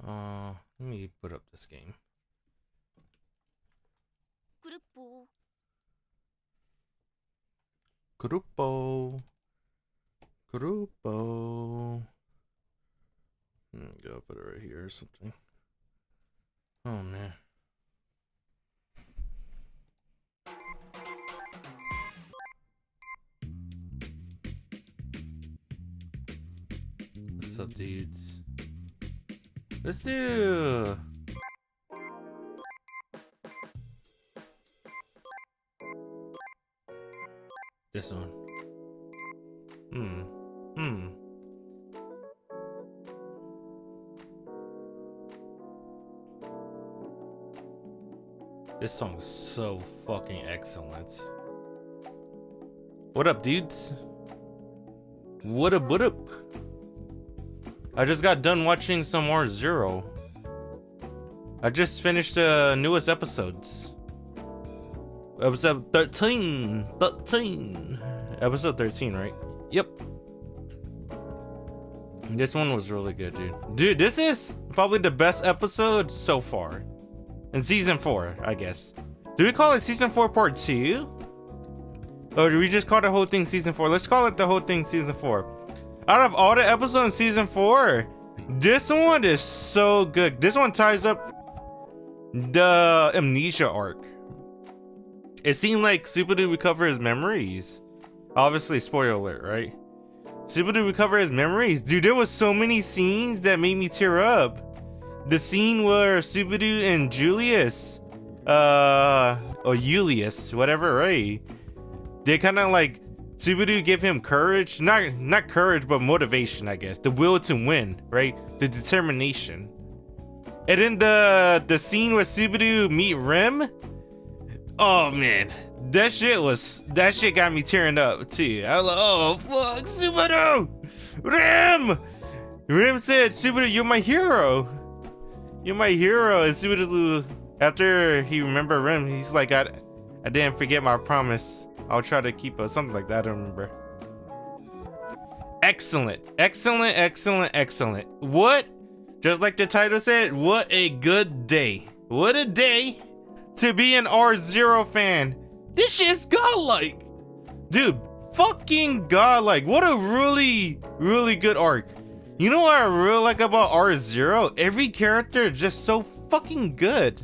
Let me put up this game. Grupo. Go put it right here or something. Oh man. What's up, dudes? Let's do this one. This song's so fucking excellent. What up, dudes? What up, what up? I just got done watching some more Rezero. I just finished the newest episodes. Episode 13. Episode 13, right? Yep. This one was really good, dude. Dude, this is probably the best episode so far. In season 4, I guess. Do we call it season 4 part 2? Or do we just call the whole thing season 4? Let's call it the whole thing season 4. Out of all the episodes in season 4, this one is so good. This one ties up the amnesia arc. It seemed like Subaru recover his memories. Obviously, spoiler alert, right? Subaru recover his memories. Dude, there was so many scenes that made me tear up. The scene where Subaru and Julius, or Julius, whatever, right? They kind of like, Subaru give him courage, not courage, but motivation, I guess. The will to win, right? The determination. And then the scene where Subaru meet Rem. Oh man, that shit got me tearing up too. I was like, oh fuck, Subaru, Rem said, Subaru, you're my hero. You're my hero. And Subaru, after he remembered Rem, he's like, I didn't forget my promise. I'll try to keep it, something like that. I don't remember. Excellent. What? Just like the title said, what a good day. What a day to be an R0 fan. This shit's godlike. Dude, fucking godlike. What a really, really good arc. You know what I really like about R0? Every character is just so fucking good.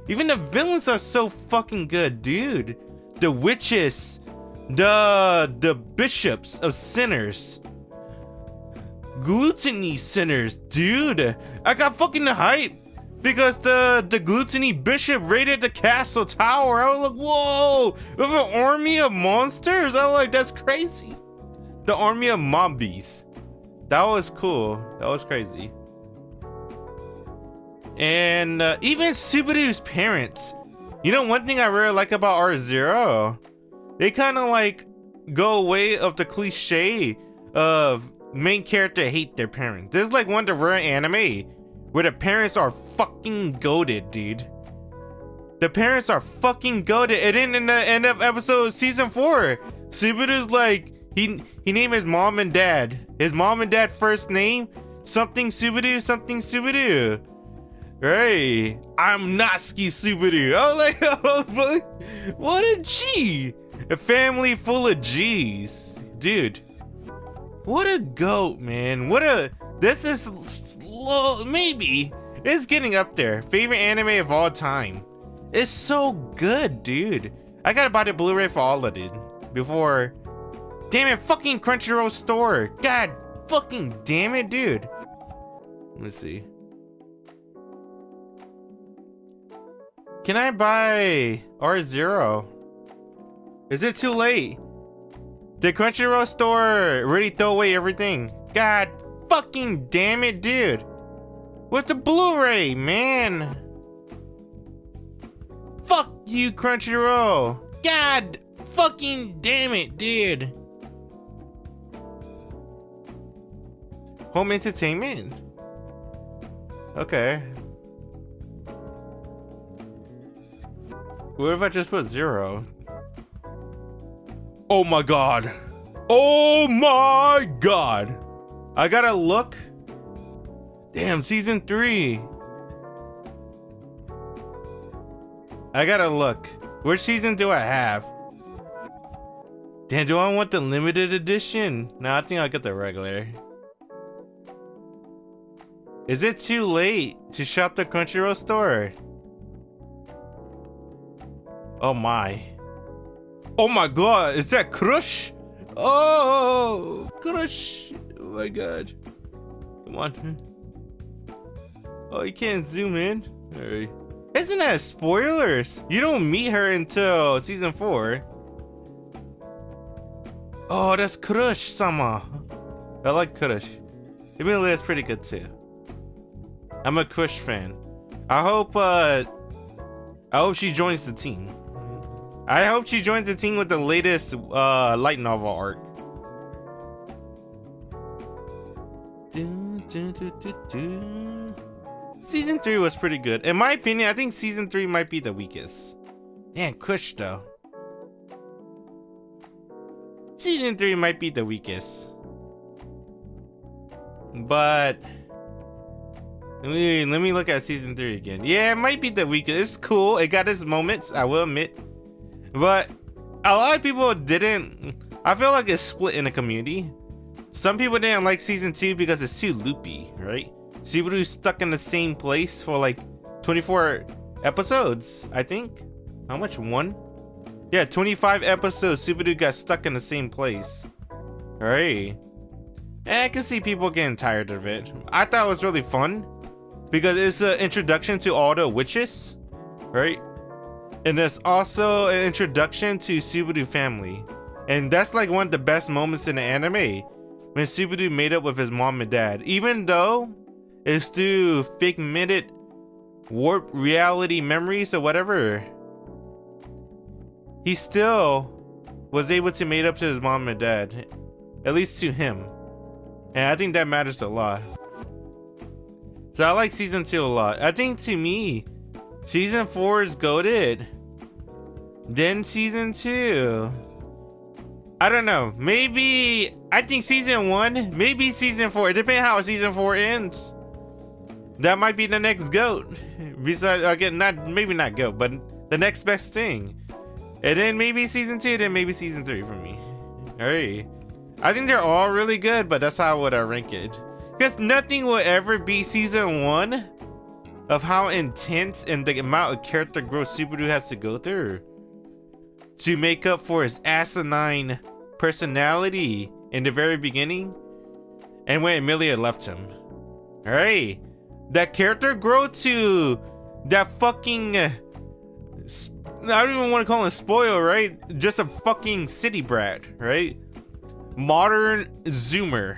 Even the villains are so fucking good, dude. The witches, the bishops of sinners, gluttony sinners, dude. I got fucking hype because the gluttony bishop raided the castle tower. I was like, whoa, with an army of monsters. I was like, that's crazy. The army of mobbies. That was cool. That was crazy. And even Subaru's parents. You know, one thing I really like about R0, they kind of like go away of the cliche of main character hate their parents. This is like one of the rare anime where the parents are fucking goated, dude. The parents are fucking goated. And then in the end of episode season 4, Subaru's like, he named his mom and dad. His mom and dad first name, something Subaru. Right, I'm Natsuki Subaru. I was like, oh, fuck. What a G. A family full of G's. Dude, what a goat, man. This is slow, maybe. It's getting up there. Favorite anime of all time. It's so good, dude. I gotta buy the Blu-ray for all of it before. Damn it, fucking Crunchyroll store. God fucking damn it, dude. Let me see. Can I buy R0? Is it too late? Did Crunchyroll store really throw away everything? God fucking damn it, dude. What's the Blu-ray, man? Fuck you, Crunchyroll. God fucking damn it, dude. Home entertainment? Okay. What if I just put 0? Oh my god. Oh my god. I gotta look. Damn, season 3. I gotta look. Which season do I have? Damn, do I want the limited edition? No, I think I'll get the regular. Is it too late to shop the Crunchyroll store? Oh my. Oh my god, is that Crush? Oh, Crush. Oh my god. Come on. Oh, you can't zoom in? Alright. Isn't that spoilers? You don't meet her until season 4. Oh, that's Crush-sama. I like Crush. Emilia is pretty good too. I'm a Crush fan. I hope she joins the team. I hope she joins the team with the latest light novel arc. Season 3 was pretty good. In my opinion, I think season 3 might be the weakest. Damn, Kush though. Season 3 might be the weakest. But let me look at season 3 again. Yeah, it might be the weakest. It's cool. It got its moments, I will admit. But a lot of people didn't. I feel like it's split in the community. Some people didn't like season 2 because it's too loopy, right? Subaru's stuck in the same place for like 24 episodes, I think. How much? 1? Yeah, 25 episodes. Subaru got stuck in the same place. Alright. And I can see people getting tired of it. I thought it was really fun because it's an introduction to all the witches, right? And it's also an introduction to Subaru family. And that's like one of the best moments in the anime, when Subaru made up with his mom and dad. Even though it's through figmented warp reality memories or whatever, he still was able to make up to his mom and dad, at least to him. And I think that matters a lot. So I like season 2 a lot. I think to me, season 4 is goated. Then season 2. I don't know. Maybe I think season 1, maybe season 4. It depends how season 4 ends. That might be the next GOAT. Besides, again, maybe not GOAT, but the next best thing. And then maybe season 2, then maybe season 3 for me. Alright. I think they're all really good, but that's how I would rank it. Because nothing will ever be season 1 of how intense and the amount of character growth Subaru has to go through to make up for his asinine personality in the very beginning and when Emilia left him. Alright. That character growth to that fucking I don't even want to call him spoil, right? Just a fucking city brat, right? Modern zoomer.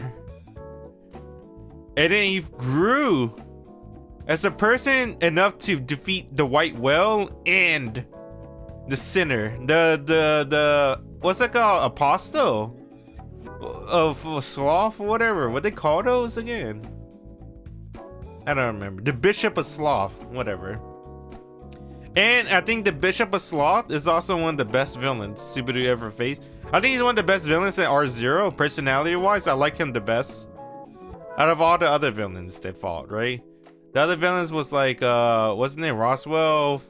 And then he grew as a person enough to defeat the white whale and the sinner, the what's that called, apostle of sloth or whatever. What they call those again? I don't remember. The bishop of sloth, whatever. And I think the bishop of sloth is also one of the best villains Subaru ever faced. I think he's one of the best villains in Rezero, personality wise. I like him the best out of all the other villains that fought, right? The other villains was like wasn't it Roswell?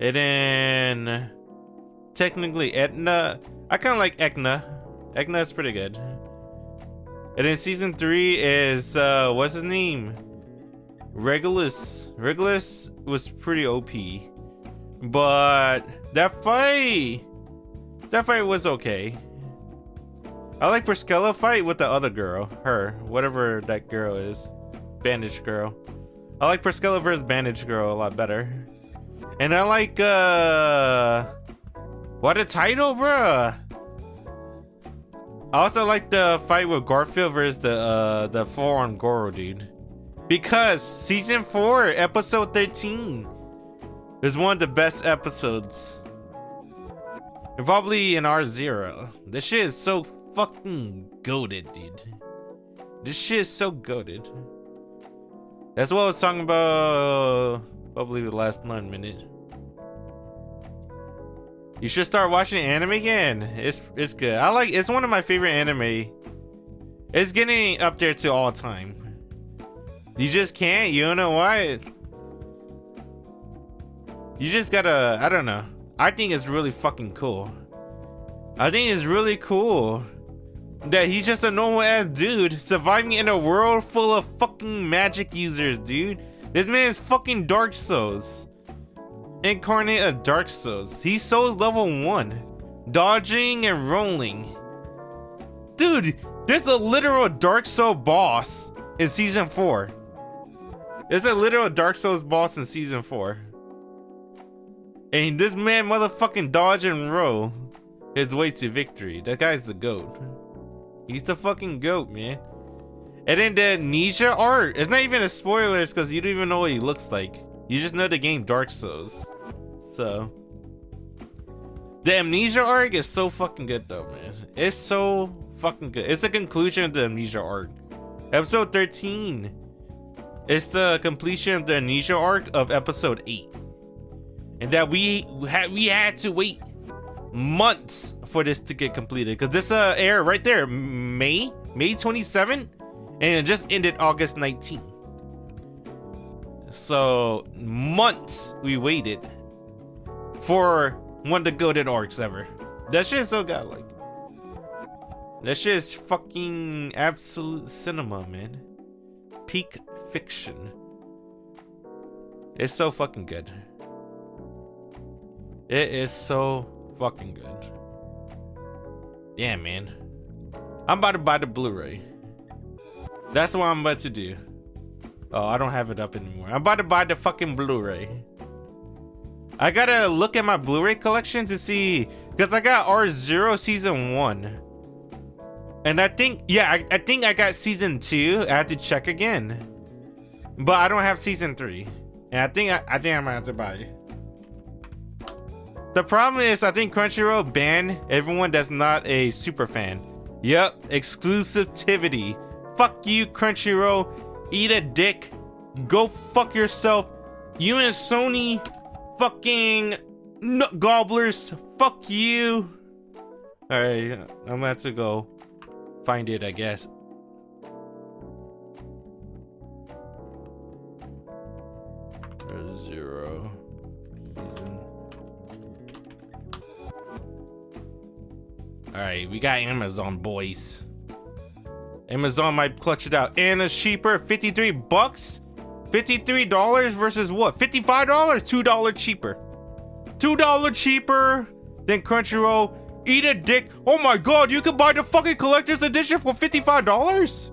And then technically Etna. I kind of like Ekna. Ekna is pretty good. And then season 3 is what's his name? Regulus. Regulus was pretty OP. But that fight was okay. I like Priscilla fight with the other girl. Her. Whatever that girl is. Bandage girl. I like Priscilla versus Bandage girl a lot better. And I like what a title, bruh. I also like the fight with Garfield versus the four-armed Goro dude. Because season 4, episode 13 is one of the best episodes. And probably in Rezero. This shit is so fucking goated, dude. This shit is so goated. That's what I was talking about probably the last 9 minutes. You should start watching anime again. It's good. It's one of my favorite anime. It's getting up there to all time. You just can't. You don't know why. You just gotta. I don't know. I think it's really fucking cool. I think it's really cool that he's just a normal ass dude surviving in a world full of fucking magic users, dude. This man is fucking Dark Souls. Incarnate of Dark Souls. He's Souls level 1. Dodging and rolling. Dude, there's a literal Dark Souls boss in season 4. There's a literal Dark Souls boss in season 4. And this man motherfucking dodge and roll his way to victory. That guy's the GOAT. He's the fucking GOAT, man. And then the Amnesia art. It's not even a spoiler because you don't even know what he looks like. You just know the game Dark Souls. So the Amnesia arc is so fucking good though, man. It's so fucking good. It's the conclusion of the Amnesia arc. Episode 13. It's the completion of the Amnesia arc of episode 8. And that we had to wait months for this to get completed. Cause this aired right there, May 27th, and it just ended August 19th. So months we waited for one of the goated arcs ever. That shit is so godlike. That shit is fucking absolute cinema, man. Peak fiction. It's so fucking good. It is so fucking good. Yeah, man. I'm about to buy the Blu-ray. That's what I'm about to do. Oh, I don't have it up anymore. I'm about to buy the fucking Blu-ray. I gotta look at my Blu-ray collection to see, because I got Rezero season 1. And I think, yeah, I think I got season 2. I have to check again. But I don't have season 3. And I think I might have to buy it. The problem is, I think Crunchyroll banned everyone that's not a super fan. Yup, exclusivity. Fuck you, Crunchyroll. Eat a dick. Go fuck yourself. You and Sony fucking gobblers. Fuck you. Alright, I'm gonna have to go find it, I guess. Rezero season. Alright, we got Amazon, boys. Amazon might clutch it out. And it's cheaper, 53 bucks? $53 versus what? $55? $2 cheaper. $2 cheaper than Crunchyroll. Eat a dick. Oh my god, you can buy the fucking collector's edition for $55?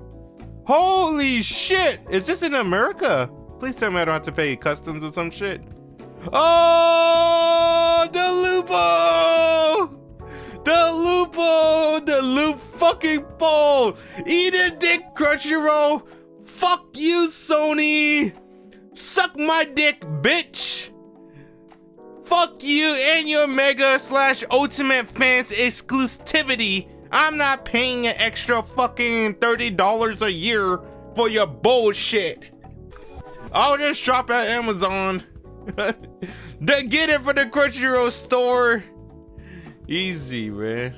Holy shit. Is this in America? Please tell me I don't have to pay customs or some shit. Oh, the Lupo! The loop fucking ball. Eat a dick, Crunchyroll. Fuck you, Sony. Suck my dick, bitch. Fuck you and your Mega/Ultimate fans exclusivity. I'm not paying an extra fucking $30 a year for your bullshit. I'll just shop at Amazon. Then get it for the Crunchyroll store. Easy, man.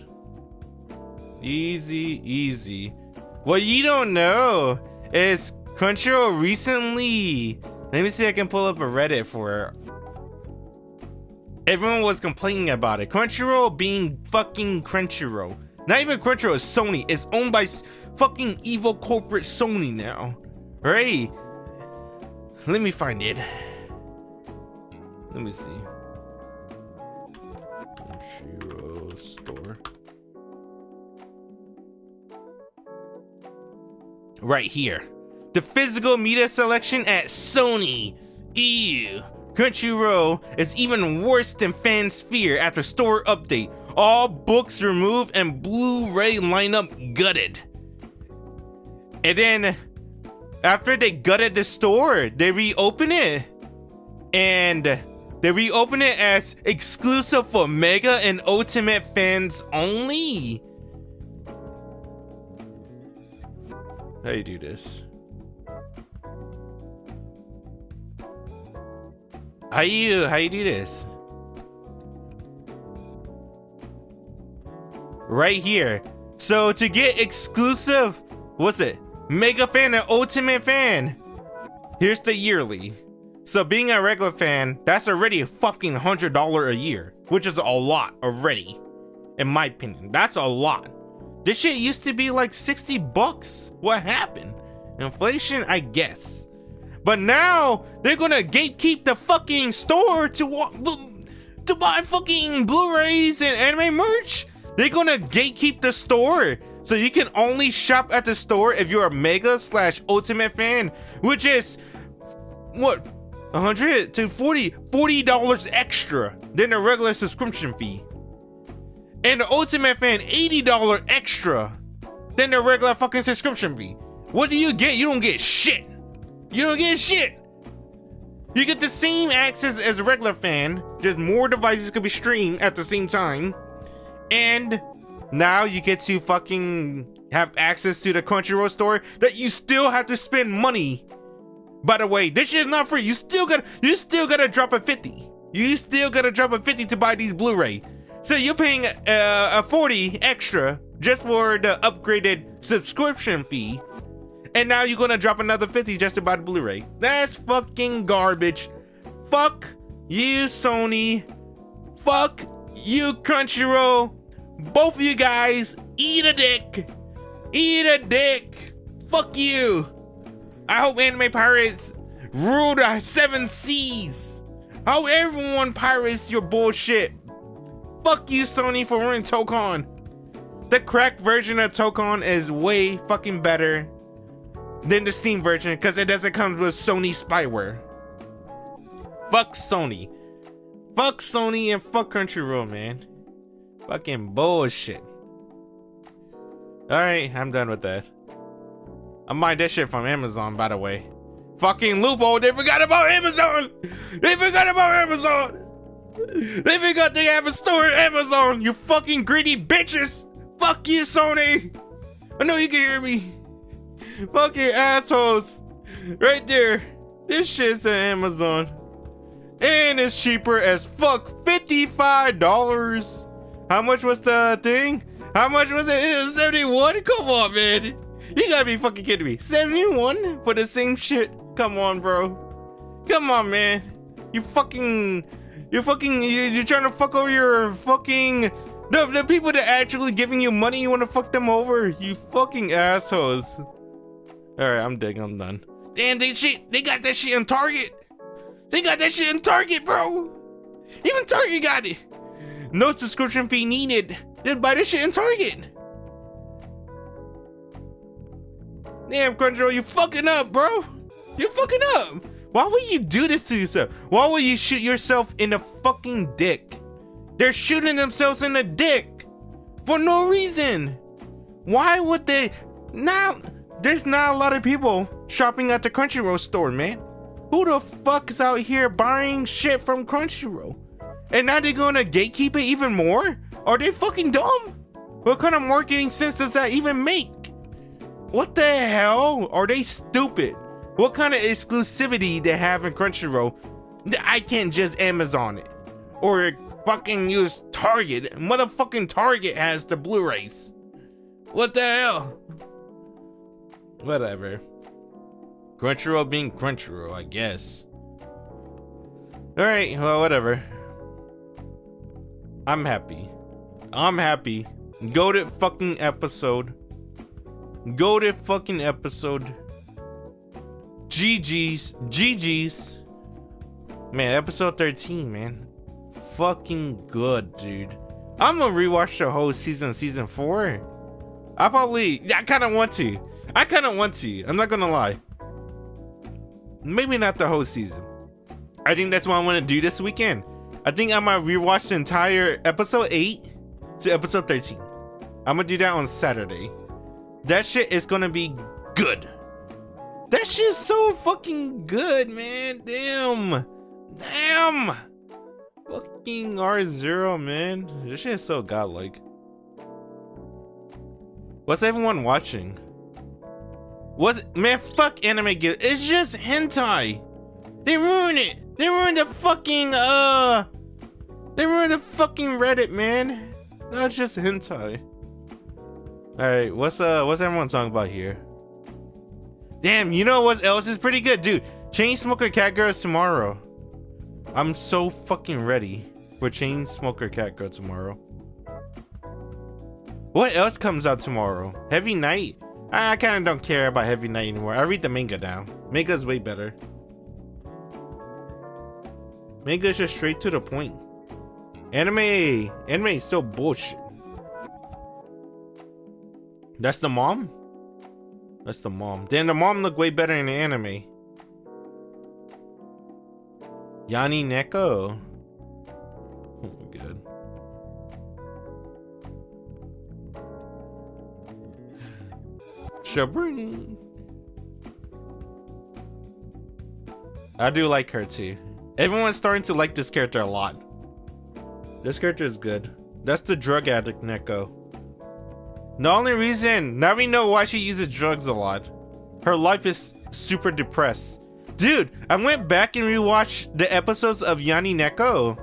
Easy. What you don't know is Crunchyroll recently. Let me see if I can pull up a Reddit for it. Everyone was complaining about it. Crunchyroll being fucking Crunchyroll. Not even Crunchyroll, it's Sony. It's owned by fucking evil corporate Sony now. Right? Let me find it. Let me see. Crunchyroll store. Right here. The physical media selection at Sony. Ew. Crunchyroll is even worse than Fansphere after store update. All books removed and Blu-ray lineup gutted. And then after they gutted the store, they reopen it. And they reopen it as exclusive for Mega and Ultimate fans only. How do you do this? How you do this? Right here. So to get exclusive, what's it? Mega fan and Ultimate fan. Here's the yearly. So being a regular fan, that's already a fucking $100 a year, which is a lot already. In my opinion, that's a lot. This shit used to be like 60 bucks. What happened? Inflation, I guess. But now they're gonna gatekeep the fucking store to buy fucking Blu-rays and anime merch. They're gonna gatekeep the store, so you can only shop at the store if you're a mega / ultimate fan, which is what, $100 to $40 extra than the regular subscription fee. And the ultimate fan, $80 extra than the regular fucking subscription fee. What do you get? You don't get shit. You don't get shit. You get the same access as a regular fan, just more devices could be streamed at the same time. And now you get to fucking have access to the Crunchyroll store that you still have to spend money. By the way, this shit is not free. You still gotta drop a 50. You still gotta drop a 50 to buy these Blu-ray. So you're paying a 40 extra just for the upgraded subscription fee. And now you're gonna drop another 50 just to buy the Blu-ray. That's fucking garbage. Fuck you, Sony. Fuck you, Crunchyroll. Both of you guys, eat a dick. Eat a dick. Fuck you. I hope Anime Pirates rule the 7 seas. I hope everyone pirates your bullshit. Fuck you, Sony, for ruining Tokon. The cracked version of Tokon is way fucking better than the Steam version because it doesn't come with Sony spyware. Fuck Sony. Fuck Sony and fuck Crunchyroll, man. Fucking bullshit. Alright, I'm done with that. I buying that shit from Amazon, by the way. Fucking loophole, they forgot about Amazon! They forgot about Amazon! They forgot they have a store at Amazon, you fucking greedy bitches! Fuck you, Sony! I know you can hear me. Fucking assholes. Right there. This shit's on Amazon. And it's cheaper as fuck. $55. How much was the thing? How much was it? It was 71? Come on, man. You gotta be fucking kidding me. 71 for the same shit? Come on, bro. Come on, man. You're trying to fuck over your fucking the people that actually giving you money. You want to fuck them over? You fucking assholes. Alright, I'm done. Damn, they got that shit in Target. They got that shit in Target, bro. Even Target got it. No subscription fee needed. Just buy this shit in Target. Damn, Crunchyroll, you fucking up, bro. You're fucking up. Why would you do this to yourself? Why would you shoot yourself in the fucking dick? They're shooting themselves in the dick for no reason. Why would they? Now, there's not a lot of people shopping at the Crunchyroll store, man. Who the fuck is out here buying shit from Crunchyroll? And now they're gonna gatekeep it even more? Are they fucking dumb? What kind of marketing sense does that even make? What the hell? Are they stupid? What kind of exclusivity they have in Crunchyroll? I can't just Amazon it. Or fucking use Target. Motherfucking Target has the Blu-rays. What the hell? Whatever. Crunchyroll being Crunchyroll, I guess. Alright, well, whatever. I'm happy. Goated fucking episode. GG's. Man, episode 13, man. Fucking good, dude. I'm gonna rewatch the whole season 4. I kind of want to. I'm not gonna lie. Maybe not the whole season. I think that's what I want to do this weekend. I think I might rewatch the entire episode 8 to episode 13. I'm gonna do that on Saturday. That shit is gonna be good. That shit's so fucking good, man. Damn. Fucking Rezero, man. This shit is so godlike. What's everyone watching? Man, fuck Anime Guild. It's just hentai. They ruined it. They ruined the fucking Reddit, man. No, it's just hentai. Alright, what's everyone talking about here? Damn, you know what else is pretty good, dude? Chainsmoker Cat Girl is tomorrow. I'm so fucking ready for Chainsmoker Cat Girl tomorrow. What else comes out tomorrow? Heavy Night? I kind of don't care about Heavy Night anymore. I read the manga now. Manga's way better. Manga's just straight to the point. Anime is so bullshit. That's the mom? That's the mom. Damn, the mom look way better in the anime. Yanni Neko. Oh my god. Shabrini. I do like her too. Everyone's starting to like this character a lot. This character is good. That's the drug addict Neko. The only reason, now we know why she uses drugs a lot. Her life is super depressed. Dude, I went back and rewatched the episodes of Yanni Neko.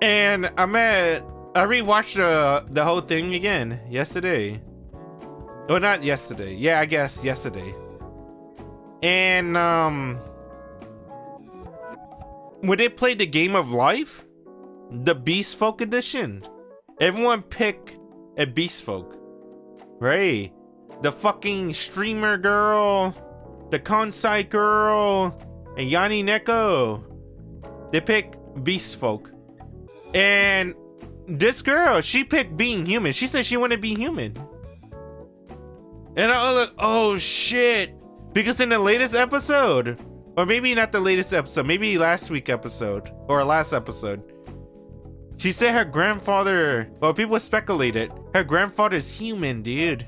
And I rewatched the whole thing again yesterday. Oh, not yesterday. Yeah, I guess yesterday. And when they played the Game of Life, the Beast Folk edition, everyone picked a Beast Folk. Right? The fucking streamer girl, the Kansai girl, and Yanni Neko. They pick Beast Folk. And this girl, she picked being human. She said she wanted to be human. And I was like, oh shit. Because in the latest episode, or maybe not the latest episode, maybe last week episode, or last episode, she said her grandfather, well, people speculated, her grandfather's human, dude.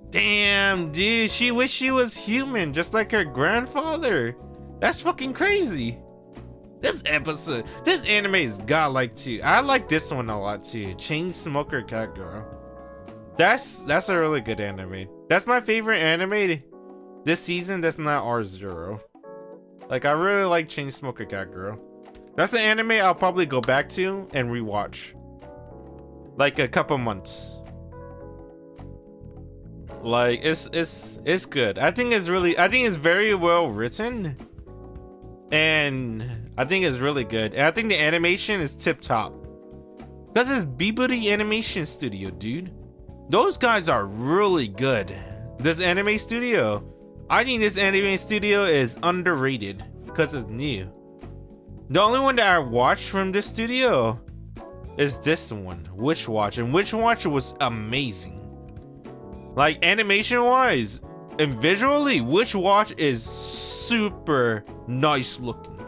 Damn, dude, she wished she was human, just like her grandfather. That's fucking crazy. This anime is godlike too. I like this one a lot too. Chainsmoker Cat Girl. That's a really good anime. That's my favorite anime this season. That's not Rezero. Like, I really like Chainsmoker Cat Girl. That's an anime I'll probably go back to and rewatch. Like a couple months. Like, it's good. I think it's very well written. And I think it's really good. And I think the animation is tip top. Because it's Biburi Animation Studio, dude. Those guys are really good. This anime studio. I think this anime studio is underrated. Because it's new. The only one that I watched from this studio is this one, Witch Watch. And Witch Watch was amazing. Like, animation wise and visually, Witch Watch is super nice looking.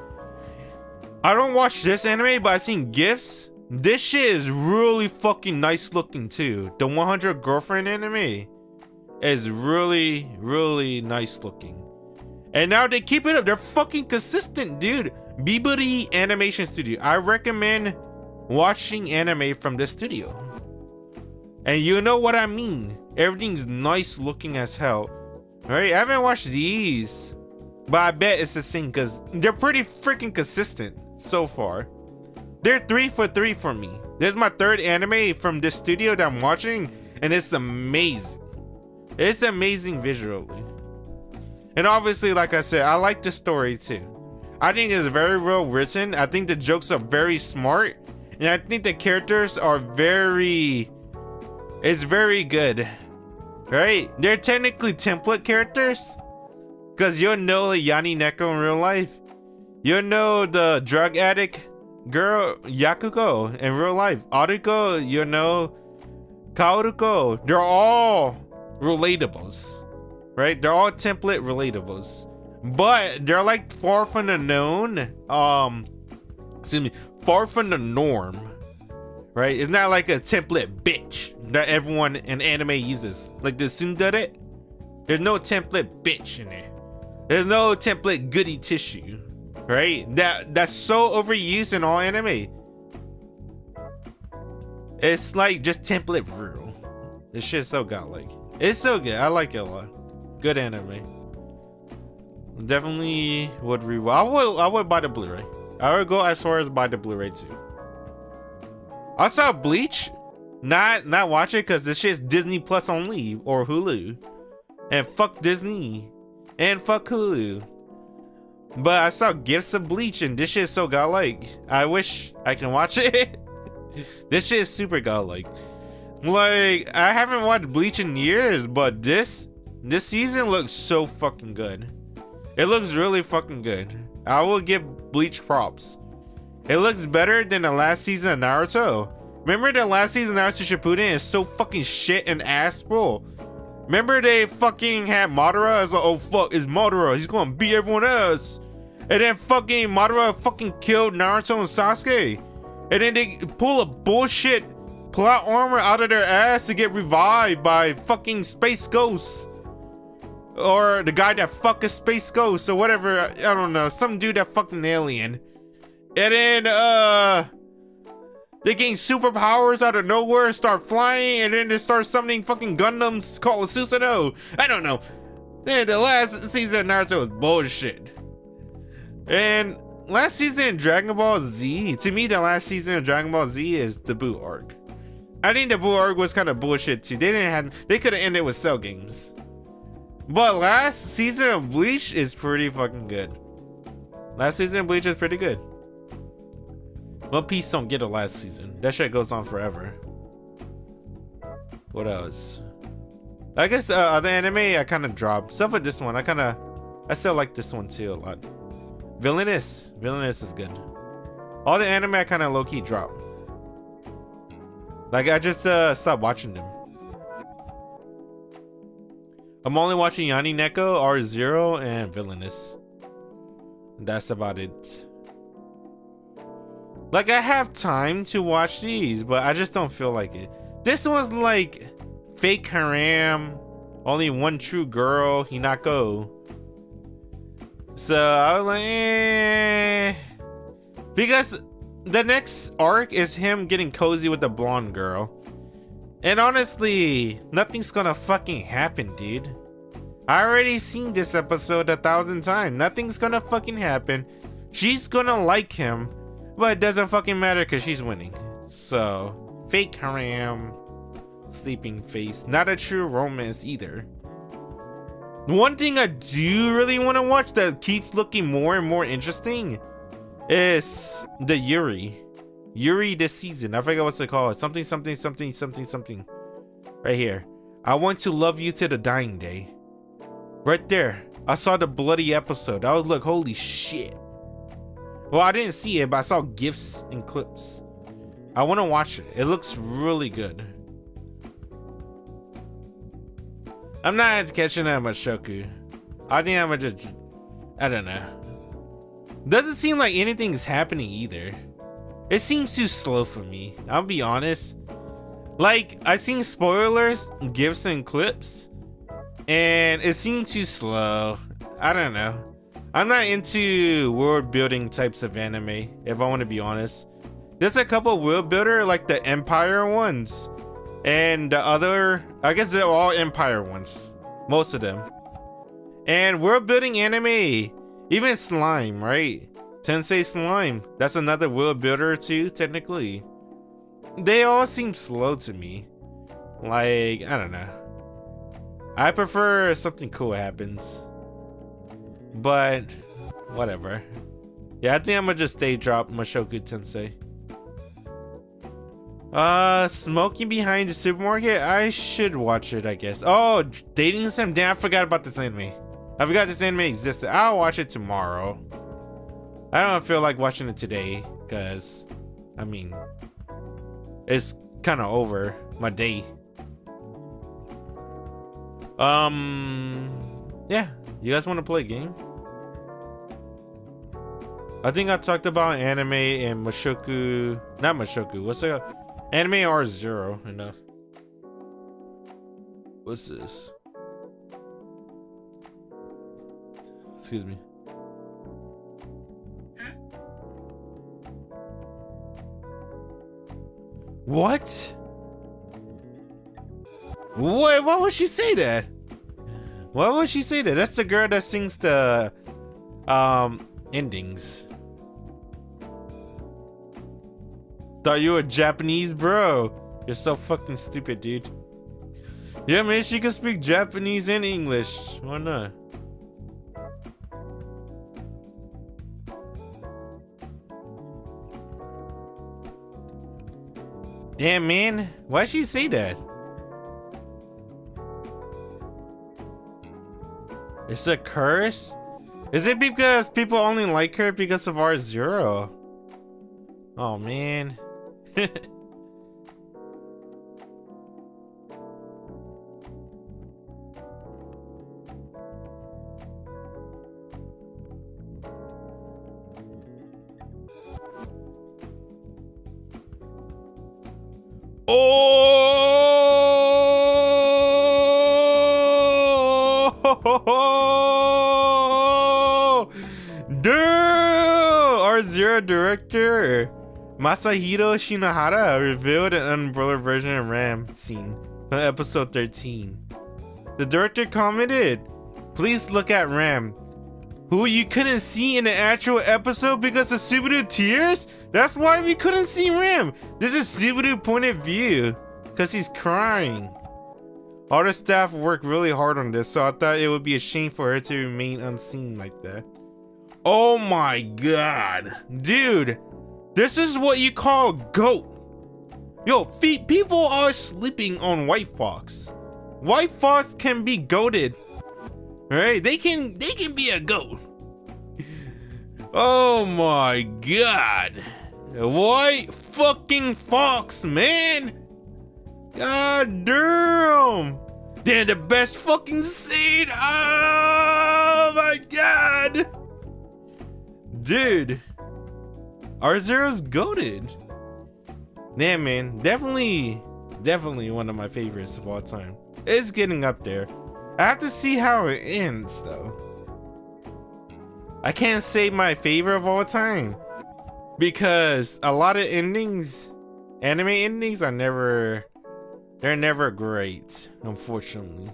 I don't watch this anime, but I've seen GIFs. This shit is really fucking nice looking too. The 100 Girlfriend anime is really, really nice looking. And now they keep it up. They're fucking consistent, dude. Biburi Animation Studio. I recommend watching anime from this studio. And you know what I mean. Everything's nice looking as hell. Right? I haven't watched these, but I bet it's the same because they're pretty freaking consistent so far. They're 3 for 3 for me. This is my third anime from this studio that I'm watching, and it's amazing. It's amazing visually. And obviously, like I said, I like the story too. I think it's very well written. I think the jokes are very smart. And I think the characters are it's very good. Right? They're technically template characters. Because you'll know Yanni Neko in real life. You'll know the drug addict girl Yakuko in real life. Aruko, you know, Kaoruko. They're all relatables. Right? They're all template relatables. But they're like far from the known. Far from the norm. Right? It's not like a template bitch that everyone in anime uses. Like the tsundere. There's no template bitch in there. There's no template goody tissue. Right? That's so overused in all anime. It's like just template real. This shit's so godlike. It's so good. I like it a lot. Good anime. Definitely would rewatch. I would buy the Blu-ray. I would go as far as buy the Blu-ray too. I saw Bleach. Not watch it because this shit's Disney Plus only or Hulu. And fuck Disney. And fuck Hulu. But I saw gifs of Bleach and this shit is so godlike. I wish I can watch it. This shit is super godlike. Like, I haven't watched Bleach in years, but this season looks so fucking good. It looks really fucking good. I will give Bleach props. It looks better than the last season of Naruto. Remember the last season of Naruto Shippuden is so fucking shit and ass, bro. Remember they fucking had Madara as like, oh fuck, it's Madara, he's gonna beat everyone else. And then fucking Madara fucking killed Naruto and Sasuke. And then they pull a bullshit plot armor out of their ass to get revived by fucking Space Ghost. Or the guy that fucked a Space Ghost or whatever, I don't know, some dude that fucked an alien. And then they gain superpowers out of nowhere and start flying, and then they start summoning fucking Gundams called Susanoo. I don't know. Then the last season of Naruto was bullshit. And last season in Dragon Ball Z, to me the last season of Dragon Ball Z is the Buu arc. I think the Buu arc was kind of bullshit too. They could have ended with Cell Games. But last season of Bleach is pretty fucking good. Last season of Bleach is pretty good. One Piece don't get a last season. That shit goes on forever. What else? I guess other anime I kind of dropped. Except for this one, I still like this one too a lot. Villainous is good. All the anime I kind of low-key dropped. Like I just stopped watching them. I'm only watching Yanni Neko, Rezero, and Villainous. That's about it. Like I have time to watch these, but I just don't feel like it. This one's like fake harem, only one true girl, Hinako. So I was like, eh. Because the next arc is him getting cozy with the blonde girl. And honestly, nothing's gonna fucking happen, dude. I already seen this episode 1,000 times. Nothing's gonna fucking happen. She's gonna like him, but it doesn't fucking matter because she's winning. So, fake harem, sleeping face, not a true romance either. One thing I do really want to watch that keeps looking more and more interesting is the Yuri this season. I forget what's it called. Something. Right here. I want to love you to the dying day. Right there. I saw the bloody episode. I was like, holy shit. Well, I didn't see it, but I saw GIFs and clips. I want to watch it. It looks really good. I'm not catching that much Shoku. I think I'm gonna just, I don't know. Doesn't seem like anything's happening either. It seems too slow for me. I'll be honest. Like, I seen spoilers, GIFs and clips, and it seemed too slow. I don't know. I'm not into world building types of anime, if I want to be honest. There's a couple world builder, like the Empire ones. And the other, I guess they're all Empire ones. Most of them. And world building anime, even Slime, right? Tensei Slime, that's another world builder too, technically. They all seem slow to me. Like, I don't know. I prefer something cool happens. But, whatever. Yeah, I think I'm gonna just stay drop Mushoku Tensei. Smoking behind the supermarket? I should watch it, I guess. Oh, Dating Sim. Damn, I forgot about this anime. I forgot this anime existed. I'll watch it tomorrow. I don't feel like watching it today, because, I mean, it's kind of over my day. Yeah. You guys want to play a game? I think I talked about anime and Mushoku. Not Mushoku. What's it called? Anime Rezero enough. What's this? Excuse me. What? What? Why would she say that? Why would she say that? That's the girl that sings the endings. Thought you were Japanese, bro. You're so fucking stupid, dude. Yeah, man, she can speak Japanese and English. Why not? Damn, man. Why'd she say that? It's a curse? Is it because people only like her because of Rezero? Oh, man. Oh! Dude! Our Zero director Masahiro Shinohara revealed an unblurred version of Ram scene from episode 13. The director commented, "Please look at Ram, who you couldn't see in the actual episode because of Subaru tears? That's why we couldn't see Ram. This is Subaru point of view, because he's crying." All the staff worked really hard on this, so I thought it would be a shame for her to remain unseen like that. Oh my god. Dude, this is what you call GOAT. Yo, people are sleeping on White Fox. White Fox can be goated. Alright, they can be a GOAT. Oh my god. White fucking Fox, man. God damn. They're the best fucking scene. Oh my god. Dude. Rezero's goated. Damn, man. Definitely one of my favorites of all time. It's getting up there. I have to see how it ends, though. I can't say my favorite of all time, because a lot of endings, anime endings, they're never great, unfortunately.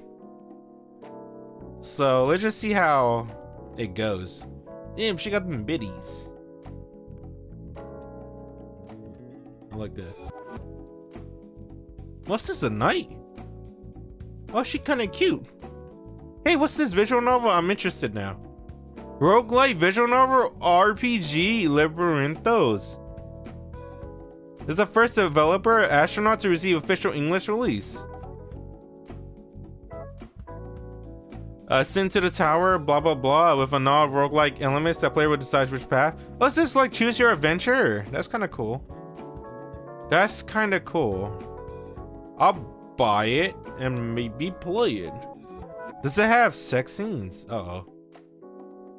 So let's just see how it goes. Damn, she got them biddies. I like that. What's this, a knight? Oh, she kinda cute. Hey, what's this visual novel? I'm interested now. Roguelike visual novel RPG Labyrinthos. This is the first developer astronaut to receive official English release. Sent to the tower, blah blah blah, with a lot of roguelike elements that player will decide which path. Oh, it's just like choose your adventure. That's kind of cool. That's kind of cool. I'll buy it and maybe play it. Does it have sex scenes? Uh-oh.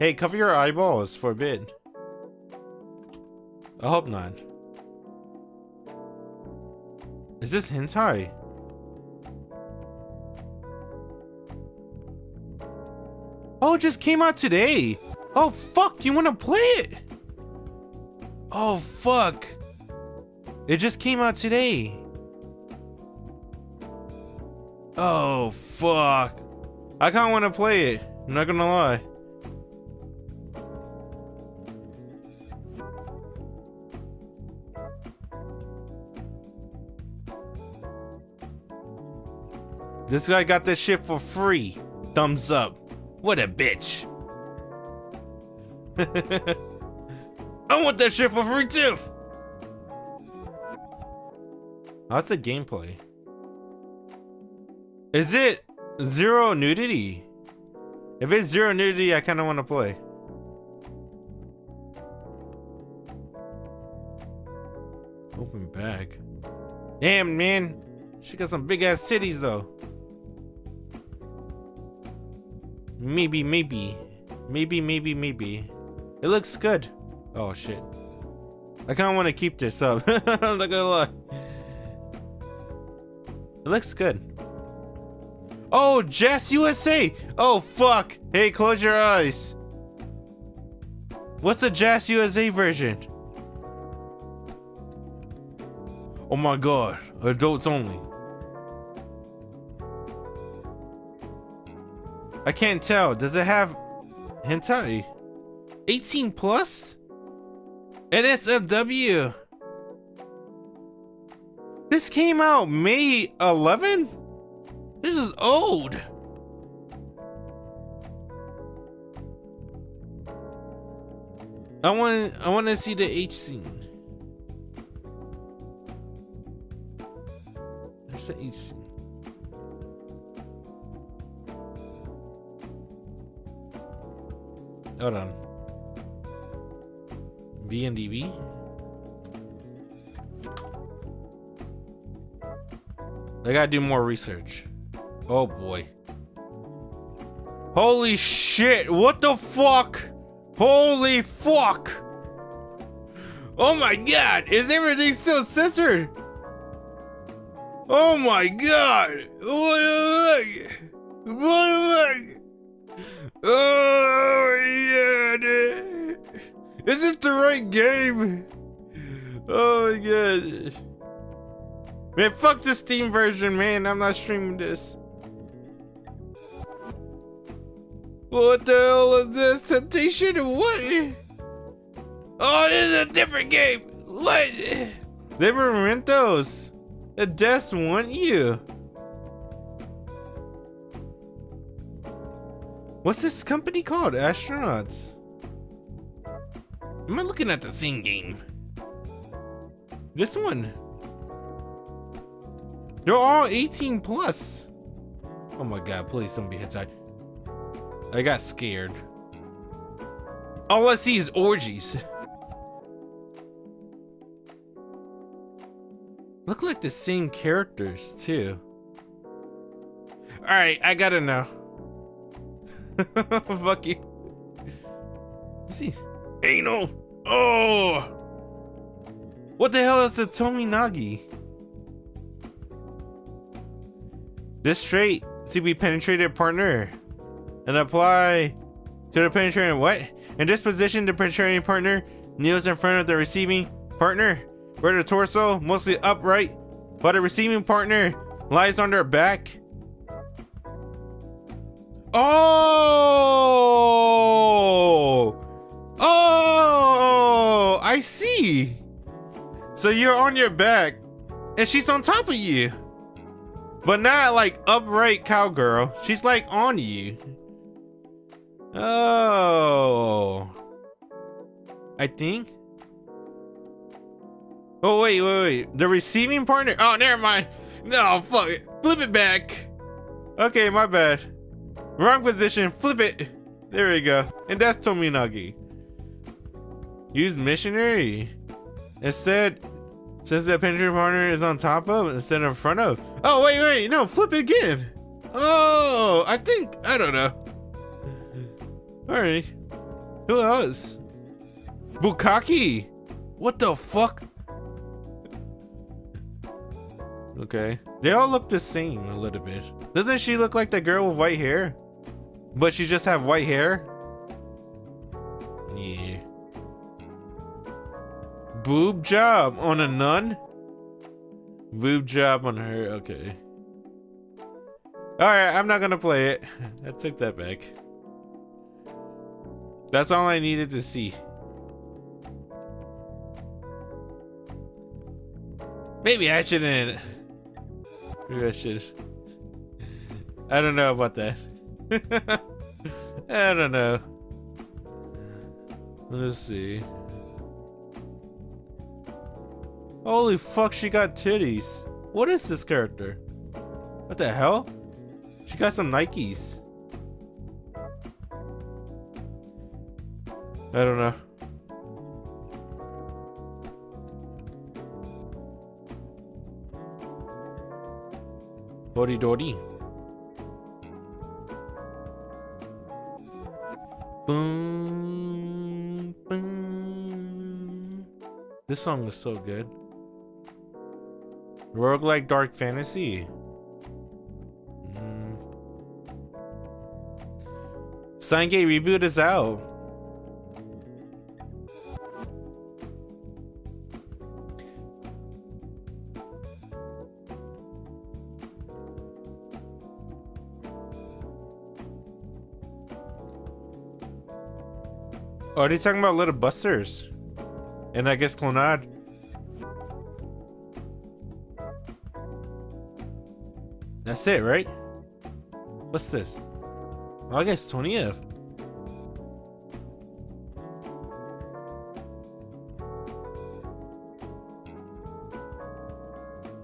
Hey, cover your eyeballs for a bit. I hope not. Is this hentai? Oh, it just came out today. Oh, fuck, you wanna play it? Oh, fuck. It just came out today. Oh, fuck. I kinda wanna play it. I'm not gonna lie. This guy got this shit for free. Thumbs up. What a bitch. I want that shit for free too. How's the gameplay? Is it zero nudity? If it's zero nudity, I kind of want to play. Open bag. Damn, man. She got some big ass titties though. Maybe. It looks good. Oh shit. I kinda wanna keep this up. I'm not gonna lie. It looks good. Oh, Jazz USA! Oh fuck! Hey, close your eyes. What's the Jazz USA version? Oh my god, adults only. I can't tell. Does it have hentai? 18 plus? NSFW. This came out May 11? This is old. I want to see the H scene. conversation. Hold on. BNDB. I gotta do more research. Oh boy. Holy shit, what the fuck? Holy fuck! Oh my god, is everything still censored? Oh my god! What? Oh yeah, dude. Is this the right game? Oh my god. Man, fuck the Steam version, man. I'm not streaming this. What the hell is this? Temptation? What? Oh, this is a different game. What? Liberamentos. The deaths want you. What's this company called? Astronauts. Am I looking at the same game? This one. They're all 18 plus. Oh my god, please don't be hentai. I got scared. All I see is orgies. Look like the same characters too. Alright, I gotta know. Fuck you. See. Anal. Oh. What the hell is a Tominagi? This trait to be penetrated partner and apply to the penetrating what? In this position, the penetrating partner kneels in front of the receiving partner, where the torso mostly upright, while the receiving partner lies on their back. Oh, I see. So you're on your back, and she's on top of you. But not like upright cowgirl. She's like on you. Oh. I think. Oh, wait. The receiving partner? Oh, never mind. No, fuck it. Flip it back. Okay, my bad. Wrong position. Flip it. There we go. And that's Tominagi. Use missionary. Instead, since the penetrating partner is on top of instead of in front of. Oh, wait. No, flip it again. Oh, I don't know. All right. Who else? Bukaki. What the fuck? Okay. They all look the same a little bit. Doesn't she look like the girl with white hair? But she just have white hair? Yeah. Boob job on a nun? Boob job on her, okay. Alright, I'm not gonna play it. I took that back. That's all I needed to see. Maybe I shouldn't. Maybe I should. I don't know about that. I don't know. Let's see. Holy fuck, she got titties. What is this character? What the hell? She got some Nikes. I don't know. Dori Dori. Boom, boom. This song is so good. Roguelike dark fantasy. Steingate reboot is out. Oh, are they talking about Little Busters? And I guess Clonard. That's it, right? What's this? Oh, I guess 20th.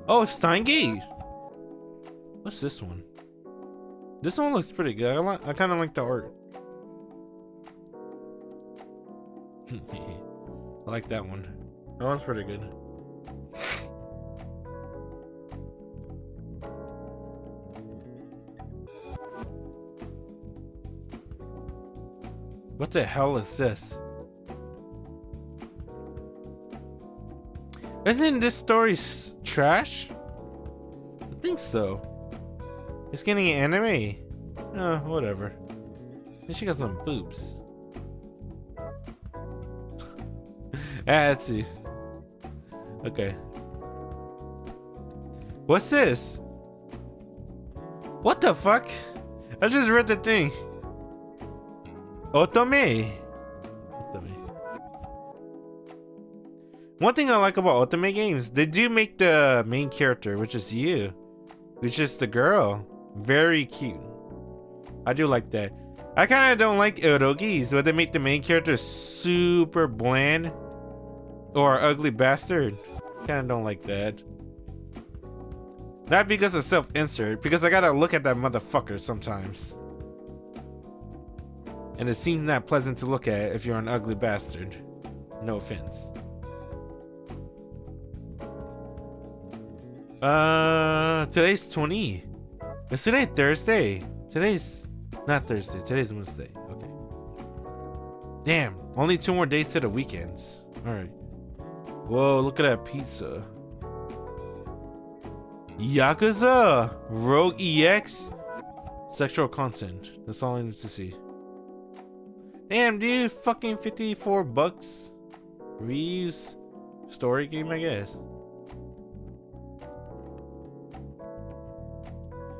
Oh, Steingate. What's this one? This one looks pretty good. I kind of like the art. I like that one. That one's pretty good. What the hell is this? Isn't this story trash? I think so. It's getting an anime. Oh, whatever. And she got some boobs. Let's see. Okay. What's this? What the fuck? I just read the thing. Otome. One thing I like about Otome games, they do make the main character, which is you, which is the girl, very cute. I do like that. I kind of don't like erogis, where they make the main character super bland or ugly bastard. Kind of don't like that. Not because of self-insert, because I gotta look at that motherfucker sometimes. And it seems not pleasant to look at if you're an ugly bastard. No offense. Today's 20. Is today Thursday? Today's not Thursday. Today's Wednesday. Okay. Damn. Only 2 more days to the weekends. Alright. Whoa, look at that pizza. Yakuza! Rogue EX? Sexual content. That's all I need to see. Damn, dude. Fucking $54. Reuse. Story game, I guess.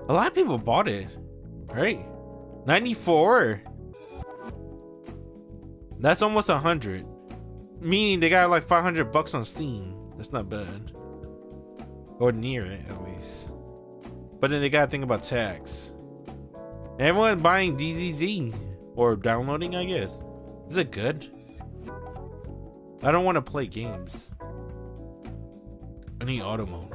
A lot of people bought it, right? 94. That's almost 100. Meaning they got like $500 on Steam. That's not bad, or near it at least. But then they gotta think about tax. Everyone buying DZZ or downloading, I guess. Is it good? I don't want to play games. I need auto mode.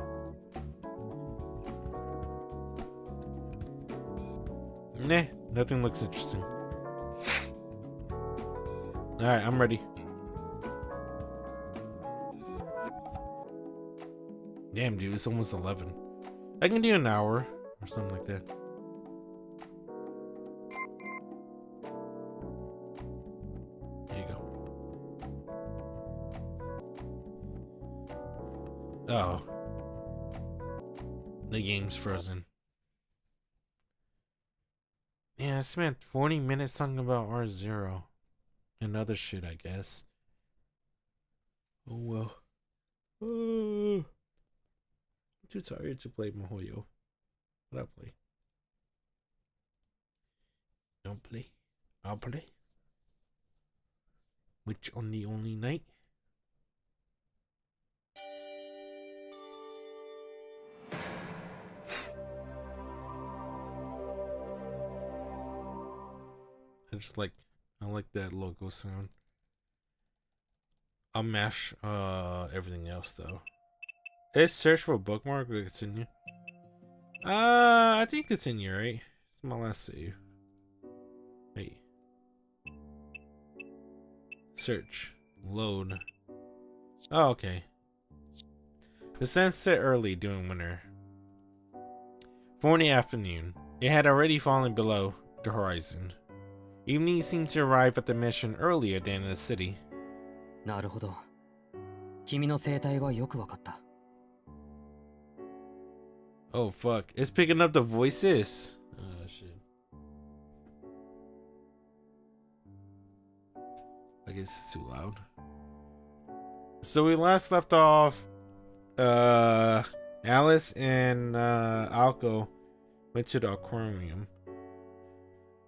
Nah, nothing looks interesting. Alright, I'm ready. Damn, dude, it's almost 11. I can do an hour or something like that. There you go. Oh. The game's frozen. Yeah, I spent 40 minutes talking about Rezero and other shit, I guess. Oh well. I'm too tired to play Mihoyo. What I play? Don't play. I'll play. Which on the only night? I like that logo sound. I'll mash everything else though. Is search for a bookmark or continue? I think continue, right? It's my last save. Hey. Search. Load. Oh, okay. The sun set early during winter. 4 in the afternoon. It had already fallen below the horizon. Evening seemed to arrive at the mission earlier than in the city. なるほど。君の生態はよくわかった。Oh fuck, it's picking up the voices. Oh shit. I guess it's too loud. So we last left off, Alice and Alco went to the aquarium.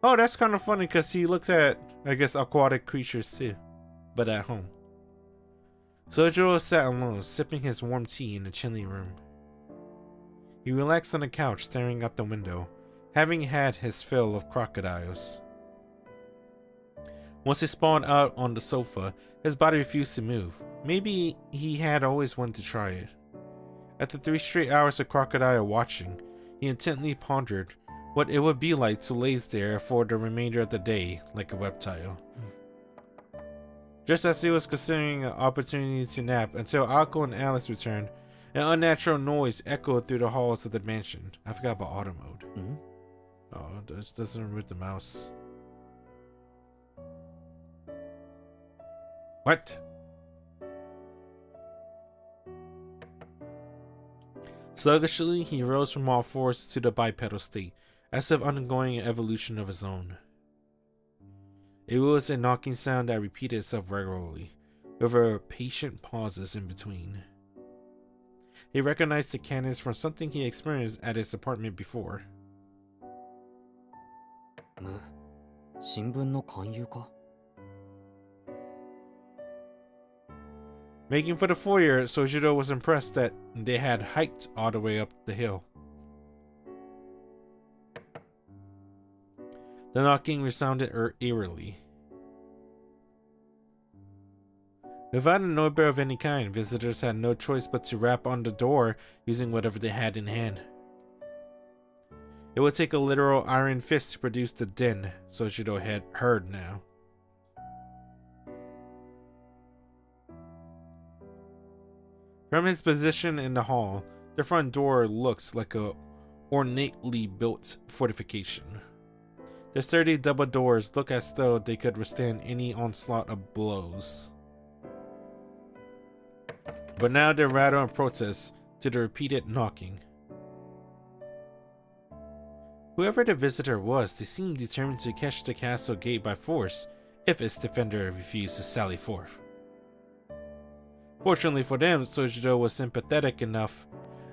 Oh, that's kind of funny because he looks at, I guess, aquatic creatures too, but at home. Sojiro sat alone, sipping his warm tea in the chilly room. He relaxed on the couch, staring out the window, having had his fill of crocodiles. Once he spawned out on the sofa, his body refused to move. Maybe he had always wanted to try it. After 3 straight hours of crocodile watching, He intently pondered what it would be like to laze there for the remainder of the day like a reptile. Just as he was considering an opportunity to nap until Akko and Alice returned, an unnatural noise echoed through the halls of the mansion. I forgot about auto mode. Oh, it doesn't remove the mouse. What? Sluggishly, he rose from all fours to the bipedal state, as if undergoing an evolution of his own. It was a knocking sound that repeated itself regularly, with patient pauses in between. He recognized the cannons from something he experienced at his apartment before. 新聞の勧誘か? Making for the foyer, Sojiro was impressed that they had hiked all the way up the hill. The knocking resounded eerily. Without a doorbell of any kind, visitors had no choice but to rap on the door using whatever they had in hand. It would take a literal iron fist to produce the din Sojiro had heard now. From his position in the hall, the front door looked like a ornately built fortification. The sturdy double doors looked as though they could withstand any onslaught of blows. But now they rattled in protest to the repeated knocking. Whoever the visitor was, they seemed determined to catch the castle gate by force if its defender refused to sally forth. Fortunately for them, Sojiro was sympathetic enough,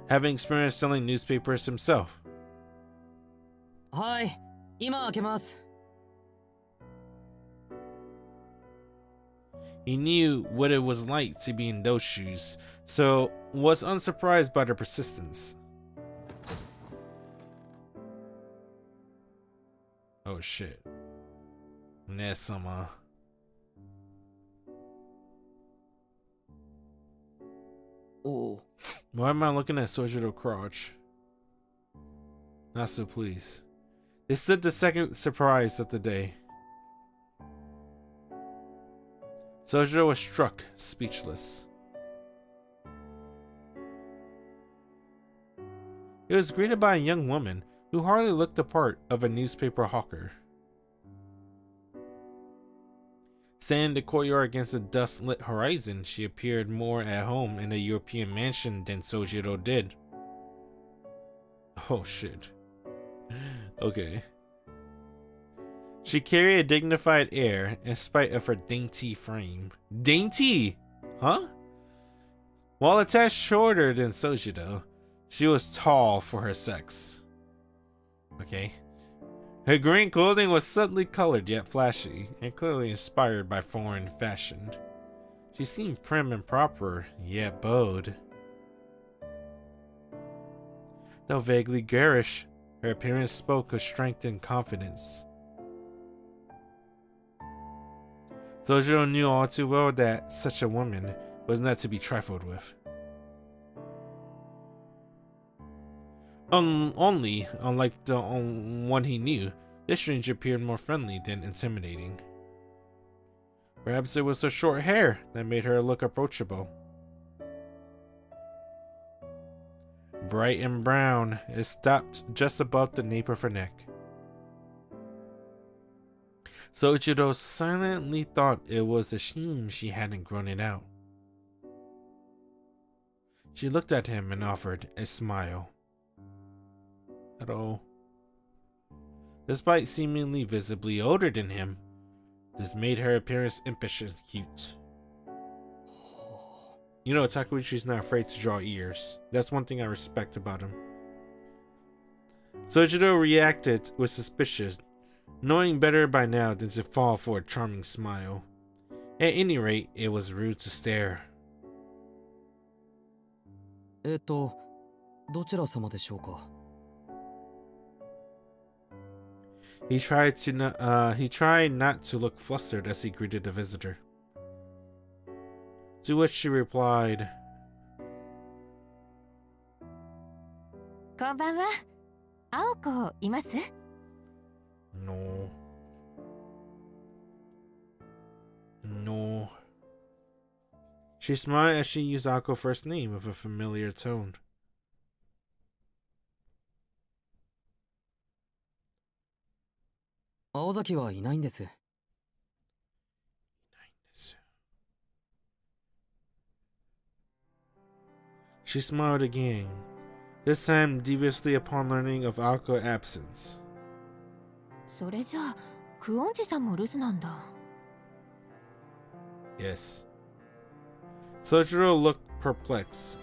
having experience selling newspapers himself. Hi, 今開けます. He knew what it was like to be in those shoes, so was unsurprised by their persistence. Oh shit. Nesama. Oh. Why am I looking at Sojiro crotch? Not so pleased. They stood the second surprise of the day. Sojiro was struck, speechless. He was greeted by a young woman who hardly looked the part of a newspaper hawker. Standing in the courtyard against the dust-lit horizon, she appeared more at home in a European mansion than Sojiro did. Oh shit. Okay. She carried a dignified air in spite of her dainty frame. Dainty? Huh? While a tad shorter than Sojiro, she was tall for her sex. Okay. Her green clothing was subtly colored yet flashy, and clearly inspired by foreign fashion. She seemed prim and proper, yet bowed. Though vaguely garish, her appearance spoke of strength and confidence. Sojiro knew all too well that such a woman was not to be trifled with. Only, unlike the one he knew, this stranger appeared more friendly than intimidating. Perhaps it was her short hair that made her look approachable. Bright and brown, it stopped just above the nape of her neck. Sojiro silently thought it was a shame she hadn't grown it out. She looked at him and offered a smile. Hello. Despite seemingly visibly older than him, this made her appearance impish and cute. You know, Takeuchi's not afraid to draw ears. That's one thing I respect about him. Sojiro reacted with suspicion, knowing better by now than to fall for a charming smile. At any rate, it was rude to stare. どちら様でしょうか? He tried not to look flustered as he greeted the visitor. To which she replied, こんばんは。青子います？ No. No. She smiled as she used Ako's first name with a familiar tone. Aozaki はいないんです。She smiled again, this time deviously upon learning of Ako's absence. それじゃあクオンジさんも留守なんだ。 Yes. Sojiro looked perplexed.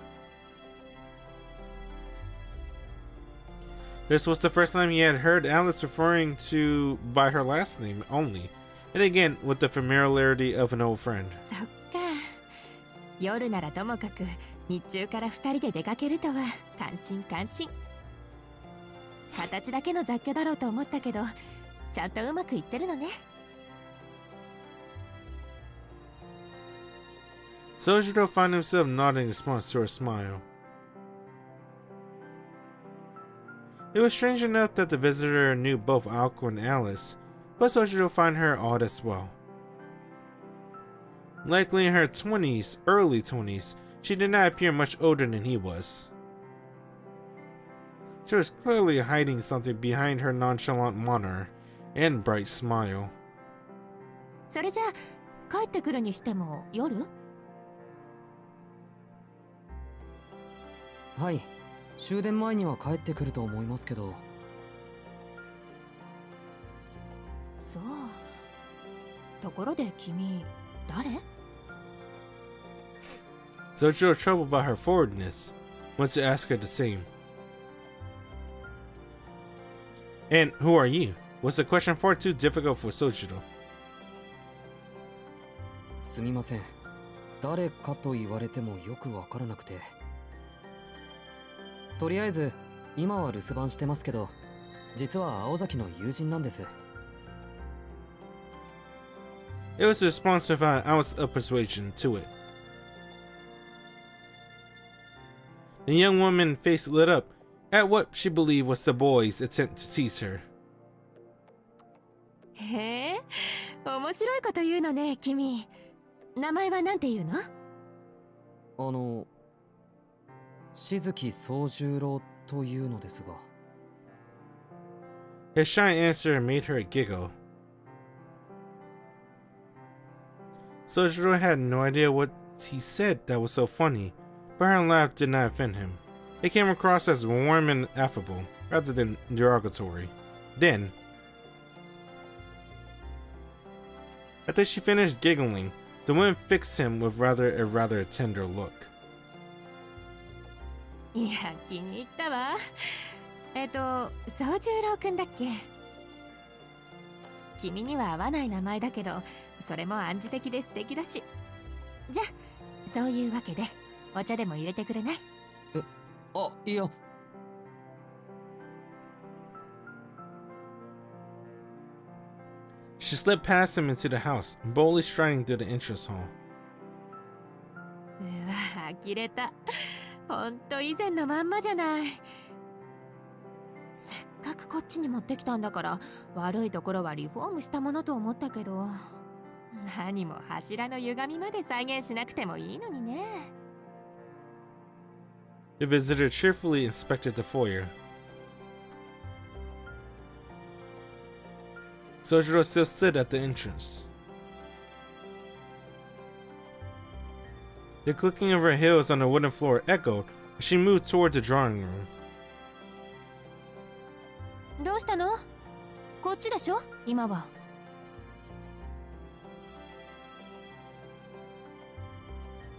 This was the first time he had heard Alice referring to by her last name only, and again with the familiarity of an old friend. そっか。夜ならともかく日中から2人で出かけるとは感心感心。形だけの雑居だろうと思ったけどちゃんとうまくいってるのね。 Sojiro found himself nodding in response to her smile. It was strange enough that the visitor knew both Aoko and Alice, but Sojiro found her odd as well. Likely in her 20s, early 20s, she did not appear much older than he was. She was clearly hiding something behind her nonchalant manner and bright smile. それじゃあ帰ってくるにしても夜？はい。終電前には帰ってくると思いますけど。そう。ところで君誰？ Sojiro, troubled by her forwardness, wants to ask her the same. And who are you? Was the question far too difficult for Sojiro? すみません。誰かと言われてもよくわからなくて。とりあえず今は留守番してますけど、実は青崎の友人なんです。 It was a response without an ounce of persuasion to it. The young woman's face lit up at what she believed was the boy's attempt to tease her. へえ、面白いこと言うのね君。名前はなんて言うの？静木宗十郎というのですが。 His shy answer made her giggle. Sojiro had no idea what he said that was so funny, but her laugh did not offend him. It came across as warm and affable, rather than derogatory. Then, after she finished giggling, the woman fixed him with a rather tender look. いや気に入ったわ。宗十郎くんだっけ？君には合わない名前だけどそれも暗示的で素敵だし。じゃあそういうわけでお茶でも入れてくれない？あ、いや。She slipped past him into the house, boldly striding through the entrance hall. うわ呆れた。ほんと以前のまんまじゃない。せっかくこっちに持ってきたんだから悪いところはリフォームしたものと思ったけど、何も柱の歪みまで再現しなくてもいいのにね。 The visitor cheerfully inspected the foyer. Sojiro still stood at the entrance. The clicking of her heels on the wooden floor echoed as she moved toward the drawing room. どうしたの？こっちでしょ今は。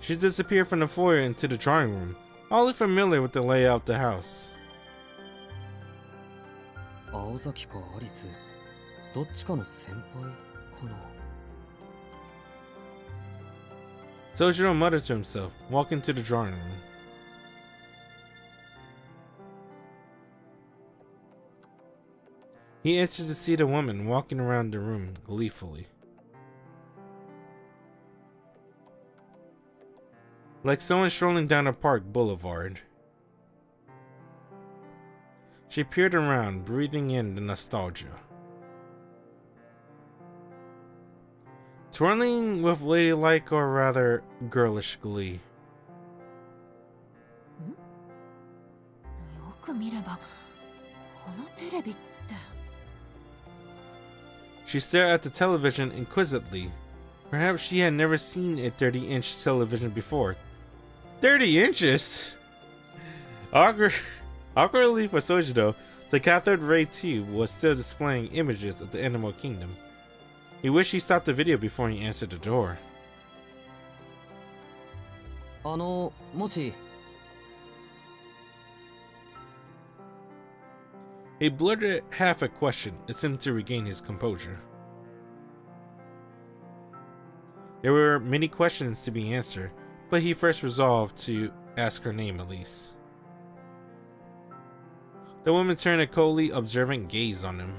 She disappeared from the foyer into the drawing room, oddly familiar with the layout of the house. 青崎かアリス、どっちかの先輩かな。 Sojiro muttered to himself, walking to the drawing room. He entered to see the woman walking around the room gleefully. Like someone strolling down a park boulevard. She peered around, breathing in the nostalgia. Twirling with ladylike or rather girlish glee. よく見ればこのテレビって She stared at the television inquisitively. Perhaps she had never seen a 30-inch television before. 30 inches? Awkwardly for Sojiro, the cathode ray tube was still displaying images of the animal kingdom. He wished he stopped the video before he answered the door. もし He blurted half a question, attempting to regain his composure. There were many questions to be answered, but he first resolved to ask her name at least. The woman turned a coldly observant gaze on him.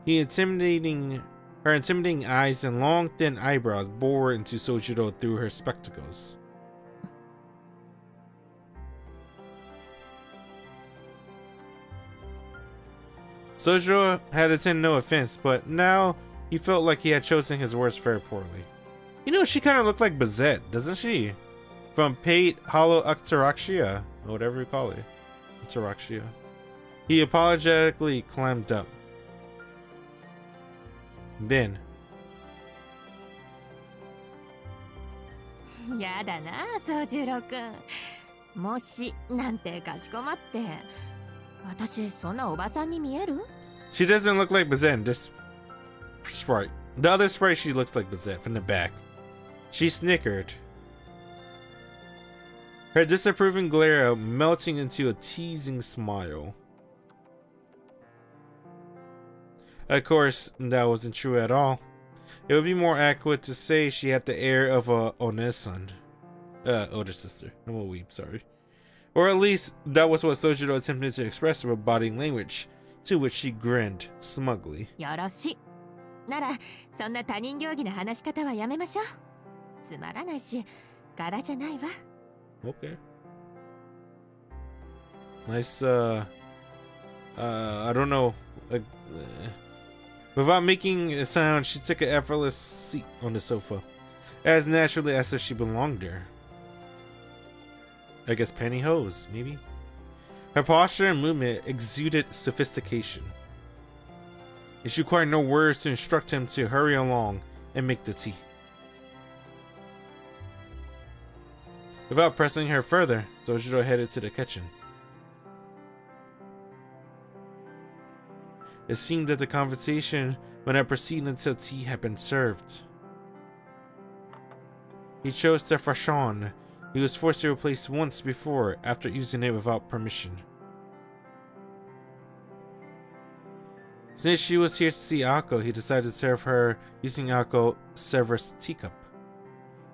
Her intimidating eyes and long, thin eyebrows bored into Sojiro through her spectacles. Sojiro had intended no offense, but now he felt like he had chosen his words very poorly. You know, she kind of looked like Bazette, doesn't she? From Paid Hollow Ataraxia, or whatever you call it. Ataraxia. He apologetically climbed up. Then, やだな、宗十郎くん。もしなんてかしこまって。私そんなおばさんに見える？ she doesn't look like Bazette in this sprite. The other sprite, she looks like Bazette from the back. She snickered. Her disapproving glare melting into a teasing smile. Of course, that wasn't true at all. It would be more accurate to say she had the air of a Onesan. Older sister. I'm a weep, sorry. Or at least, that was what Sojiro attempted to express through her body language, to which she grinned smugly. よろしい。なら、そんな他人行儀な話し方はやめましょう。つまらないし、柄じゃないわ。Okay. Nice, I don't know. Without making a sound, she took an effortless seat on the sofa, as naturally as if she belonged there. I guess pantyhose, maybe? Her posture and movement exuded sophistication. She required no words to instruct him to hurry along and make the tea. Without pressing her further, Sojiro headed to the kitchen. It seemed that the conversation would not proceed until tea had been served. He chose the frachon he was forced to replace once before after using it without permission. Since she was here to see Ako, he decided to serve her using Ako Severus' teacup.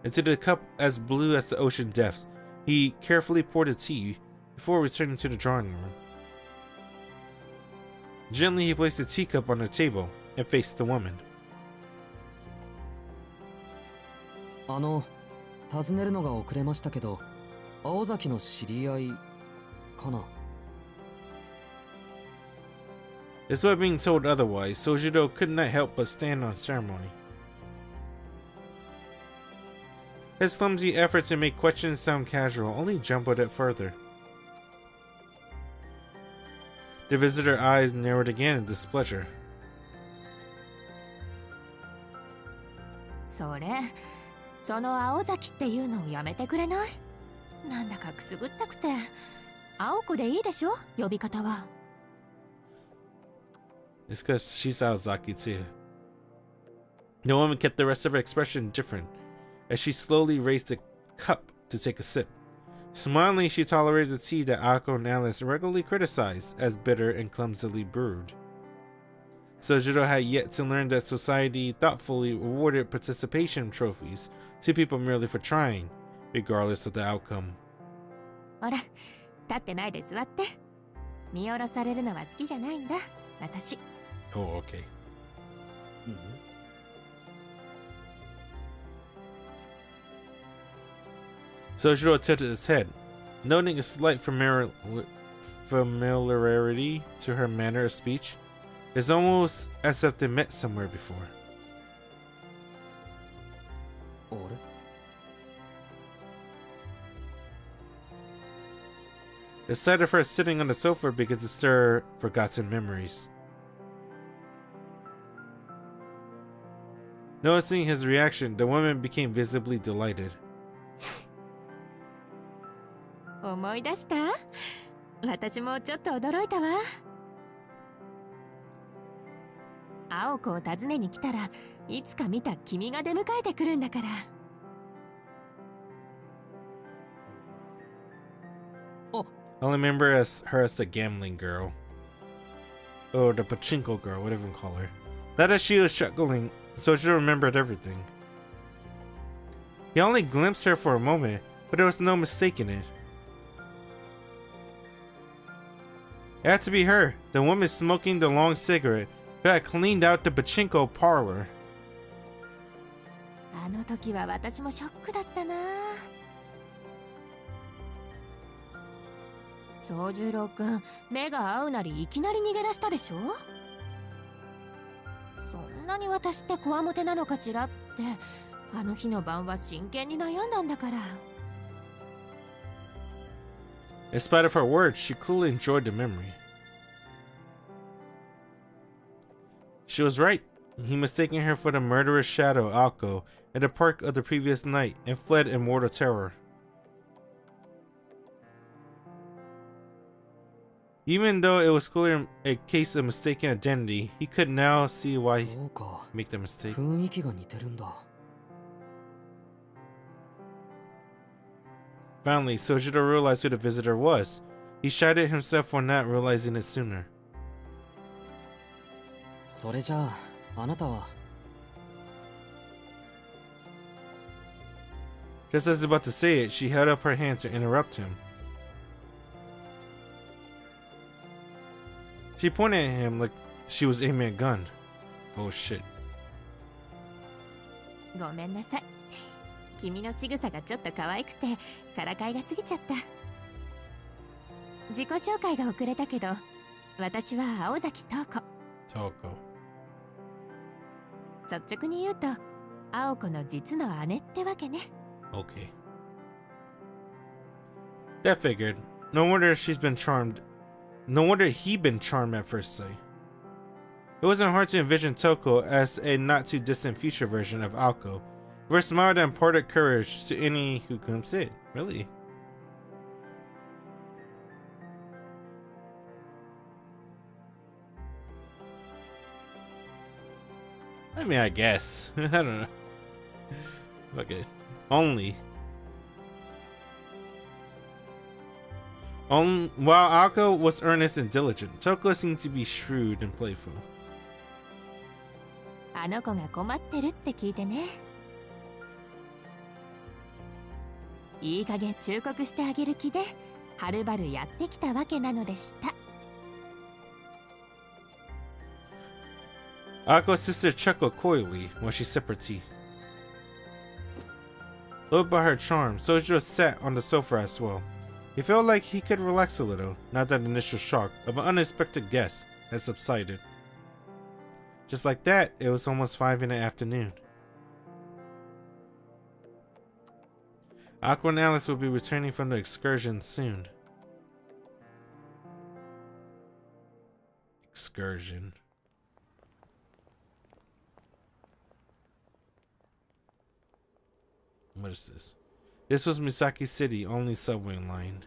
Into the cup as blue as the ocean depths, he carefully poured the tea before returning to the drawing room. Gently, he placed the teacup on the table and faced the woman. 尋ねるのが遅れましたけど、青崎の知り合いかな。Despite being told otherwise, Sojiro could not help but stand on ceremony. His clumsy effort to make questions sound casual only jumbled it further. The visitor's eyes narrowed again in displeasure. その青崎っていうのをやめてくれない？なんだかくすぐったくて。青子でいいでしょ、呼び方は。It's because she's Aozaki too. The woman kept the rest of her expression different as she slowly raised the cup to take a sip. Smilingly, she tolerated the tea that Ako and Alice regularly criticized as bitter and clumsily brewed. Sojiro had yet to learn that society thoughtfully awarded participation trophies to people merely for trying, regardless of the outcome. ほら、立ってないで座って。見下ろされるのは好きじゃないんだ、私。Oh, okay. Sojiro tilted his head. Noting a slight familiarity to her manner of speech, it's almost as if they met somewhere before. あれ The sight of her sitting on the sofa begins to stir forgotten memories. Noticing his reaction, the woman became visibly delighted. 思い出した？私もちょっと驚いたわ。青子を訪ねに来たらいつか見た君が出迎えてくるんだから。 I only remember her as the gambling girl. Or the pachinko girl, whatever you call her. Not as she was struggling, so she remembered everything. He only glimpsed her for a moment, but there was no mistaking it. It had to be her, the woman smoking the long cigarette who had cleaned out the pachinko parlor. あの時は私もショックだったな。宗十郎くん、目が合うなりいきなり逃げ出したでしょ。そんなに私ってこわもてなのかしらって、あの日の晩は真剣に悩んだんだから。In spite of her words, she coolly enjoyed the memory. She was right. He mistaken her for the murderous shadow Alko in the park of the previous night and fled in mortal terror. Even though it was clearly a case of mistaken identity, he could now see why he そうか make the mistake. 雰囲気が似てるんだ Finally, Sojiro realized who the visitor was. He shouted himself for not realizing it sooner. それじゃああなたは Just as he was about to say it, she held up her hand to interrupt him. She pointed at him like she was aiming a gun. Oh shit. ごめんなさい。君の仕草がちょっと可愛くてからかいが過ぎちゃった。自己紹介が遅れたけど、私は青崎東子。 Toko. 率直に言うと、青子の実の姉ってわけね。 Okay. That figured. No wonder she's been charmed. No wonder he'd been charmed at first sight. It wasn't hard to envision Toko as a not too distant future version of Alko, with her smile that imparted courage to any who glimpsed it. Really? I mean, I guess. I don't know. Okay. Only. While Alko was earnest and diligent, Toko seemed to be shrewd and playful. あの子が困ってるって聞いてね。いい加減忠告してあげる気で、はるばるやってきたわけなのでした。 Alko's sister chuckled coyly while she sipped her tea. Lulled by her charm, Sojiro sat on the sofa as well. He felt like he could relax a little, now that initial shock of an unexpected guest had subsided. Just like that, it was almost 5 in the afternoon. Aqua and Alice will be returning from the excursion soon. Excursion. What is this? This was Misaki City, only subway line.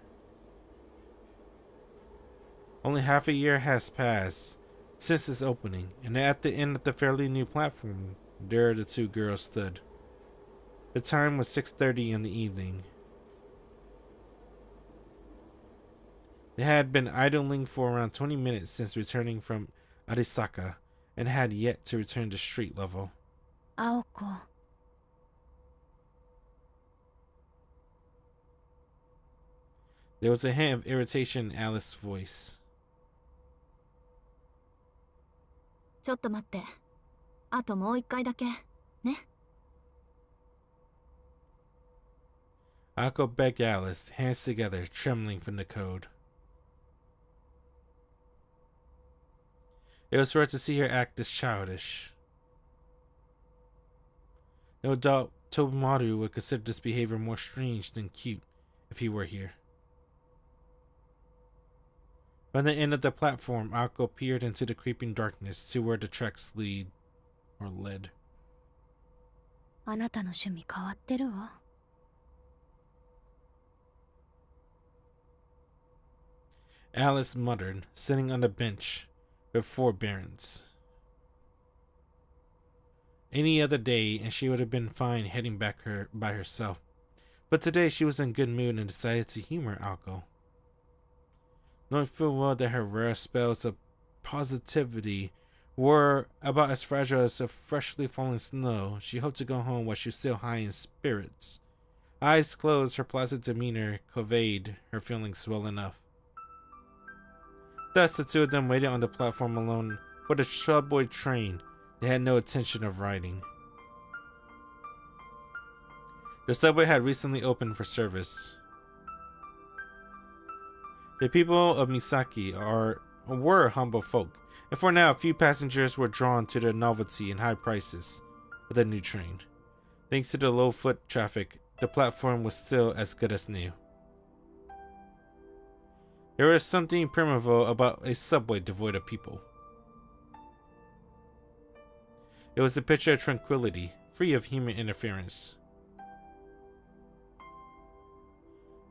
Only half a year has passed since its opening, and at the end of the fairly new platform, there the two girls stood. The time was 6:30 in the evening. They had been idling for around 20 minutes since returning from Arisaka, and had yet to return to street level. 青子。 There was a hint of irritation in Alice's voice. ちょっと待って。あともう一回だけ。ね。Ako begged Alice, hands together, trembling from the code. It was rare to see her act this childish. No doubt Tobimaru would consider this behavior more strange than cute if he were here. From the end of the platform, Ako peered into the creeping darkness to where the tracks led. あなたの趣味変わってるわ。Alice muttered, sitting on the bench with 4 barons. Any other day, and she would have been fine heading back by herself. But today she was in good mood and decided to humor Ako. Knowing full well that her rare spells of positivity were about as fragile as a freshly fallen snow, she hoped to go home while she was still high in spirits. Eyes closed, her placid demeanor conveyed her feelings well enough. Thus, the two of them waited on the platform alone for the subway train. They had no intention of riding. The subway had recently opened for service. The people of Misaki were humble folk, and for now few passengers were drawn to the novelty and high prices of the new train. Thanks to the low foot traffic, the platform was still as good as new. There was something primeval about a subway devoid of people. It was a picture of tranquility, free of human interference.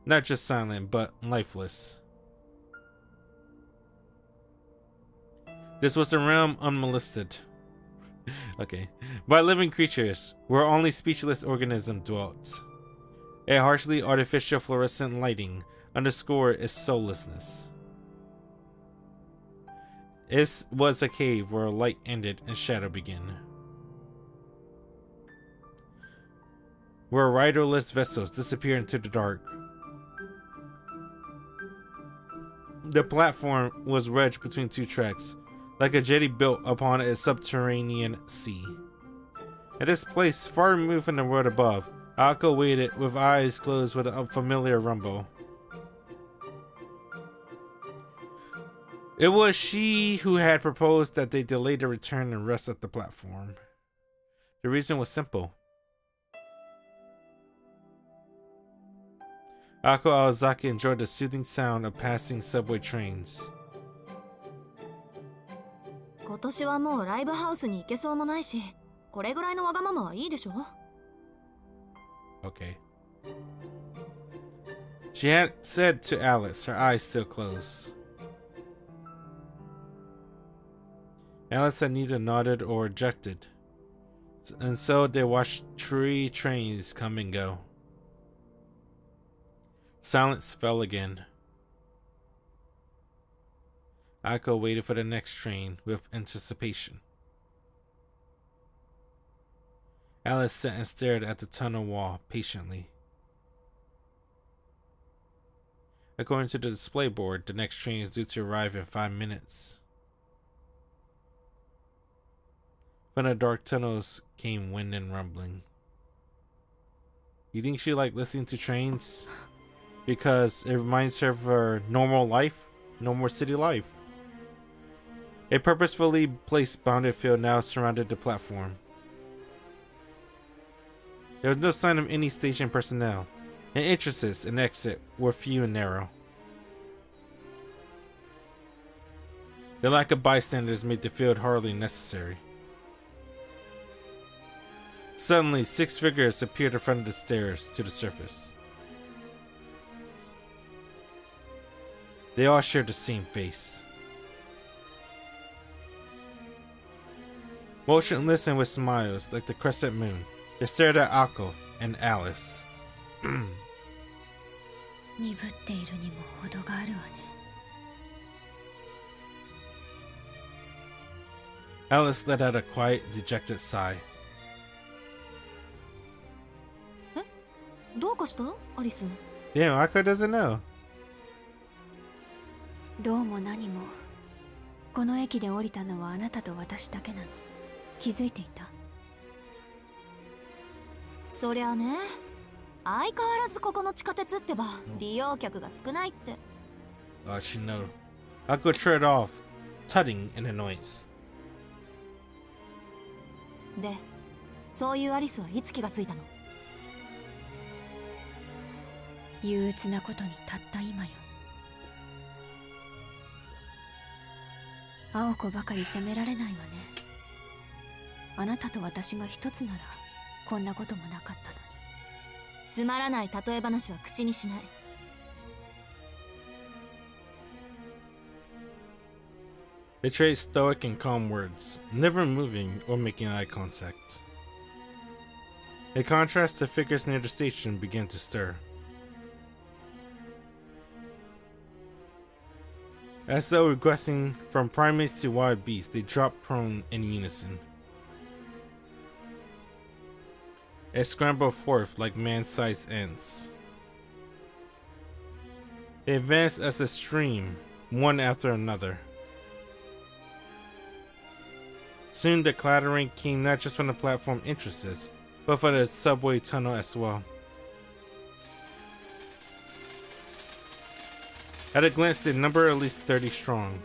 Not just silent, but lifeless. This was a realm unmolested by living creatures, where only speechless organisms dwelt. A harshly artificial fluorescent lighting underscored its soullessness. It was a cave where light ended and shadow began, where riderless vessels disappeared into the dark. The platform was wedged between 2 tracks, like a jetty built upon a subterranean sea. At this place, far removed from the world above, Ako waited with eyes closed with an unfamiliar rumble. It was she who had proposed that they delay their return and rest at the platform. The reason was simple. Ako Awazaki enjoyed the soothing sound of passing subway trains. 今年はもうライブハウスに行けそうもないし、これぐらいのわがままはいいでしょ。Okay. She had said to Alice, her eyes still closed. Alice had neither nodded or rejected, and so they watched 3 trains come and go. Silence fell again. Ako waited for the next train with anticipation. Alice sat and stared at the tunnel wall patiently. According to the display board, the next train is due to arrive in 5 minutes. From the dark tunnels came wind and rumbling. You think she liked listening to trains? Because it reminds her of her normal life, normal city life. A purposefully placed bounded field now surrounded the platform. There was no sign of any station personnel, and entrances and exit were few and narrow. The lack of bystanders made the field hardly necessary. Suddenly, 6 figures appeared in front of the stairs to the surface. They all shared the same face. Motionless and with smiles like the crescent moon, they stared at Ako and Alice. 鈍っているにも程があるわね。Alice let out a quiet, dejected sigh. どうかした？アリス。Damn, Ako doesn't know. どうも何も。この駅で降りたのはあなたと私だけなの。気づいていた？そりゃあね。相変わらずここの地下鉄ってば利用客が少ないって。 Oh, she know. Akko trade off, tutting in annoyance. で、そういうアリスはいつ気がついたの？憂鬱なことにたった今よ。青子ばかり責められないわね。あなたと私が一つならこんなこともなかったのに。つまらない例え話は口にしない。They trade stoic and calm words, never moving or making eye contact. In contrast, the figures near the station began to stir. As though regressing from primates to wild beasts, they dropped prone in unison. They scrambled forth like man-sized ants. They advanced as a stream, one after another. Soon the clattering came not just from the platform entrances, but from the subway tunnel as well. At a glance, they number at least 30 strong.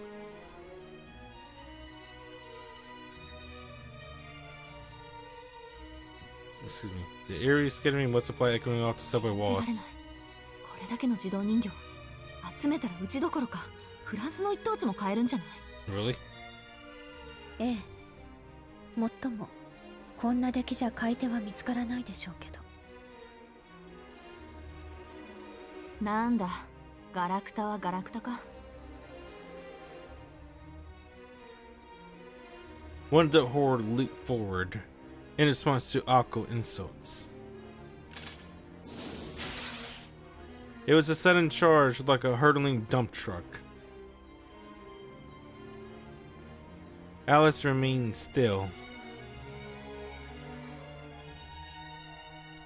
Excuse me. The eerie skittering multiply echoing off the subway 信じら walls. れない。これだけの自動人形集めたらうちどころかフランスの一等地も買えるんじゃない？ Really? ええ。もっともこんな出来じゃ買い手は見つからないでしょうけど。なんだ、ガラクタはガラクタか。One of the horde leaped forward in response to Akko insults. It was a sudden charge like a hurtling dump truck. Alice remained still.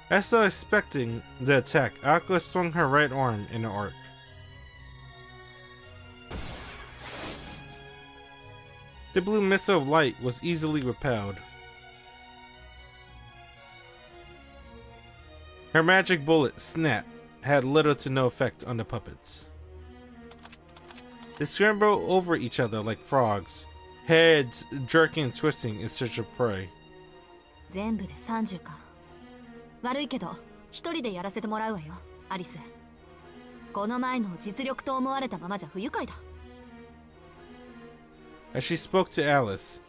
As though expecting the attack, Akko swung her right arm in an arc. The blue missile of light was easily repelled. Her magic bullet, Snap, had little to no effect on the puppets. They scrambled over each other like frogs, heads jerking and twisting in search of prey. 全部で30か。悪いけど一人でやらせてもらうわよ、アリス。この前の実力と思われたままじゃ不愉快だ。As she spoke to Alice,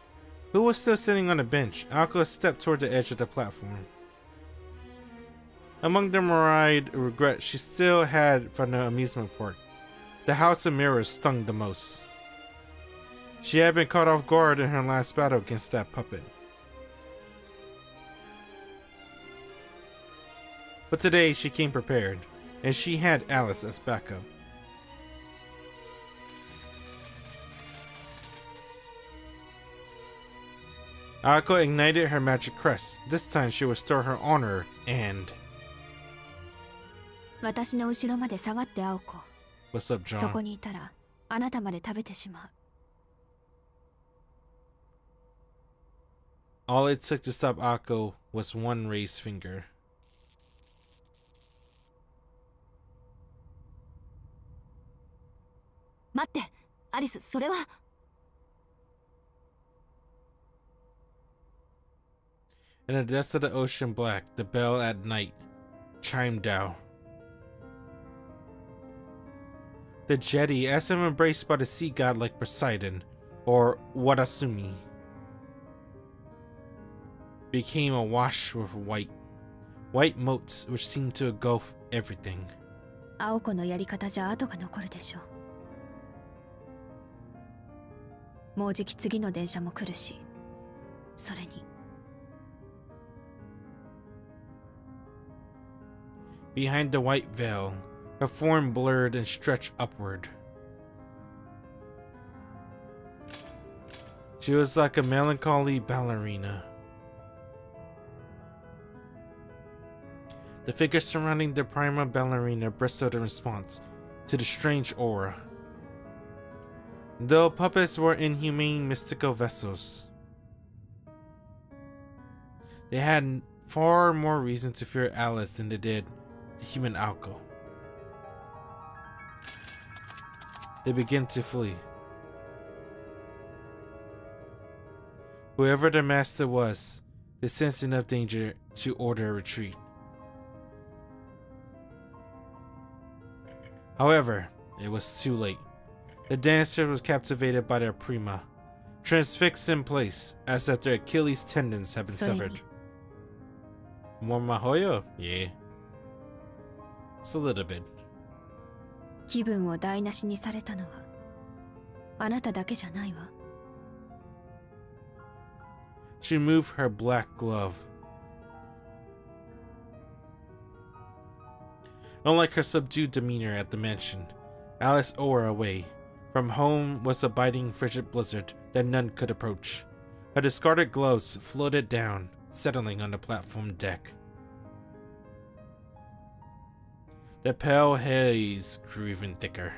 who was still sitting on a bench, Akko stepped toward the edge of the platform. Among the myriad regrets she still had from the amusement park, the House of Mirrors stung the most. She had been caught off guard in her last battle against that puppet. But today she came prepared, and she had Alice as backup. Akko ignited her magic crest. This time she would restore her honor and... 私の後ろまで下がって青子。 What's up, そこ John? にいたらあなたまで食べてしまう。 All it took to stop Akko was one raised finger. "待って、アリス、それは。" In the depths of the ocean black, the bell at night chimed out. The jetty, as if embraced by the sea god like Poseidon, or Wadasumi, became awash with white motes which seemed to engulf everything. 青子のやり方じゃ後が残るでしょう。もうじき次の電車も来るし、それに。 Behind the white veil, her form blurred and stretched upward. She was like a melancholy ballerina. The figures surrounding the prima ballerina bristled in response to the strange aura. Though puppets were inhumane mystical vessels, they had far more reason to fear Alice than they did the human Alco. They begin to flee. Whoever their master was, they sensed enough danger to order a retreat. However, it was too late. The dancer was captivated by their prima, transfixed in place as if their Achilles tendons had been severed. More Mahoyo? Yeah. Just a little bit. 気分を台無しにされたのはあなただけじゃないわ。 She moved her black glove. Unlike her subdued demeanor at the mansion, Alice oar away. From home was a biting frigid blizzard that none could approach. Her discarded gloves floated down, settling on the platform deck. The pale haze grew even thicker.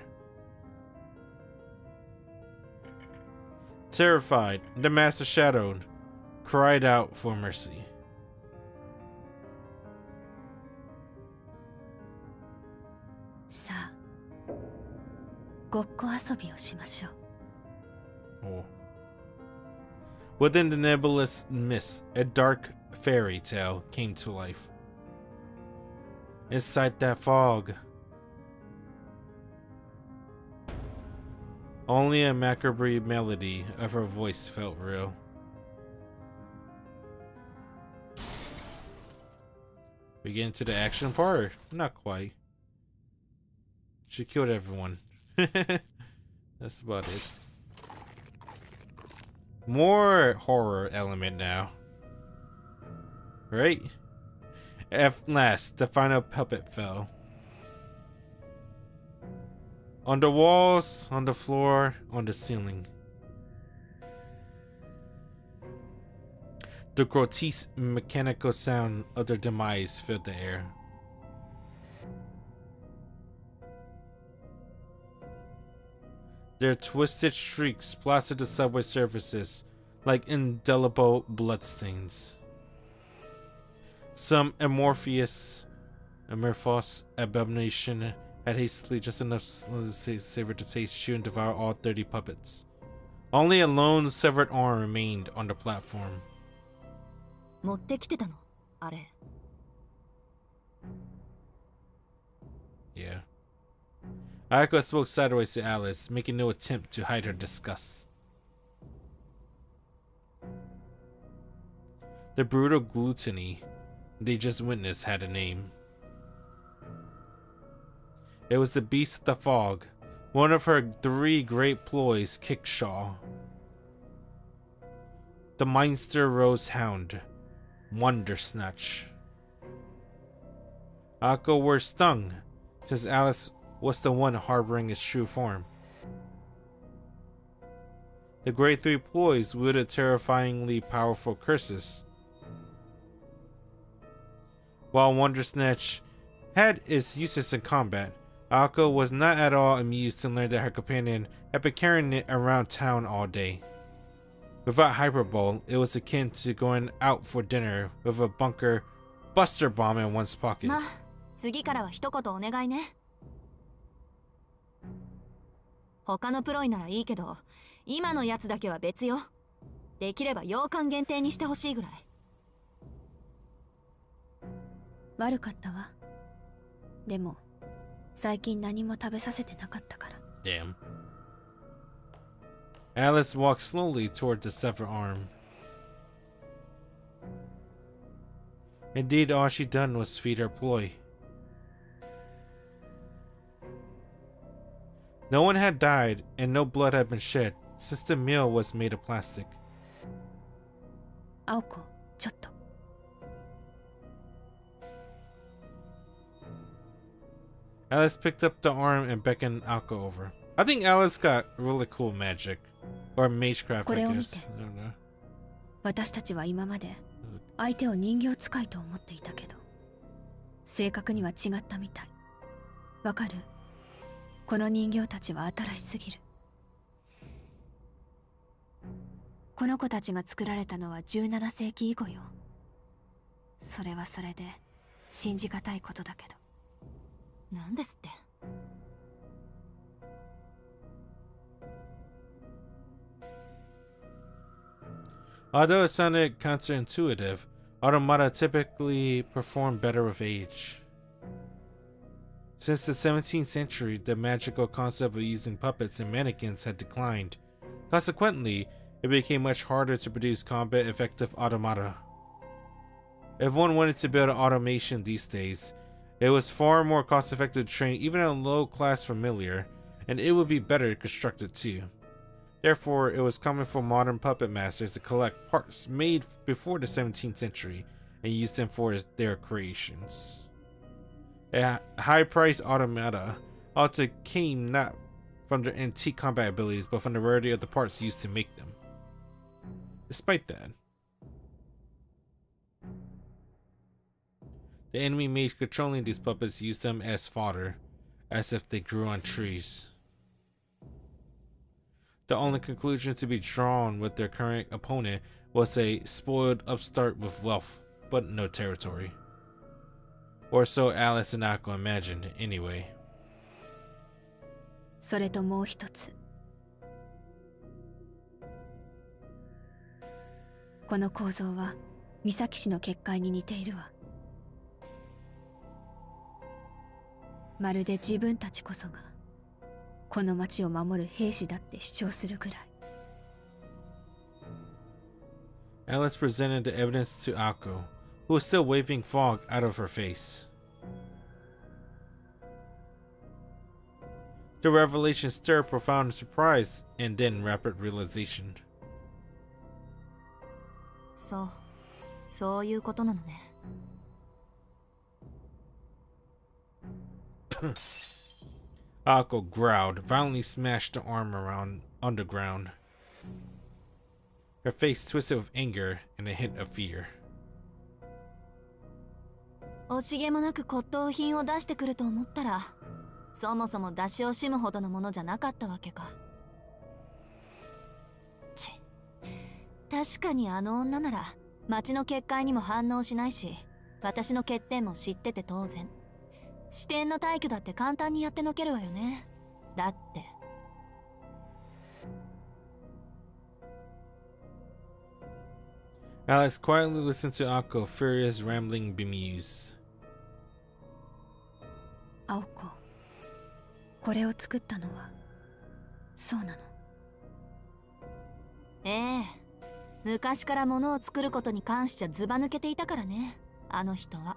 Terrified, the master shadowed, cried out for mercy. Oh. Within the nebulous mist, a dark fairy tale came to life. Inside that fog, only a macabre melody of her voice felt real. We get into the action part? Not quite. She killed everyone. That's about it. More horror element now. Right? At last, the final puppet fell. On the walls, on the floor, on the ceiling. The grotesque mechanical sound of their demise filled the air. Their twisted shrieks plastered the subway surfaces like indelible bloodstains. Some amorphous abomination had hastily just enough savor to taste, chew, and devour all 30 puppets. Only a lone severed arm remained on the platform. 持ってきてたのあれ。 Yeah. Ayako spoke sideways to Alice, making no attempt to hide her disgust. The brutal gluttony they just witnessed had a name. It was the beast of the fog, one of her 3 great ploys, Kickshaw. The Minster Rose Hound, Wonder Snatch. Ayako were stung, since Alice was the one harboring its true form. The great 3 ploys wielded terrifyingly powerful curses. While Wonder Snatch had its uses in combat, Ayako was not at all amused to learn that her companion had been carrying it around town all day. Without hyperbole, it was akin to going out for dinner with a bunker buster bomb in one's pocket. まあ、次からは一言お願いね。他のプロイならいいけど、今のやつだけは別よ。できれば洋館限定にしてほしいぐらい。悪かったわ。でも、最近何も食べさせてなかったから。Damn. Alice walked slowly toward the severed arm. Indeed, all she'd done was feed her ploy. No one had died, and no blood had been shed, since the meal was made of plastic. 青子、ちょっと。Alice picked up the arm and beckoned Alko over. I think Alice got really cool magic. Or magecraft, I guess. I don't know. 私たちは今まで相手を人形使いと思っていたけど、正確には違ったみたい。わかる？この人形たちは新しすぎる。この子たちが作られたのは17世紀以後よ。それはそれで信じがたいことだけど。なんですって。Although it sounded counterintuitive, automata typically perform better with age. Since the 17th century, the magical concept of using puppets and mannequins had declined. Consequently, it became much harder to produce combat-effective automata. If one wanted to build an automation these days, it was far more cost-effective to train even a low-class familiar, and it would be better constructed too. Therefore, it was common for modern puppet masters to collect parts made before the 17th century and use them for their creations. A high-priced automata often came not from their antique combat abilities, but from the rarity of the parts used to make them. Despite that, the enemy mage controlling these puppets used them as fodder, as if they grew on trees. The only conclusion to be drawn with their current opponent was a spoiled upstart with wealth, but no territory. Or so Alice and Akko imagined, anyway. それともう一つ。この構造は三崎氏の結界に似ているわ。まるで自分たちこそがこの町を守る兵士だって主張するぐらい。Alice presented the evidence to Akko, who was still waving fog out of her face. The revelation stirred profound surprise and then rapid realization. そういうことなのね。Akko growled, violently smashed the arm around underground. Her face twisted with anger and a hint of fear. 惜しげもなく骨董品を出してくると思ったら、そもそも出し惜しむほどのものじゃなかったわけか。確かにあの女なら町の結界にも反応しないし、私の欠点も知ってて当然。視点の退去だって簡単にやってのけるわよね。だって。Alice quietly listened to Akko, furious, rambling, bemused. 青子、これを作ったのはそうなの？ええ、昔から物を作ることに関しちゃずば抜けていたからね、あの人は。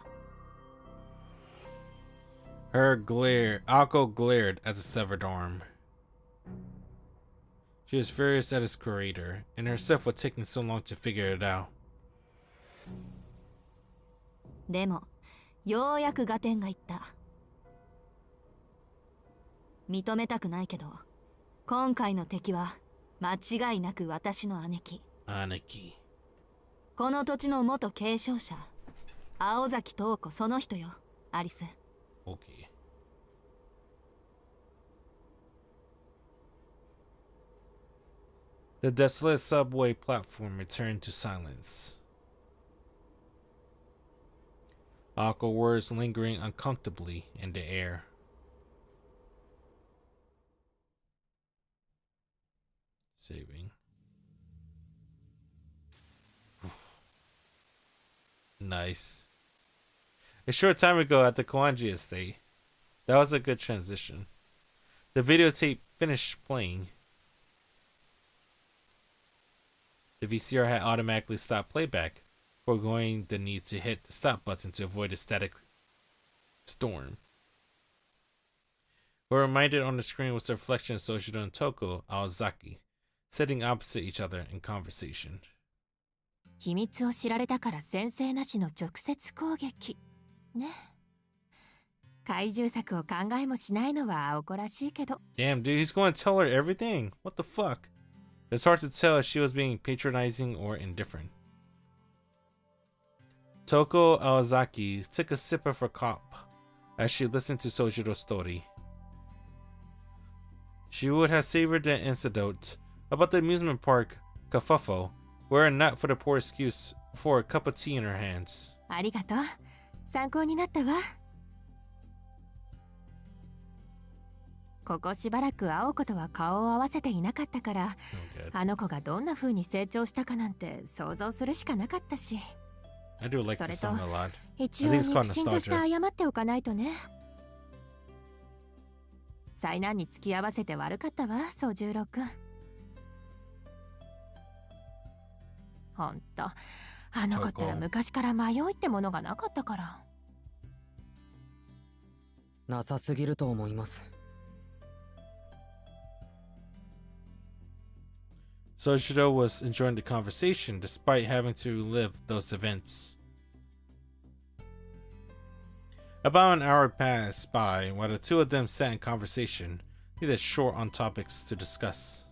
Akko glared at the severed arm. She was furious at his creator, and herself for taking so long to figure it out. でも、ようやく合点がいった。認めたくないけど、今回の敵は間違いなく私の姉貴。この土地の元継承者、青崎東子その人よ、アリス。Okay. The desolate subway platform returned to silence. Awkward words lingering uncomfortably in the air. Saving. Nice. A short time ago at the Kawanji estate. That was a good transition. The videotape finished playing. The VCR had automatically stopped playback, foregoing the need to hit the stop button to avoid a static storm. What reminded on the screen was the reflection of Sojiro and Toko Aozaki, sitting opposite each other in conversation. 秘密を知られたから先生なしの直接攻撃。ね。怪獣作を考えもしないのは青子らしいけど。Damn, dude, he's going to tell her everything. What the fuck? It's hard to tell if she was being patronizing or indifferent. Toko Aozaki took a sip of her cup as she listened to Sojiro's story. She would have savored the anecdote about the amusement park Kafufo, were it not for the poor excuse for a cup of tea in her hands. ありがとう。参考になったわ。ここしばらく青子とは顔を合わせていなかったから、 Oh, good. あの子がどんな風に成長したかなんて想像するしかなかったし、 I do like this song a lot. 一応 I think it's called 肉親として nostalgia. 謝っておかないとね。災難に付き合わせて悪かったわ、宗十郎くん。ほんと、あの子ったら昔から迷いってものがなかったから。なさすぎると思います。Sojiro was enjoying the conversation despite having to relive those events. About an hour passed by while the two of them sat in conversation, neither short on topics to discuss.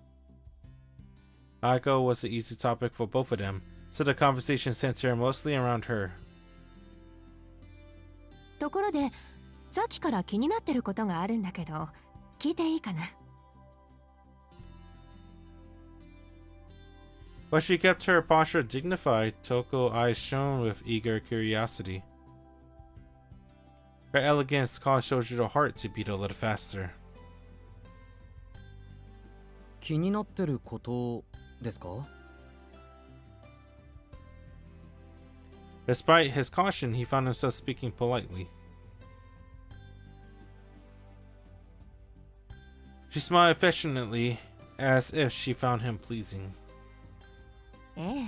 Aiko was the easy topic for both of them, so the conversation centered mostly around her. ところで、さっきから気になってることがあるんだけど、聞いていいかな？ While she kept her posture dignified, Toko's eyes shone with eager curiosity. Her elegance caused Shojiro's heart to beat a little faster. 気になってることですか？ Despite his caution, he found himself speaking politely. She smiled affectionately, as if she found him pleasing. ええ、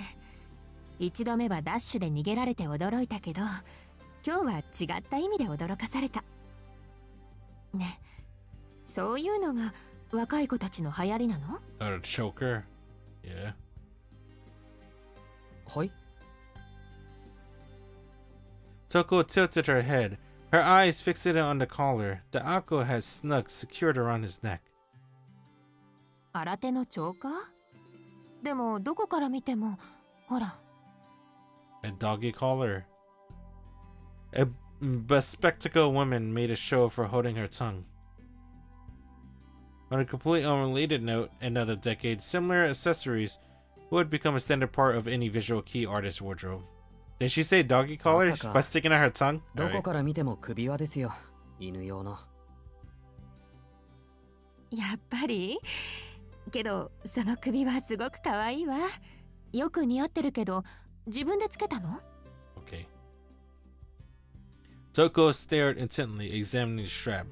一度目はダッシュで逃げられて驚いたけど、今日は違った意味で驚かされた。ね、そういうのが若い子たちの流行りなの？ A choker? Yeah. はい。 Toko tilted her head, her eyes fixated on the collar that Ako had snug secured around his neck. 新手のチョーカー？でもどこから見ても、ほら。A doggy collar. A bespectacled woman made a show for holding her tongue. On a completely unrelated note, another decade, similar accessories would become a standard part of any visual kei artist's wardrobe. Did she say doggy collar by sticking out her tongue? どこから見ても首輪ですよ。犬用の。やっぱり？けどその首はすごく可愛いわ。よく似合ってるけど、自分でつけたの？ Okay. Toko stared intently, examining the strap.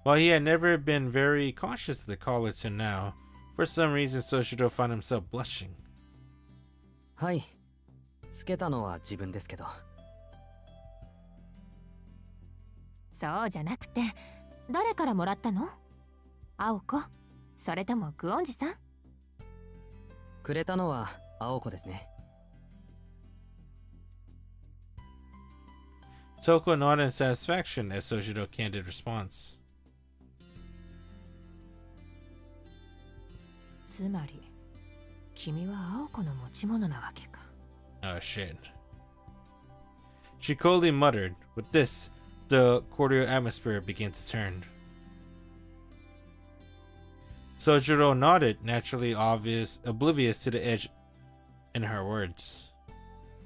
While he had never been very cautious of the collar till now, for some reason Soshiro found himself blushing. はい。つけたのは自分ですけど。そうじゃなくて、誰からもらったの？青子？それともグオンジさん？くれたのは青子ですね。Toko nodded in satisfaction at Soshiro's candid response. つまり、君は青子の持ち物なわけか。Oh shit. She coldly muttered. With this, the cordial atmosphere began to turn. Sojiro nodded, naturally oblivious to the edge in her words.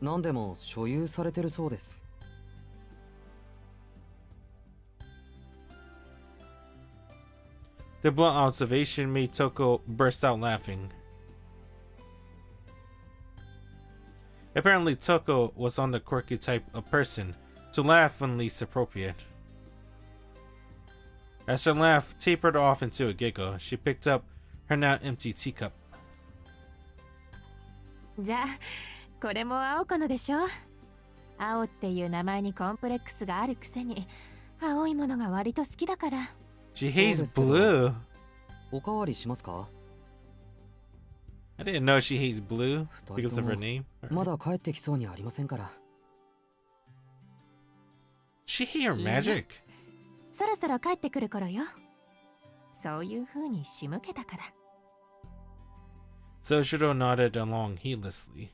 何でも所有されてるそうです。The blunt observation made Toko burst out laughing. Apparently, Toko was on the quirky type of person to laugh when least appropriate. As her laugh tapered off into a giggle, she picked up her now empty teacup. じゃあ、これも青子のでしょ？青っていう名前にコンプレックスがあるくせに、青いものが割と好きだから。She hates blue. おかわりしますか？ I didn't know she hates blue because of her name. まだ帰ってきそうにありませんから。She hear magic. そろそろ帰ってくる頃よ。そういう風に仕向けたから。Soshiro nodded along heedlessly.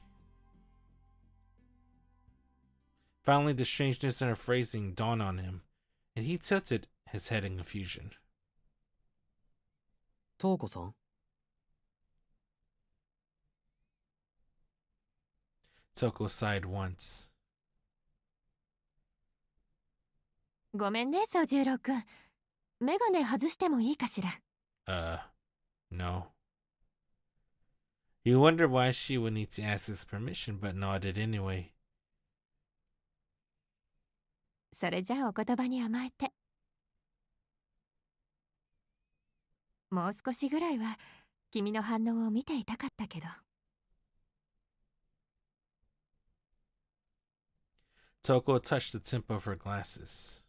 Finally, the strangeness in her phrasing dawned on him, and he tilted his head in confusion. トウコさん？ Toko sighed once. ごめんね、宗十郎くん。メガネ外してもいいかしら。 No. You wonder why she would need to ask his permission, but nodded anyway. それじゃあお言葉に甘えて。もう少しぐらいは君の反応を見ていたかったけど。Toko touched the tip of her glasses.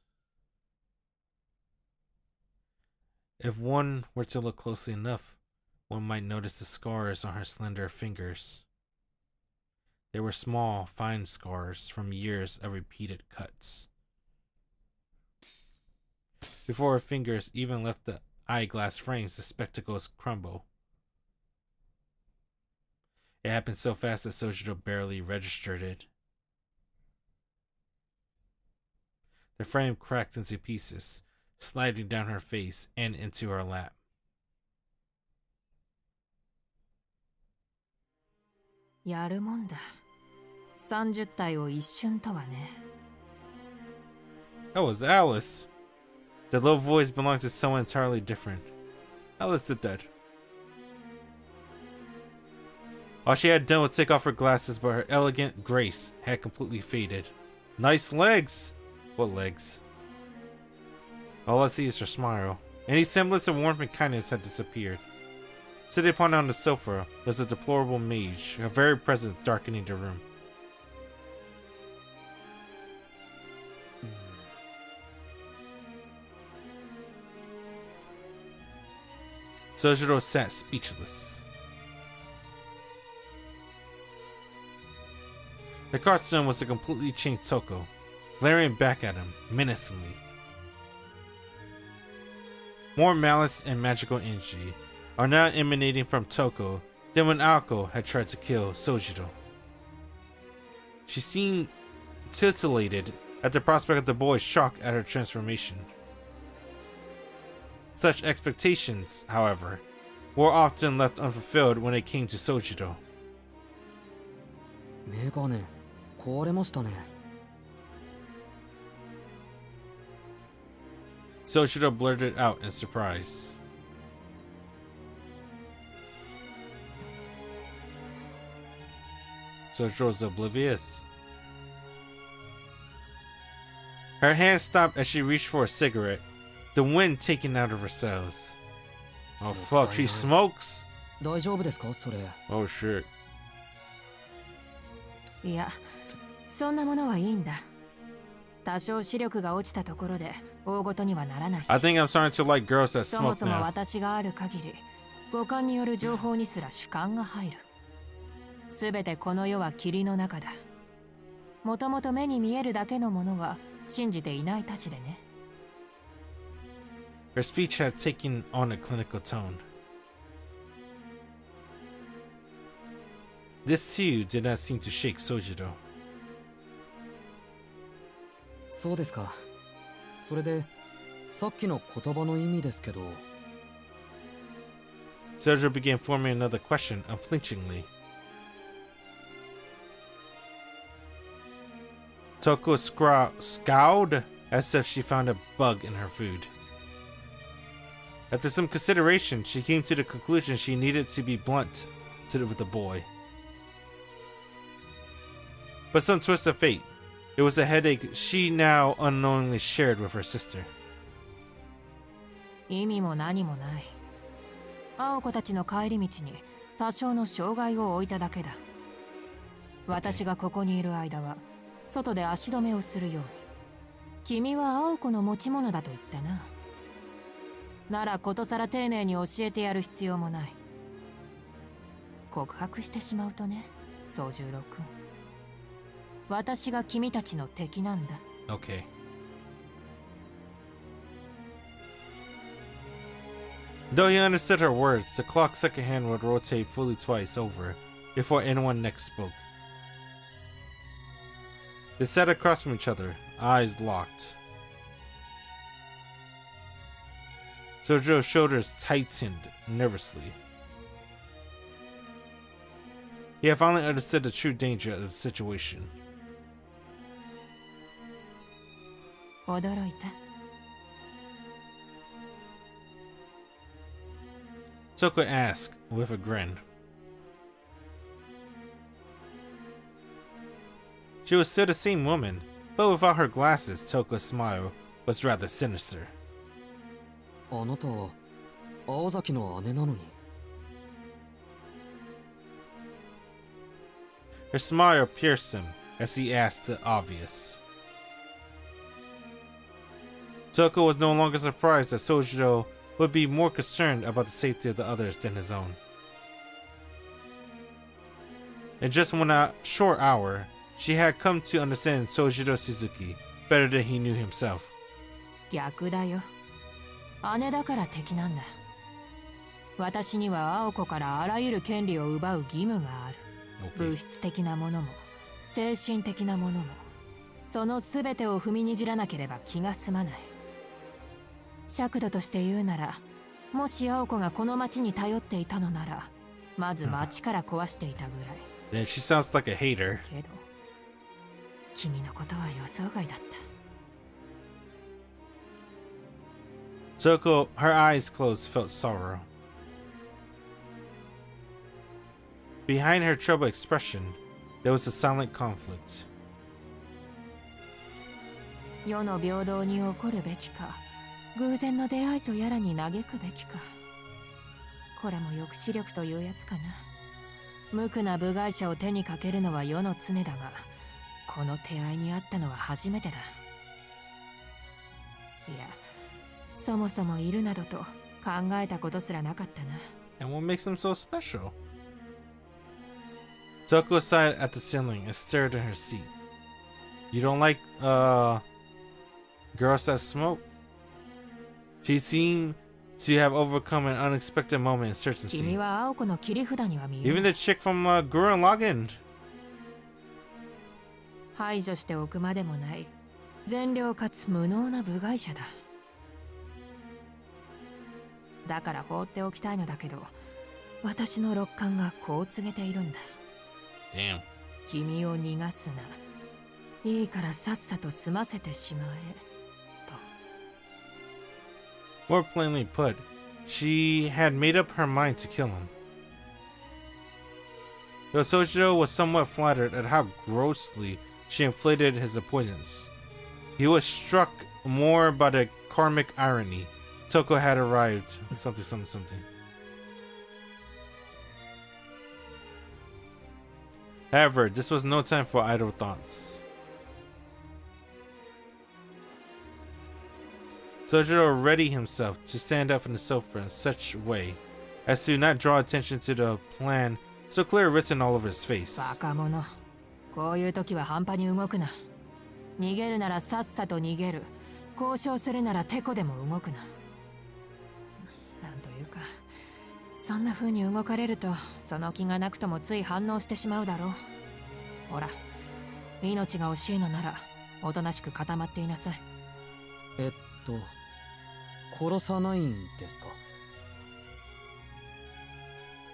If one were to look closely enough, one might notice the scars on her slender fingers. They were small, fine scars from years of repeated cuts. Before her fingers even left the eyeglass frames, the spectacles crumbled. It happened so fast that Sojiro barely registered it. The frame cracked into pieces, sliding down her face and into her lap. やるもんだ。30体を一瞬とはね。 That was Alice. The low voice belonged to someone entirely different. Alice the dead. All she had done was take off her glasses, but her elegant grace had completely faded. Nice legs! What legs? All I see is her smile. Any semblance of warmth and kindness had disappeared. Sitting upon on the sofa was a deplorable mage, her very presence darkening the room. Sojiro sat speechless. The costume was a completely changed Toko, glaring back at him menacingly. More malice and magical energy are now emanating from Toko than when Aoko had tried to kill Sojiro. She seemed titillated at the prospect of the boy's shock at her transformation. Such expectations, however, were often left unfulfilled when it came to Sojiro. メガネ壊れましたね。 Sojiro blurted out in surprise. Sojiro's oblivious. Her hand stopped as she reached for a cigarette, the wind taken out of her cells. Oh fuck, she smokes? 大丈夫ですかそれ。 Oh shit. いや、そんなものはいいんだ。多少視力が落ちたところで大ごとにはならないし。 I think I'm starting to like girls that そも smoke そも now. 私がある限り、五感による情報にすら主観が入る。すべてこの世は霧の中だ。もともと目に見えるだけのものは信じていないたちでね。 Her speech had taken on a clinical tone. This too did not seem to shake Sojiro. そうですか。それでさっきの言葉の意味ですけど。 Sojiro began forming another question unflinchingly. Toko scowled as if she found a bug in her food. After some consideration, she came to the conclusion she needed to be blunt with the boy. But some twist of fate, it was a headache she now unknowingly shared with her sister. 意味も何もない。青子たちの帰り道に多少の障害を置いただけだ。私がここにいる間は外で足止めをするように。君は青子の持ち物だと言ったな。ならことさら丁寧に教えてやる必要もない。告白してしまうとね、宗十郎君。私が君たちの敵なんだ。 Okay. Though he understood her words, the clock's second hand would rotate fully twice over before anyone next spoke. They sat across from each other, eyes locked. Sojiro's shoulders tightened nervously. He had finally understood the true danger of the situation. 驚いた。Toko asked with a grin. She was still the same woman, but without her glasses, Toko's smile was rather sinister. あなたは青崎の姉なのに。 Her smile pierced him as he asked the obvious. Toko was no longer surprised that Sojiro would be more concerned about the safety of the others than his own. In just one short hour, she had come to understand Sojiro Suzuki better than he knew himself. 逆だよ。姉だから敵なんだ。私には青子からあらゆる権利を奪う義務がある。物質的なものも精神的なものも、その全てを踏みにじらなければ気が済まない。尺度として言うなら、もし青子がこの町に頼っていたのなら、まず町から壊していたぐらい。Then she sounds like a hater. けど、君のことは予想外だった。Toko, her eyes closed, felt sorrow. Behind her troubled expression, there was a silent conflict. 世の平等に起こるべきか、偶然の出会いとやらに嘆くべきか。これも抑止力というやつかな。無垢な部外者を手にかけるのは世の常だが、この手合いにあったのは初めてだ。いや、そもそもいるなどと考えたことすらなかったな。And what makes them so special? Toko sighed at the ceiling and stared in her seat. You don't like, girls that smoke? She seemed to have overcome an unexpected moment in certainty. 君は青子の切り札には見え Even ない。 the chick from Gurren Lagann. 排除しておくまでもない善良かつ無能な部外者だ。だから放っておきたいのだけど、私の六感がこう告げているんだ。Damn. 君を逃がすな。いいからさっさと済ませてしまえ。と。 More plainly put, she had made up her mind to kill him. Though Sojiro was somewhat flattered at how grossly she inflated his importance, he was struck more by the karmic irony. Toko had arrived. Something. However, this was no time for idle thoughts. Sojiro readied himself to stand up from the sofa in such a way as to not draw attention to the plan so clearly written all over his face. バカ者。こういう時は半端に動くな。逃げるならさっさと逃げる。交渉するならテコでも動くな。なんというか、そんな風に動かれると、その気がなくともつい反応してしまうだろう。ほら、命が惜しいのなら、おとなしく固まっていなさい。殺さないんですか？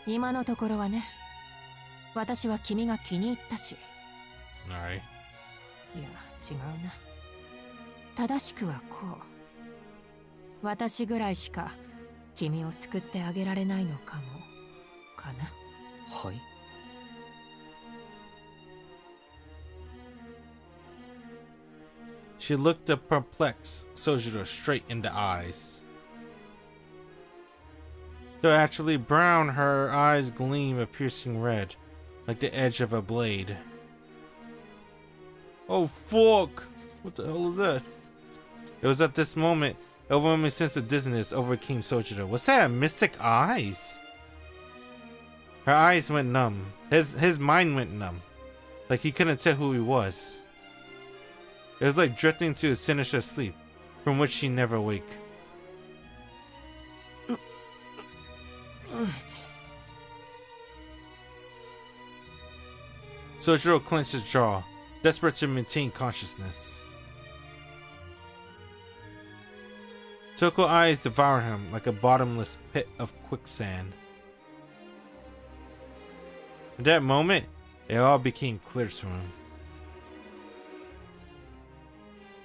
今のところはね。私は君が気に入ったし。Alright. いや、違うな。正しくはこう。私ぐらいしか君を救ってあげられないのかも、かな。はい。She looked the perplexed Sojiro straight in the eyes. Though actually brown, her eyes gleam a piercing red, like the edge of a blade. Oh fuck! What the hell is that? It was at this moment, a overwhelming sense of dizziness overcame Sojiro. What's that? Mystic eyes? Her eyes went numb. His mind went numb. Like he couldn't tell who he was. It was like drifting to a sinister sleep, from which she never awake. Sojiro clenched his jaw, desperate to maintain consciousness. Toko's eyes devoured him like a bottomless pit of quicksand. At that moment, it all became clear to him.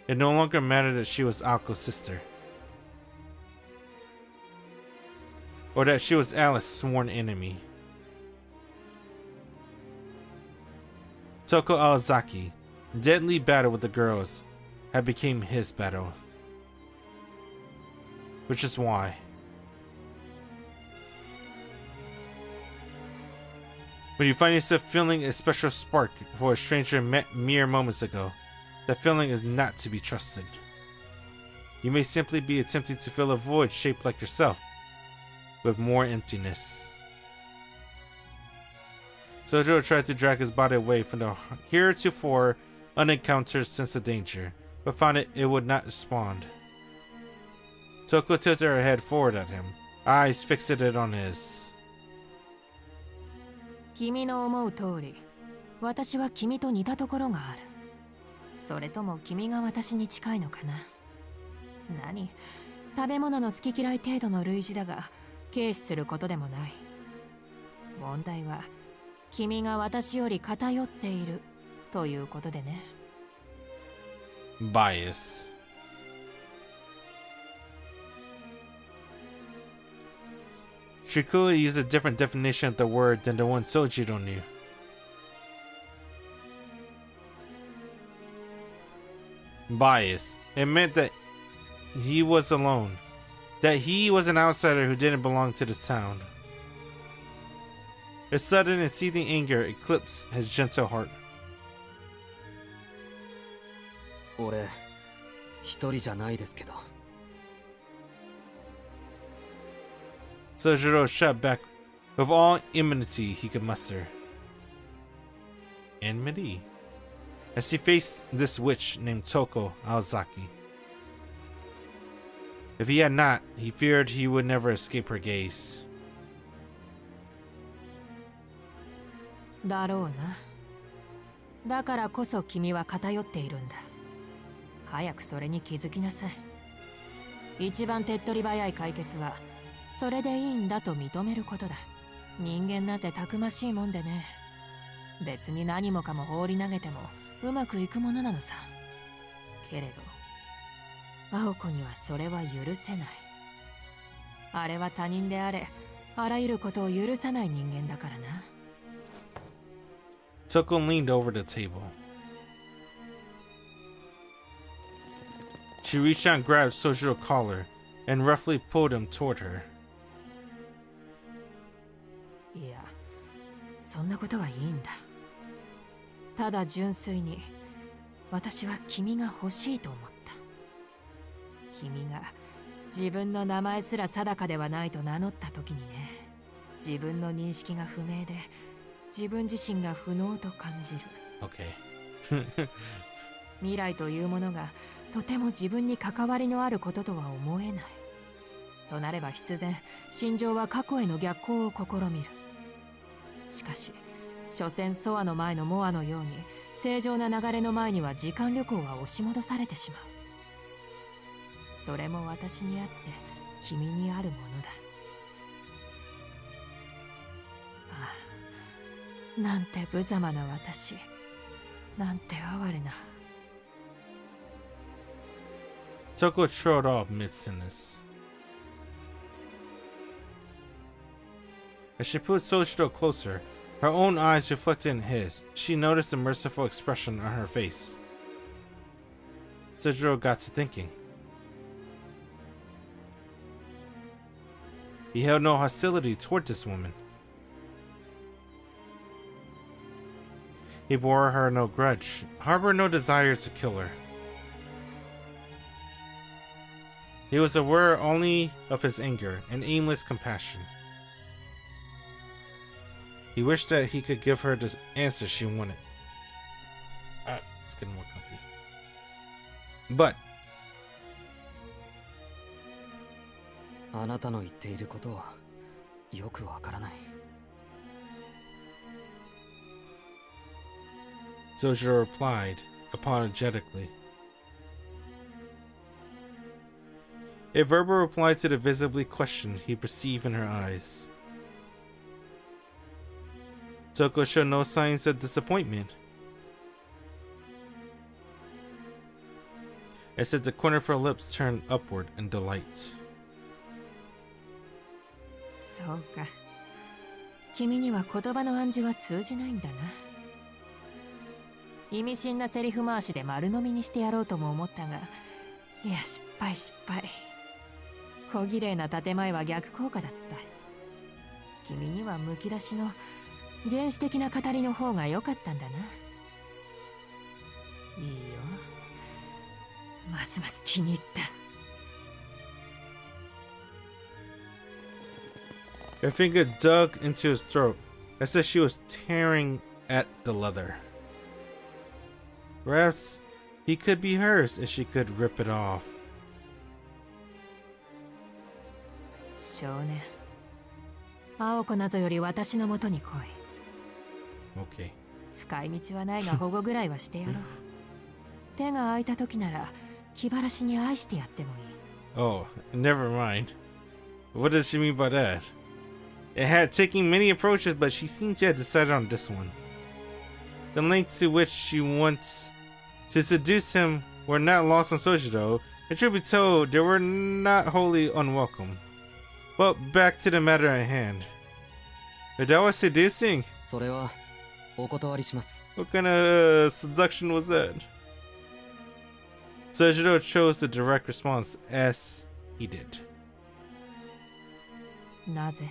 It no longer mattered that she was Aoko's sister. or that she was Alice's sworn enemy. Toko Aozaki, deadly battle with the girls, had become his battle. Which is why when you find yourself feeling a special spark for a stranger met mere moments ago, that feeling is not to be trusted. You may simply be attempting to fill a void shaped like yourself, with more emptiness. Sojiro tried to drag his body away from the heretofore unencountered sense of danger, but found it would not respond. Toko tilted her head forward at him, eyes fixated on his. 君の思う通り、私は君と似たところがある。それとも君が私に近いのかな。何？食べ物の好き嫌い程度の類似だが、軽視することでもない。問題は、君が私より偏っているということでね。Bias. She could use a different definition of the word than the one Sojiro knew. Bias. It meant that he was alone. That he was an outsider who didn't belong to this town. His sudden and seething anger eclipsed his gentle heart. 俺一人じゃないですけど。Sojiro shot back with all enmity he could muster. Enmity? As he faced this witch named Toko Aozaki. If he had not, he feared he would never escape her gaze. だろうな。だからこそ君は偏っているんだ。早くそれに気づきなさい。一番手っ取り早い解決は、それでいいんだと認めることだ。人間なんてたくましいもんでね。別に何もかも放り投げてもうまくいくものなのさ。けれど、青子にはそれは許せない。あれは他人であれ、あらゆることを許さない人間だからな。Toko leaned over the table. She reached out and grabbed Sojiro's collar and roughly pulled him toward her. いや、そんなことはいいんだ。ただ純粋に、私は君が欲しいと思った。君が自分の名前すら定かではないと名乗った時にね、自分の認識が不明で、自分自身が不能と感じる。Okay. 未来というものがとても自分に関わりのあることとは思えない。となれば必然、心情は過去への逆行を試みる。しかし、所詮ソアの前のモアのように、正常な流れの前には時間旅行は押し戻されてしまう。それも私にあって、君にあるものだ。ああ、なんて無様な私。なんて哀れな。Toko trailed off mid-sentence. As she pulled Sojiro closer, her own eyes reflected in his, she noticed a merciful expression on her face. Sojiro got to thinking. He held no hostility toward this woman. He bore her no grudge, harbored no desire to kill her. He was aware only of his anger and aimless compassion. He wished that he could give her the answer she wanted. Alright, it's getting more comfy. But あなたの言っていることはよくわからない。Sojiro replied apologetically. A verbal reply to the visibly question he perceived in her eyes. Toko showed no signs of disappointment. Instead, the corner of her lips turned upward in delight. そうか。君には言葉の暗示は通じないんだな。意味深なセリフ回しで丸飲みにしてやろうとも思ったが、いや失敗。小綺麗な建前は逆効果だった。君にはむき出しの原始的な語りの方が良かったんだな。いいよ。ますます気に入った。Her finger dug into his throat, as if she was tearing at the leather. Perhaps he could be hers if she could rip it off. 少年、青子などより私のもとに来い。Okay. 使い道はないが保護ぐらいはしてやろう。手が空いた時なら気晴らしに愛してやってもいい。Oh, never mind. What does she mean by that? It had taken many approaches, but she seems to have decided on this one. The lengths to which she wants to seduce him were not lost on Sojiro, and truth be told, they were not wholly unwelcome. But back to the matter at hand. That was seducing. それはお断りします。 What kind of seduction was that? Sojiro chose the direct response as he did. なぜ？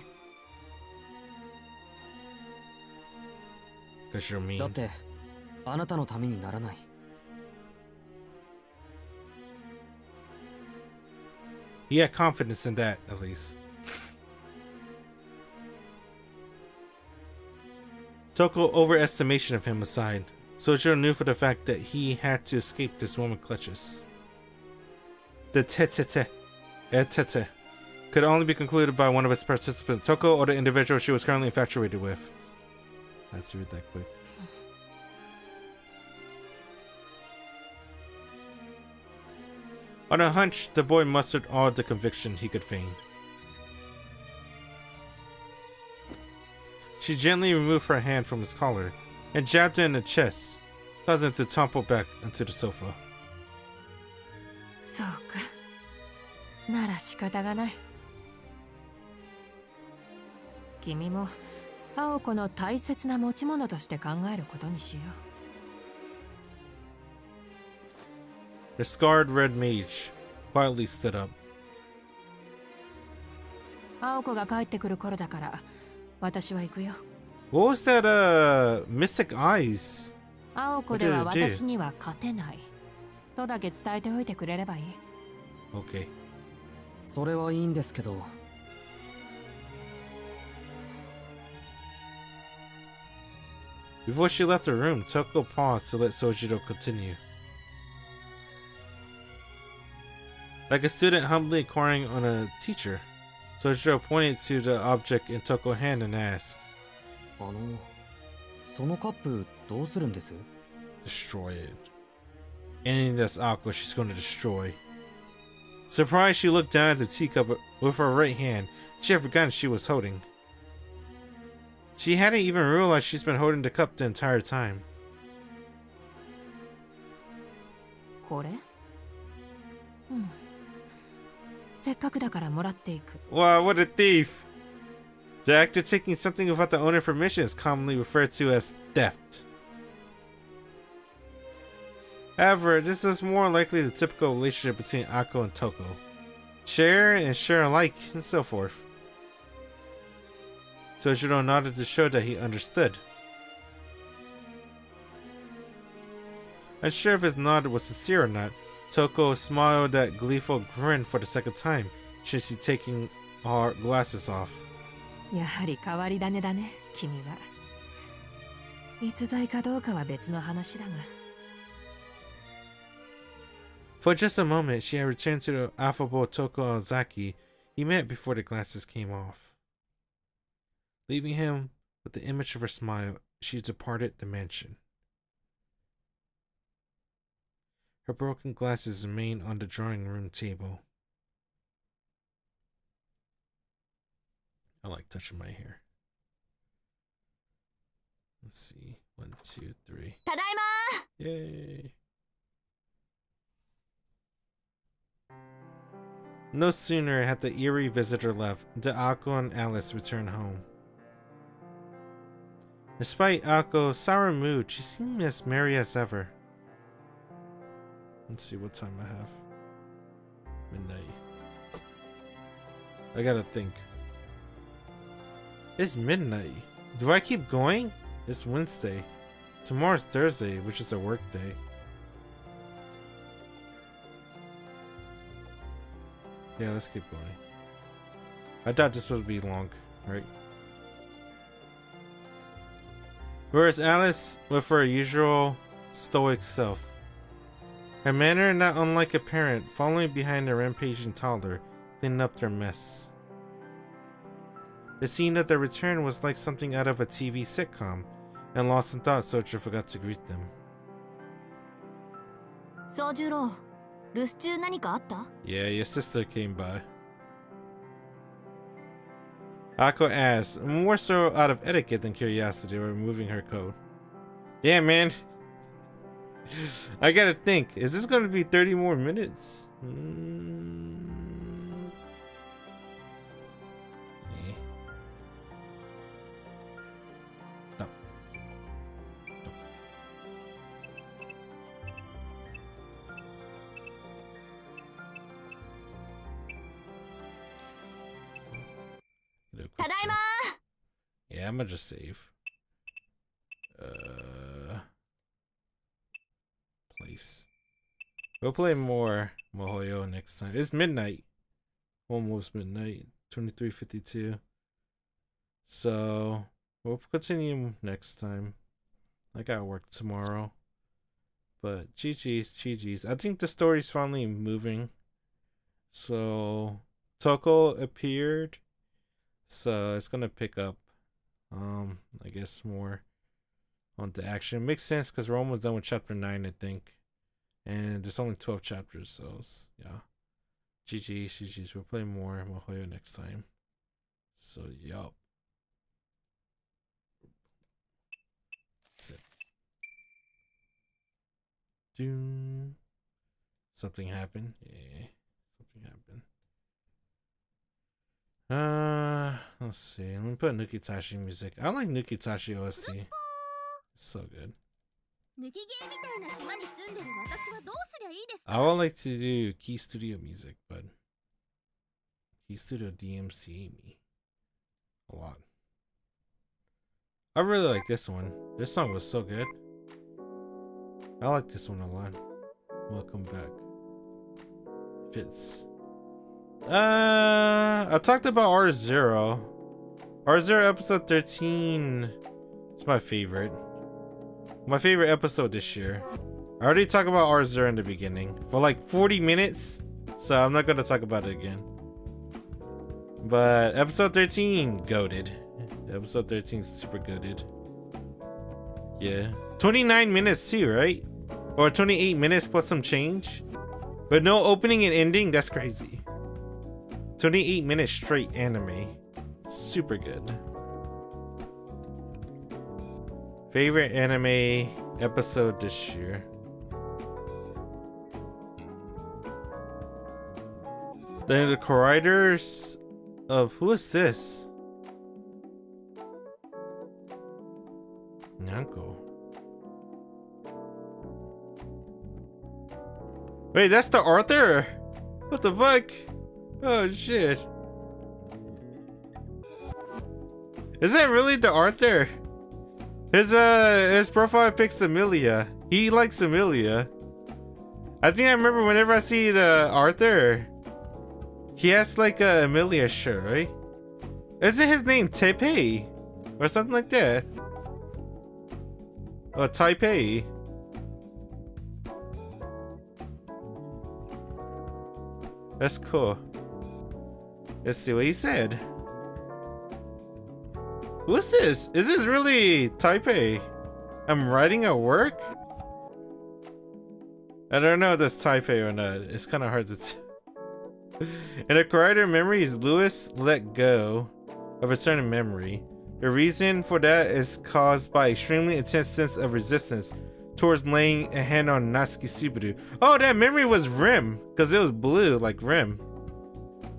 Because you're mean. だってあなたのためにならない。 He had confidence in that, at least. Toko overestimation of him aside, Sojiro knew for the fact that he had to escape this woman's clutches. The tete could only be concluded by one of its participants, Toko or the individual she was currently infatuated with. Let's read that quick. On a hunch, the boy mustered all the conviction he could feign. She gently removed her hand from his collar and jabbed it in the chest, causing him to tumble back onto the sofa. そうか。なら仕方がない。君も青子の大切な持ち物として考えることにしよう。 The scarred red mage quietly stood up. 青子が帰ってくる頃だから私は行くよ。 What was that, mystic eyes? 青子では私には勝てないとだけ伝えておいてくれればいい。 Okay. それはいいんですけど。 Before she left the room, Toko paused to let Sojiro continue. Like a student humbly inquiring on a teacher, Sojiro pointed to the object in Toko's hand and asked, そのカップどうするんです？ Destroy it. Anything that's aqua, she's going to destroy. Surprised, she looked down at the teacup with her right hand. She had forgotten she was holding. She hadn't even realized she's been holding the cup the entire time. これ？うん。せっかくだからもらっていく。 Wow, what a thief! The act of taking something without the owner's permission is commonly referred to as theft. However, this is more likely the typical relationship between Akko and Toko. Share and share alike, and so forth. Sojiro nodded to show that he understood. Unsure if his nod was sincere or not, Toko smiled that gleeful grin for the second time, since she taking her glasses off. やはり変わり種だね、君は。逸材かどうかは別の話だが。 For just a moment, she had returned to the affable Toko Ozaki he met before the glasses came off. Leaving him with the image of her smile, she departed the mansion. Her broken glasses remained on the drawing room table. I like touching my hair. Let's see. 1, 2, 3. ただいまー。 Yay. No sooner had the eerie visitor left did Akko and Alice return home. Despite Akko's sour mood, she seemed as merry as ever. Let's see what time I have. Midnight. I gotta think. It's midnight. Do I keep going? It's Wednesday. Tomorrow's Thursday, which is a work day. Yeah, let's keep going. I thought this would be long, right? Whereas Alice with her usual stoic self. Her manner not unlike a parent following behind a rampaging toddler, cleaning up their mess. The scene of their return was like something out of a TV sitcom, and lost in thought, Sojo forgot to greet them. Sojuro, 留守中何かあった? Yeah, your sister came by. Akko asked, more so out of etiquette than curiosity, removing her coat. Yeah, man. I gotta think. Is this gonna be 30 more minutes? No. Tadaima! Yeah, I'm gonna just save. Place. We'll play more Mohoyo next time. It's midnight. Almost midnight. 23:52. So we'll continue next time. I gotta work tomorrow. But GG's. I think the story's finally moving. So Toko appeared. So it's gonna pick up I guess more on the action. Makes sense because we're almost done with chapter 9, I think. And there's only 12 chapters, so yeah. GG's. We'll play more Mohoyo next time. So yup. That's it. Doom. Something happened? Yeah. Something happened. Let's see. Let me put Nukitashi music. I like Nukitashi OST. It's so good. I would like to do Key Studio music, but Key Studio DMCA me a lot. I really like this one. This song was so good. I like this one a lot. Welcome back. Fits. I talked about Rezero. Rezero episode 13 is my favorite. My favorite episode this year. I already talked about Rezero in the beginning for like 40 minutes, so I'm not gonna talk about it again. But episode 13, goated. Episode 13 is super goated. Yeah, 29 minutes too, right? Or 28 minutes plus some change. But no opening and ending. That's crazy. 28 minutes straight anime. Super good. Favorite anime episode this year. Then the co-writers of who is this? Nyanko. Wait, that's the Arthur? What the fuck? Oh shit. Is that really the Arthur? His profile pics Amelia. He likes Amelia. I think I remember whenever I see the Arthur, he has like a Amelia shirt, right? Isn't his name Taipei? Or something like that? Oh, Taipei. That's cool. Let's see what he said. Who's this? Is this really Taipei? I'm writing at work? I don't know if that's Taipei or not. It's kind of hard to tell. In a corrector memory, Lewis let go of a certain memory. The reason for that is caused by extremely intense sense of resistance towards laying a hand on Natsuki Subaru. Oh, that memory was Rim, because it was blue like Rim.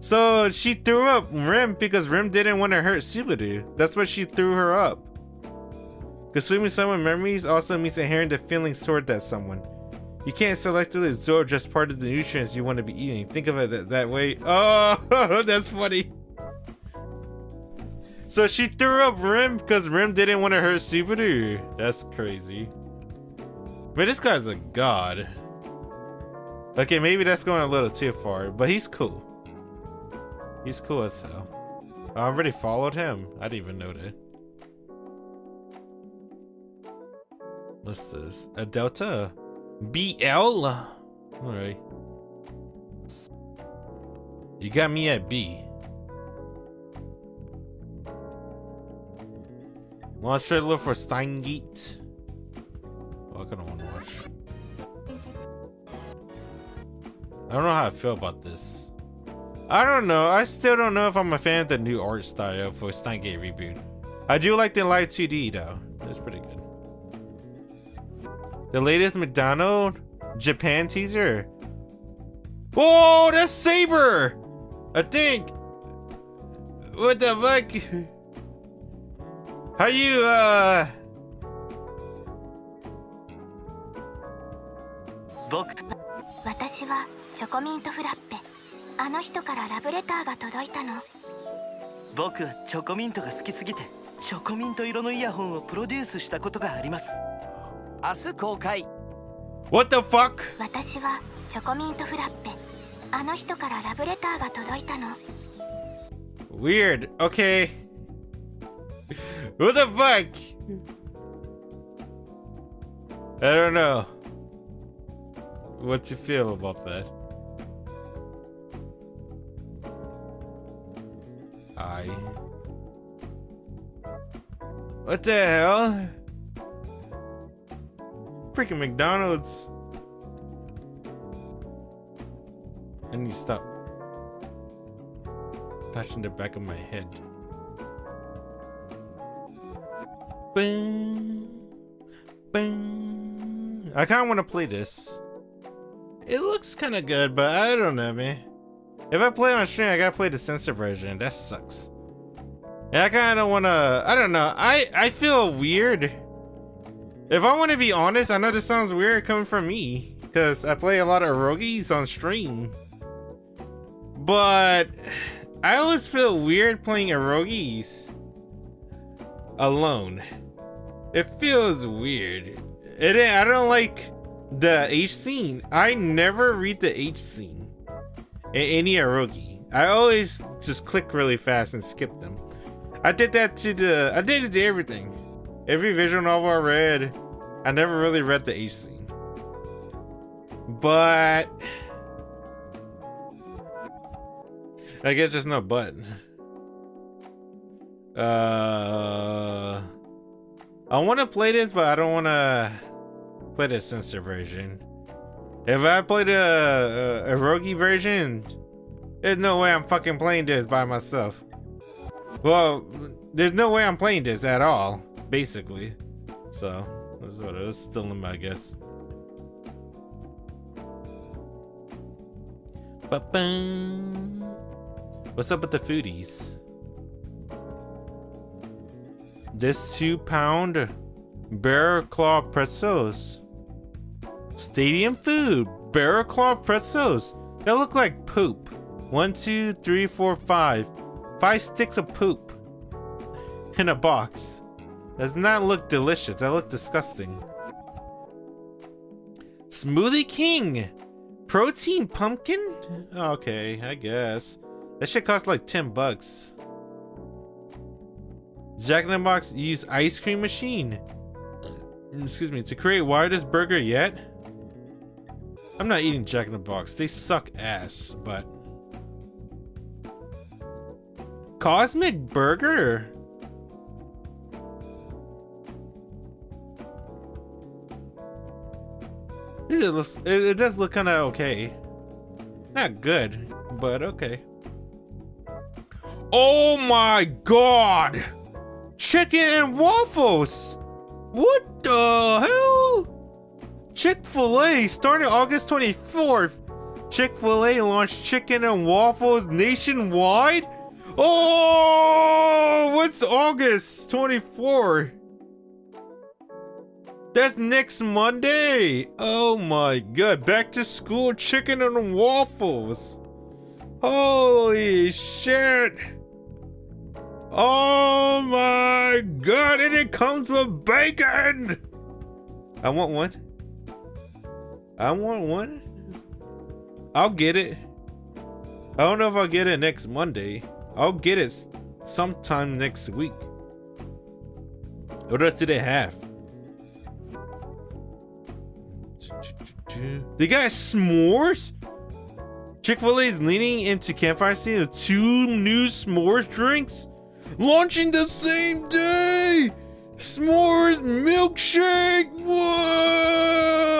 So she threw up Rim because Rim didn't want to hurt Subaru. That's why she threw her up. Consuming someone's memories also means inheriting the feelings toward that someone. You can't selectively absorb just part of the nutrients you want to be eating. Think of it that way. Oh, that's funny. So she threw up Rim because Rim didn't want to hurt Subaru. That's crazy. Man, this guy's a god. Okay, maybe that's going a little too far, but he's cool. He's cool as hell. I already followed him. I didn't even know that. What's this? A Delta? BL? Alright. You got me at B. Launch trailer for Steingate. Oh, I kinda wanna watch. I don't know how I feel about this. I don't know. I still don't know if I'm a fan of the new art style for Steingate reboot. I do like the live 2D though. That's pretty good. The latest McDonald's Japan teaser. Whoa, that's Saber! I think. What the fuck? How you,私はチョコミントフラッペ。あの人からラブレターが届いたの。僕はチョコミントが好きすぎて、チョコミント色のイヤホンをプロデュースしたことがあります。明日公開。What the fuck? 私はチョコミントフラッペ。あの人からラブレターが届いたの。Weird. Okay. What the fuck? I don't know. What you feel about that? What the hell? Freaking McDonald's. I need to stop touching the back of my head. Boom, boom. I kind of want to play this. It looks kind of good, but I don't know, man. If I play on stream, I gotta play the censored version. That sucks. And I kind of want to. I don't know. I feel weird. If I want to be honest, I know this sounds weird coming from me because I play a lot of erogies on stream. But I always feel weird playing erogies alone. It feels weird. I don't like the H scene. I never read the H scene in any erogi. I always just click really fast and skip them. I did it to everything. Every visual novel I read, I never really read the H scene. But I guess there's no but. I want to play this, but I don't want to play the censored version. If I play the erogi version, there's no way I'm fucking playing this by myself. Well, there's no way I'm playing this at all, basically. So, that's what it is. Still in my guess. Ba-bum. What's up with the foodies? This 2-pound bear claw pretzels. Stadium food. Bear claw pretzels. They look like poop. 1, 2, 3, 4, 5. 5 sticks of poop in a box. Does not look delicious. That look disgusting. Smoothie King. Protein pumpkin? Okay, I guess. That shit costs like $10. Jack in the Box use ice cream machine. Excuse me, to create widest burger yet? I'm not eating Jack in the Box. They suck ass, but Cosmic Burger? It does look kind of okay. Not good, but okay. Oh my god! Chicken and waffles! What the hell? Chick-fil-A starting August 24th. Chick-fil-A launched chicken and waffles nationwide? Oh, what's August 24? That's next Monday. Oh my god, back to school chicken and waffles. Holy shit. Oh my god, and it comes with bacon. I want one. I want one. I'll get it. I don't know if I'll get it next Monday. I'll get it sometime next week. What else do they have? They got s'mores? Chick-fil-A is leaning into campfire scene with 2 new s'mores drinks launching the same day. S'mores milkshake. Whoa!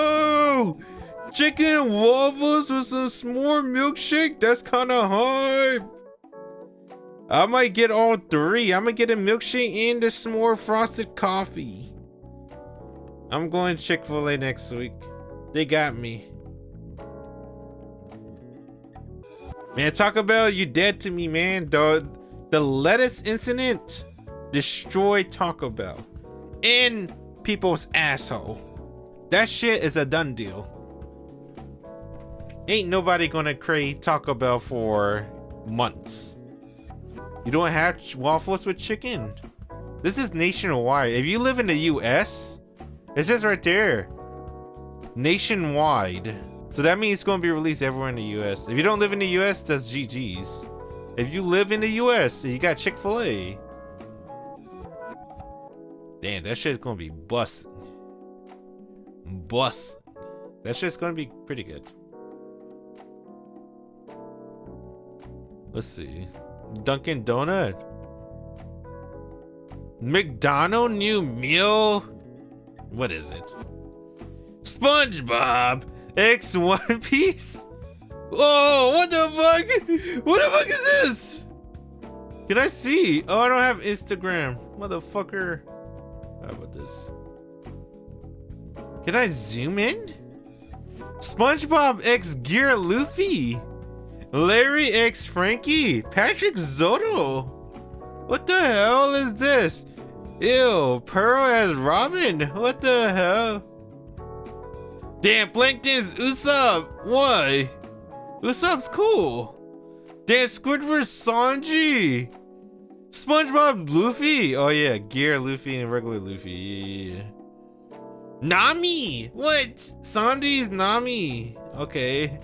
Chicken and waffles with some s'more milkshake. That's kind of hype. I might get all 3. I'm gonna get a milkshake and the s'more frosted coffee. I'm going Chick-fil-A next week. They got me. Man, Taco Bell, you dead to me, man. The lettuce incident destroyed Taco Bell in people's asshole. That shit is a done deal. Ain't nobody gonna crave Taco Bell for months. You don't have waffles with chicken. This is nationwide. If you live in the US, it says right there, nationwide. So that means it's gonna be released everywhere in the US. If you don't live in the US, that's GG's. If you live in the US, you got Chick-fil-A. Damn, that shit's gonna be bussin'. Bussin'. That shit's gonna be pretty good. Let's see. Dunkin' Donut. McDonald's new meal. What is it? SpongeBob X One Piece. Whoa! What the fuck? What the fuck is this? Can I see? Oh, I don't have Instagram, motherfucker. How about this? Can I zoom in? SpongeBob X Gear Luffy. Larry X Frankie. Patrick Zotto. What the hell is this? Ew, Pearl as Robin. What the hell? Damn, Plankton's Usopp. Why? Usopp's cool. Damn, Squidward Sanji. SpongeBob Luffy. Oh yeah, Gear Luffy and regular Luffy. Yeah. Nami. What? Sanji's Nami. Okay.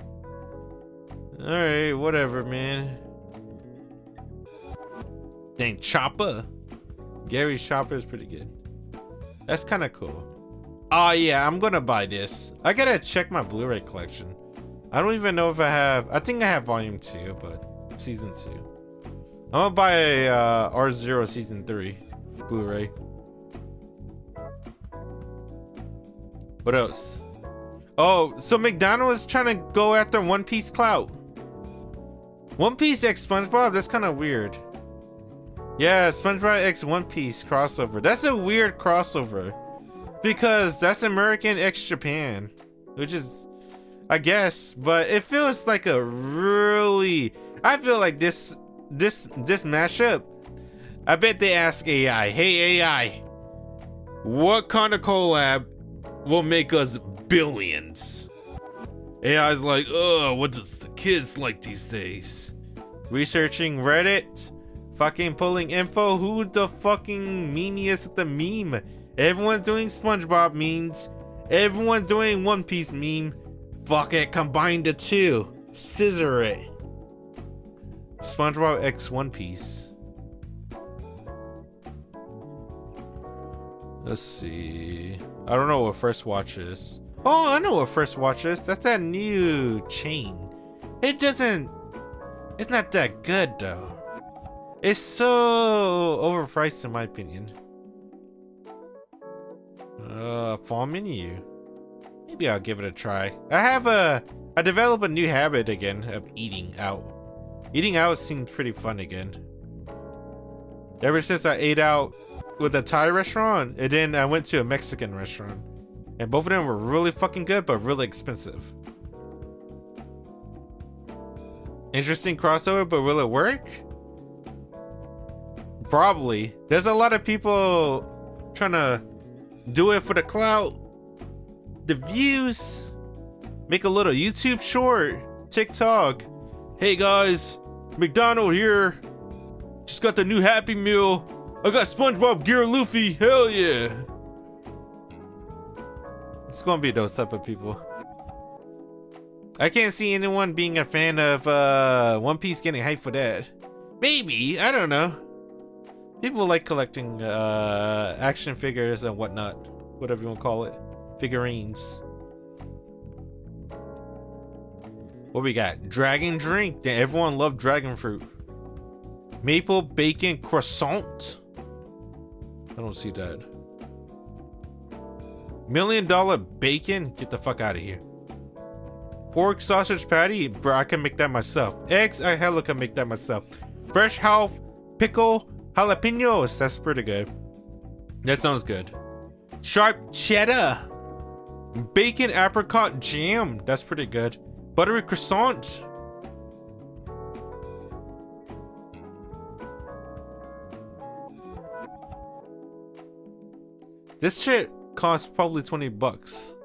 Alright, whatever, man. Dang, Chopper. Gary's Chopper is pretty good. That's kind of cool. Oh yeah, I'm gonna buy this. I gotta check my Blu-ray collection. I don't even know if I have. I think I have Volume 2, but Season 2. I'm gonna buy a R0 Season 3 Blu-ray. What else? Oh, so McDonald's is trying to go after One Piece clout. One Piece X SpongeBob? That's kind of weird. Yeah, SpongeBob X One Piece crossover. That's a weird crossover. Because that's American X Japan. Which is, I guess, but it feels like a really... I feel like this mashup, I bet they ask AI, hey AI, what kind of collab will make us billions? AI's like, oh, what does the kids like these days? Researching Reddit, fucking pulling info. Who the fucking memeiest the meme? Everyone's doing SpongeBob memes. Everyone doing One Piece meme. Fuck it, combine the two. Scissor it. SpongeBob X One Piece. Let's see. I don't know what First Watch is. Oh, I know what First Watch is. That's that new chain. It's not that good though. It's so overpriced in my opinion. Fall menu. Maybe I'll give it a try. I developed a new habit again of eating out. Eating out seems pretty fun again. Ever since I ate out with a Thai restaurant, and then I went to a Mexican restaurant. And both of them were really fucking good, but really expensive. Interesting crossover, but will it work? Probably. There's a lot of people trying to do it for the clout, the views, make a little YouTube short, TikTok. Hey guys, McDonald here. Just got the new Happy Meal. I got SpongeBob Gear Luffy. Hell yeah. It's gonna be those type of people. I can't see anyone being a fan of One Piece getting hyped for that. Maybe, I don't know. People like collecting action figures and whatnot. Whatever you want to call it. Figurines. What we got? Dragon drink. Damn, everyone loved dragon fruit. Maple bacon croissant. I don't see that. $1 million bacon? Get the fuck out of here. Pork sausage patty? Bro, I can make that myself. Eggs? I hella can make that myself. Fresh half pickle jalapenos. That's pretty good. That sounds good. Sharp cheddar. Bacon apricot jam. That's pretty good. Buttery croissant. This shit costs probably 20 bucks.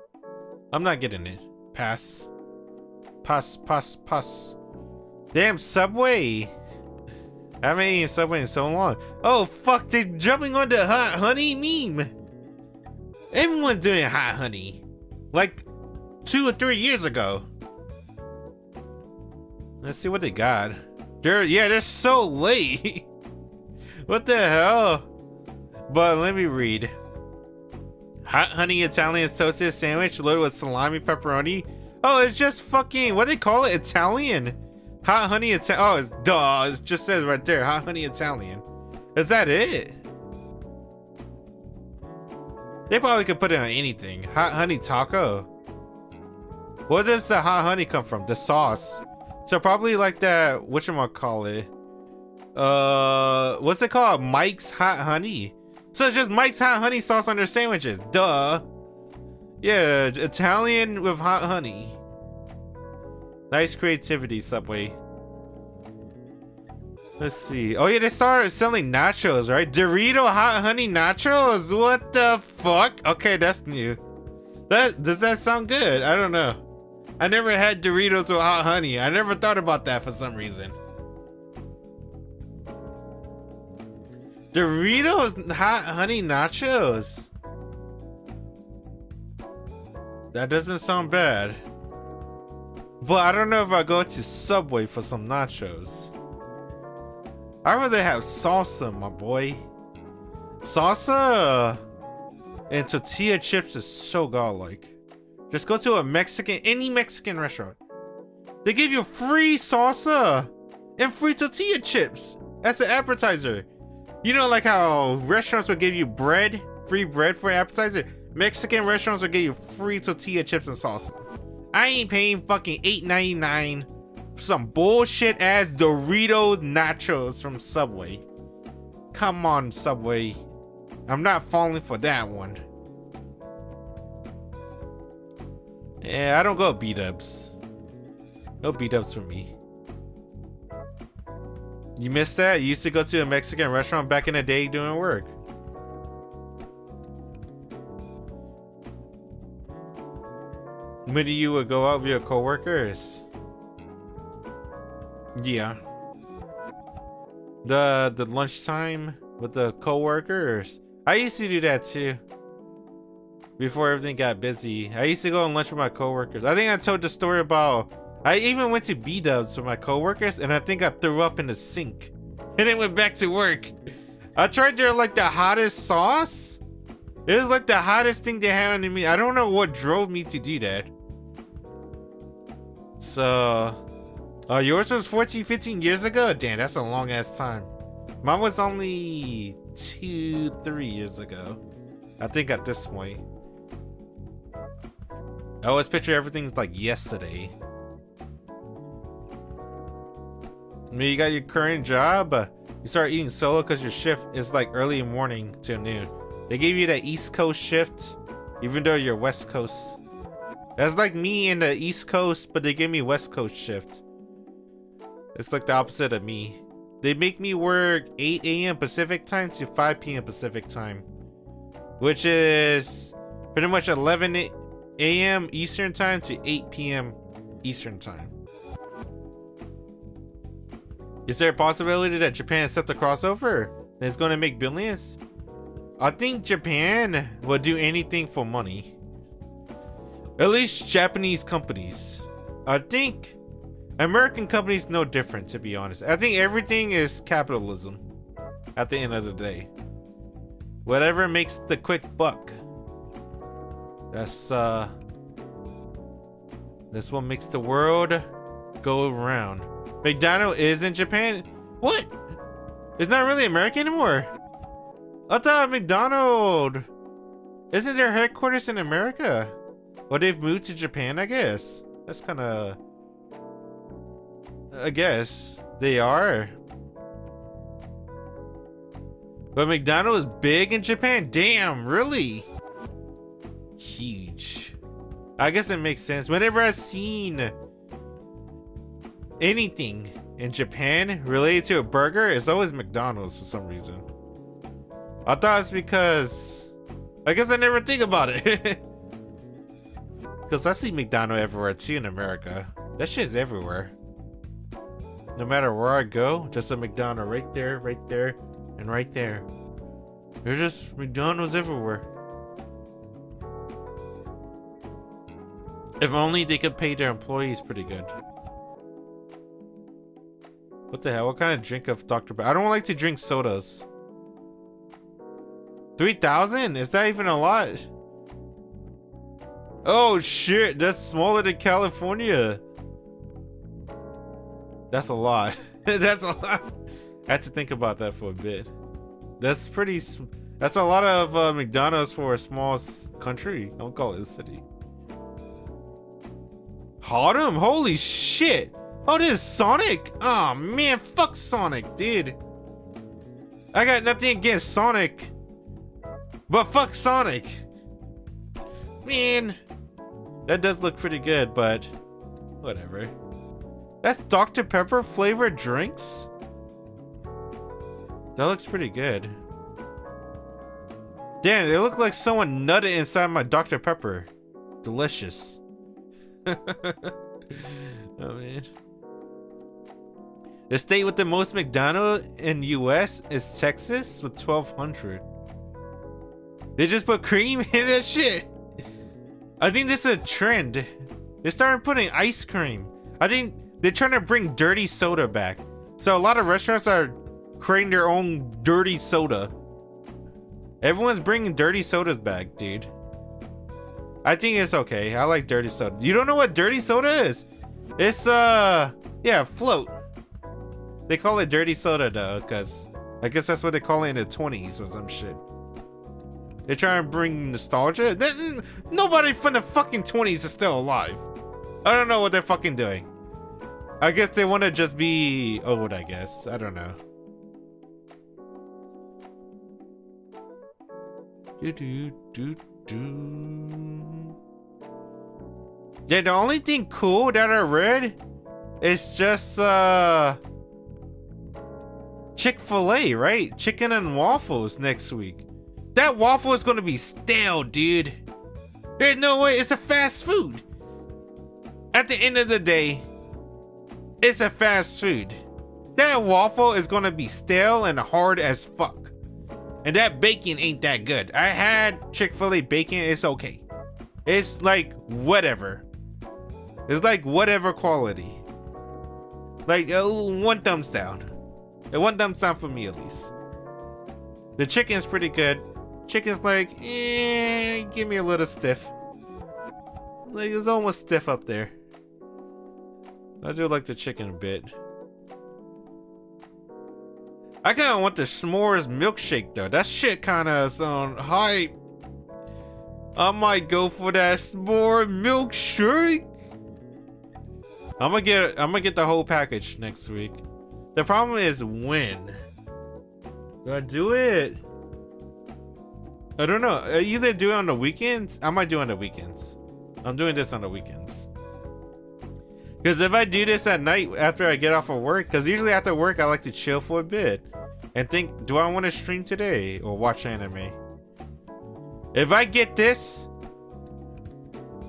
I'm not getting it. Pass. Pass, pass, pass. Damn, Subway. I haven't eaten Subway in so long. Oh, fuck, they're jumping on the hot honey meme. Everyone's doing hot honey. Like 2 or 3 years ago. Let's see what they got. They're so late. What the hell? But let me read. Hot honey Italian toasted sandwich loaded with salami pepperoni. Oh, it's just fucking, what do they call it? Italian. Hot honey Italian. Oh, it's duh. It just says right there, hot honey Italian. Is that it? They probably could put it on anything. Hot honey taco. Where does the hot honey come from? The sauce. So probably like that, whatchamacallit? What's it called? Mike's Hot Honey. So it's just Mike's Hot Honey sauce on their sandwiches. Duh. Yeah, Italian with hot honey. Nice creativity, Subway. Let's see. Oh yeah, they started selling nachos, right? Dorito hot honey nachos? What the fuck? Okay, that's new. Does that sound good? I don't know. I never had Doritos with hot honey. I never thought about that for some reason. Doritos hot honey nachos. That doesn't sound bad. But I don't know if I go to Subway for some nachos. I'd rather have salsa, my boy. Salsa and tortilla chips is so godlike. Just go to any Mexican restaurant. They give you free salsa and free tortilla chips as an appetizer. You know, like how restaurants would give you bread, free bread for an appetizer? Mexican restaurants would give you free tortilla chips and salsa. I ain't paying fucking $8.99 for some bullshit ass Doritos nachos from Subway. Come on, Subway. I'm not falling for that one. Yeah, I don't go B-dubs. No B-dubs for me. You missed that? You used to go to a Mexican restaurant back in the day doing work. Maybe you would go out with your coworkers. Yeah. The lunchtime with the coworkers. I used to do that too. Before everything got busy. I used to go on lunch with my coworkers. I think I told the story about I even went to B-dubs with my coworkers and I think I threw up in the sink. And then went back to work. I tried their like the hottest sauce. It was like the hottest thing they had on me. I don't know what drove me to do that. So yours was 14, 15 years ago? Damn, that's a long ass time. Mine was only 2, 3 years ago. I think at this point. I always picture everything's like yesterday. I mean, you got your current job, you start eating solo because your shift is like early morning to noon. They gave you that East Coast shift, even though you're West Coast. That's like me in the East Coast, but they gave me West Coast shift. It's like the opposite of me. They make me work 8 a.m. Pacific time to 5 p.m. Pacific time, which is pretty much 11 a.m. Eastern time to 8 p.m. Eastern time. Is there a possibility that Japan accept the crossover and is going to make billions? I think Japan will do anything for money. At least Japanese companies. I think American companies no different, to be honest. I think everything is capitalism at the end of the day. Whatever makes the quick buck. That's what makes the world go around. McDonald's is in Japan? What? It's not really American anymore. I thought McDonald's isn't their headquarters in America? Well, they've moved to Japan, I guess. That's kind of... I guess they are. But McDonald's is big in Japan? Damn, really? Huge. I guess it makes sense. Whenever I've seen anything in Japan related to a burger, it's always McDonald's for some reason. I thought it's because... I guess I never think about it. Because I see McDonald's everywhere too in America. That shit's everywhere. No matter where I go, just a McDonald's right there, and right there. There's just McDonald's everywhere. If only they could pay their employees pretty good. What the hell? What kind of drink of Dr. Pepper? I don't like to drink sodas. 3,000? Is that even a lot? Oh shit, that's smaller than California. That's a lot. That's a lot. I had to think about that for a bit. That's pretty. That's a lot of McDonald's for a small country. I don't call it a city. Harlem? Holy shit! Oh, this is Sonic. Oh man, fuck Sonic, dude. I got nothing against Sonic, but fuck Sonic. Man, that does look pretty good, but whatever. That's Dr. Pepper flavored drinks? That looks pretty good. Damn, they look like someone nutted inside my Dr. Pepper. Delicious. Oh man. The state with the most McDonald's in US is Texas with 1,200. They just put cream in that shit. I think this is a trend. They started putting ice cream. I think they're trying to bring dirty soda back. So a lot of restaurants are creating their own dirty soda. Everyone's bringing dirty sodas back, dude. I think it's okay. I like dirty soda. You don't know what dirty soda is? It's yeah, float. They call it dirty soda though, cause I guess that's what they call it in the 20s or some shit. They're trying to bring nostalgia. Nobody from the fucking 20s is still alive. I don't know what they're fucking doing. I guess they want to just be old, I guess. I don't know. Yeah, the only thing cool that I read is just Chick-fil-A, right? Chicken and waffles next week. That waffle is gonna be stale, dude. There's no way. It's a fast food. At the end of the day, it's a fast food. That waffle is gonna be stale and hard as fuck. And that bacon ain't that good. I had Chick-fil-A bacon. It's okay. It's like whatever. It's like whatever quality. Like one thumbs down. One thumbs down for me at least. The chicken's pretty good. Chicken's like, give me a little stiff. Like it's almost stiff up there. I do like the chicken a bit. I kind of want the s'mores milkshake though. That shit kind of sound hype. I might go for that s'more milkshake. I'm gonna get the whole package next week. The problem is when. Do I do it? I don't know. I either do it on the weekends. I might do it on the weekends. I'm doing this on the weekends. Because if I do this at night after I get off of work, because usually after work I like to chill for a bit and think, do I want to stream today or watch anime? If I get this,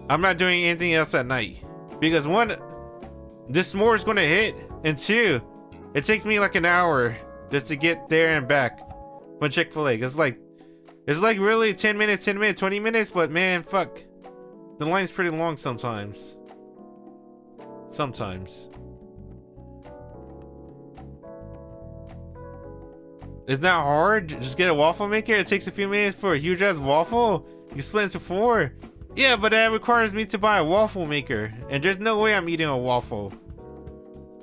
I'm not doing anything else at night. Because one, this more is going to hit, and two, it takes me like an hour just to get there and back from Chick-fil-A. It's like really 10 minutes, 20 minutes, but man, fuck. The line's pretty long sometimes. Sometimes. It's not hard. Just get a waffle maker. It takes a few minutes for a huge ass waffle. You split into 4. Yeah, but that requires me to buy a waffle maker. And there's no way I'm eating a waffle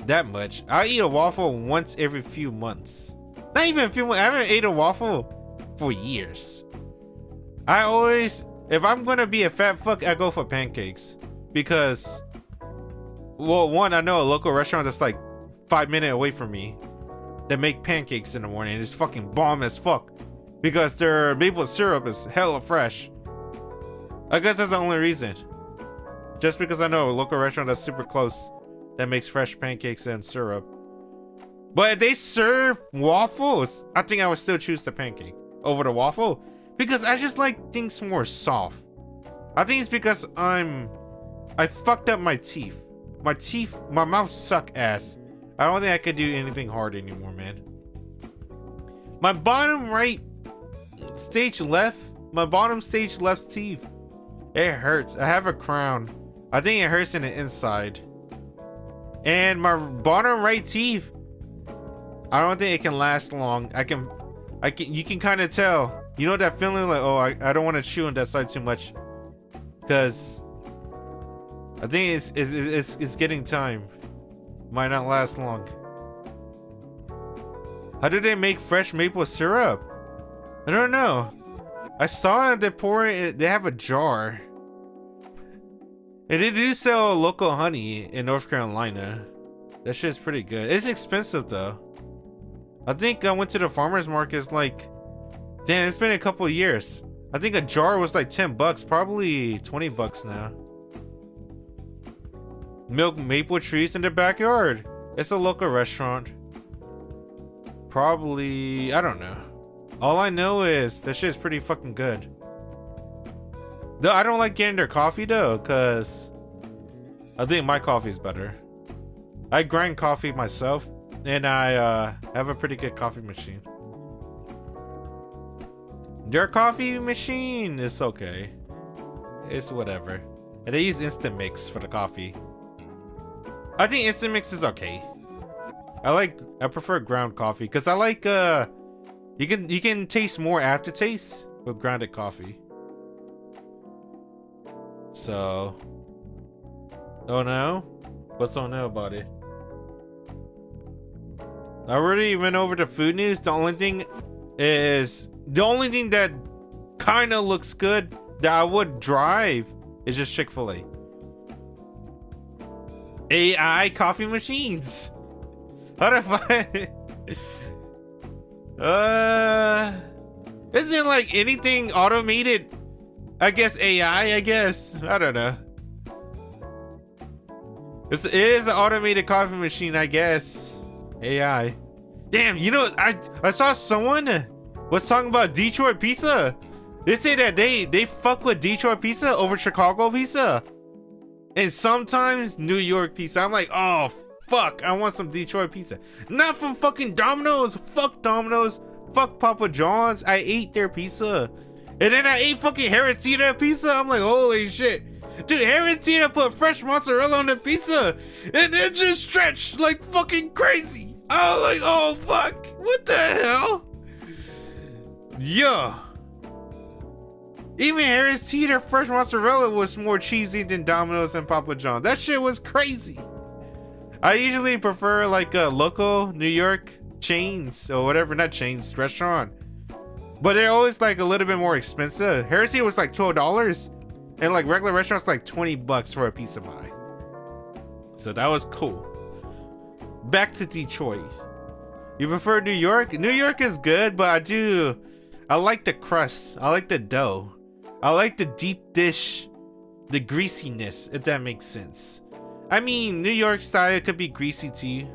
that much. I eat a waffle once every few months. Not even a few months. I haven't ate a waffle for years. I always, if I'm gonna be a fat fuck, I go for pancakes. Because, well, one, I know a local restaurant that's like 5 minutes away from me that make pancakes in the morning. It's fucking bomb as fuck. Because their maple syrup is hella fresh. I guess that's the only reason. Just because I know a local restaurant that's super close that makes fresh pancakes and syrup. But if they serve waffles, I think I would still choose the pancake over the waffle. Because I just like things more soft. I think it's because I fucked up my teeth. My mouth suck ass. I don't think I could do anything hard anymore, man. My bottom stage left teeth. It hurts. I have a crown. I think it hurts in the inside. And my bottom right teeth, I don't think it can last long. You can kind of tell. You know that feeling like, oh, I don't want to chew on that side too much. Because I think it's getting time. Might not last long. How do they make fresh maple syrup? I don't know. I saw they pour it. They have a jar. And they do sell local honey in North Carolina. That shit's pretty good. It's expensive though. I think I went to the farmer's market. It's like, damn, it's been a couple of years. I think a jar was like 10 bucks, probably 20 bucks now. Milk maple trees in the backyard. It's a local restaurant. Probably, I don't know. All I know is that shit's pretty fucking good. Though I don't like getting their coffee though, cause I think my coffee's better. I grind coffee myself, and I have a pretty good coffee machine. Their coffee machine is okay. It's whatever. And they use Instant Mix for the coffee. I think Instant Mix is okay. I prefer ground coffee because I like you can taste more aftertaste with grounded coffee. So, oh no? What's so no about it? I already went over the food news. The only thing that kind of looks good that I would drive is just Chick-fil-A. AI coffee machines. How the fuck? Isn't like anything automated? I guess AI, I guess. I don't know. It is an automated coffee machine, I guess. AI. Damn, you know, I saw someone was talking about Detroit pizza. They say that they fuck with Detroit pizza over Chicago pizza. And sometimes New York pizza. I'm like, oh fuck, I want some Detroit pizza. Not from fucking Domino's. Fuck Domino's. Fuck Papa John's. I ate their pizza. And then I ate fucking Harris-Teeter pizza. I'm like, holy shit. Dude, Harris-Teeter put fresh mozzarella on the pizza. And it just stretched like fucking crazy. I was like, oh fuck. What the hell? Yeah. Even Harris-Teeter fresh mozzarella was more cheesy than Domino's and Papa John's. That shit was crazy. I usually prefer like a local New York chains or whatever, not chains, restaurant. But they're always like a little bit more expensive. Harris-Teeter was like $12 and like regular restaurants like 20 bucks for a pizza pie. So that was cool. Back to Detroit. You prefer New York? New York is good, but I like the crust. I like the dough. I like the deep dish, the greasiness, if that makes sense. I mean, New York style could be greasy too.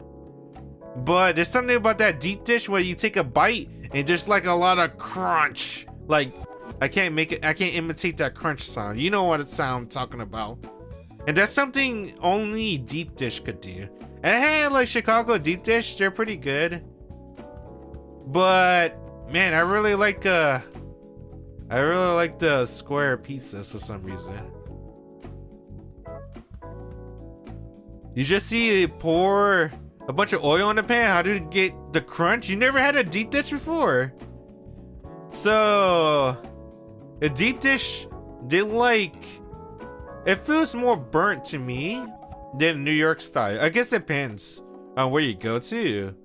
But there's something about that deep dish where you take a bite and just like a lot of crunch. Like, I can't imitate that crunch sound. You know what it sound I'm talking about. And that's something only deep dish could do. And hey, like Chicago deep dish, they're pretty good. But man, I really like the square pizzas for some reason. You just see it pour a bunch of oil in the pan. How did it get the crunch? You never had a deep dish before. So a deep dish, it feels more burnt to me than New York style. I guess it depends on where you go to.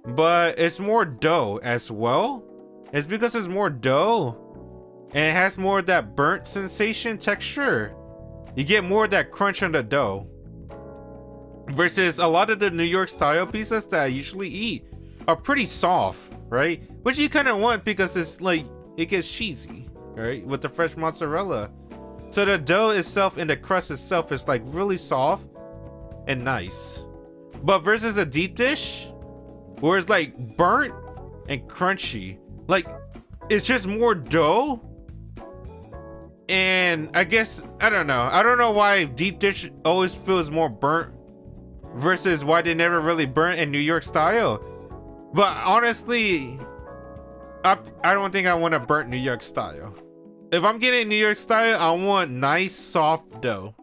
But it's more dough as well. It's because it's more dough and it has more of that burnt sensation texture. You get more of that crunch on the dough. Versus a lot of the New York style pizzas that I usually eat are pretty soft, right? Which you kind of want because it's like, it gets cheesy, right? With the fresh mozzarella. So the dough itself and the crust itself is like really soft and nice. But versus a deep dish, where it's like burnt and crunchy. Like, it's just more dough. And I guess, I don't know why deep dish always feels more burnt versus why they never really burnt in New York style. But honestly, I don't think I want a burnt New York style. If I'm getting New York style, I want nice soft dough.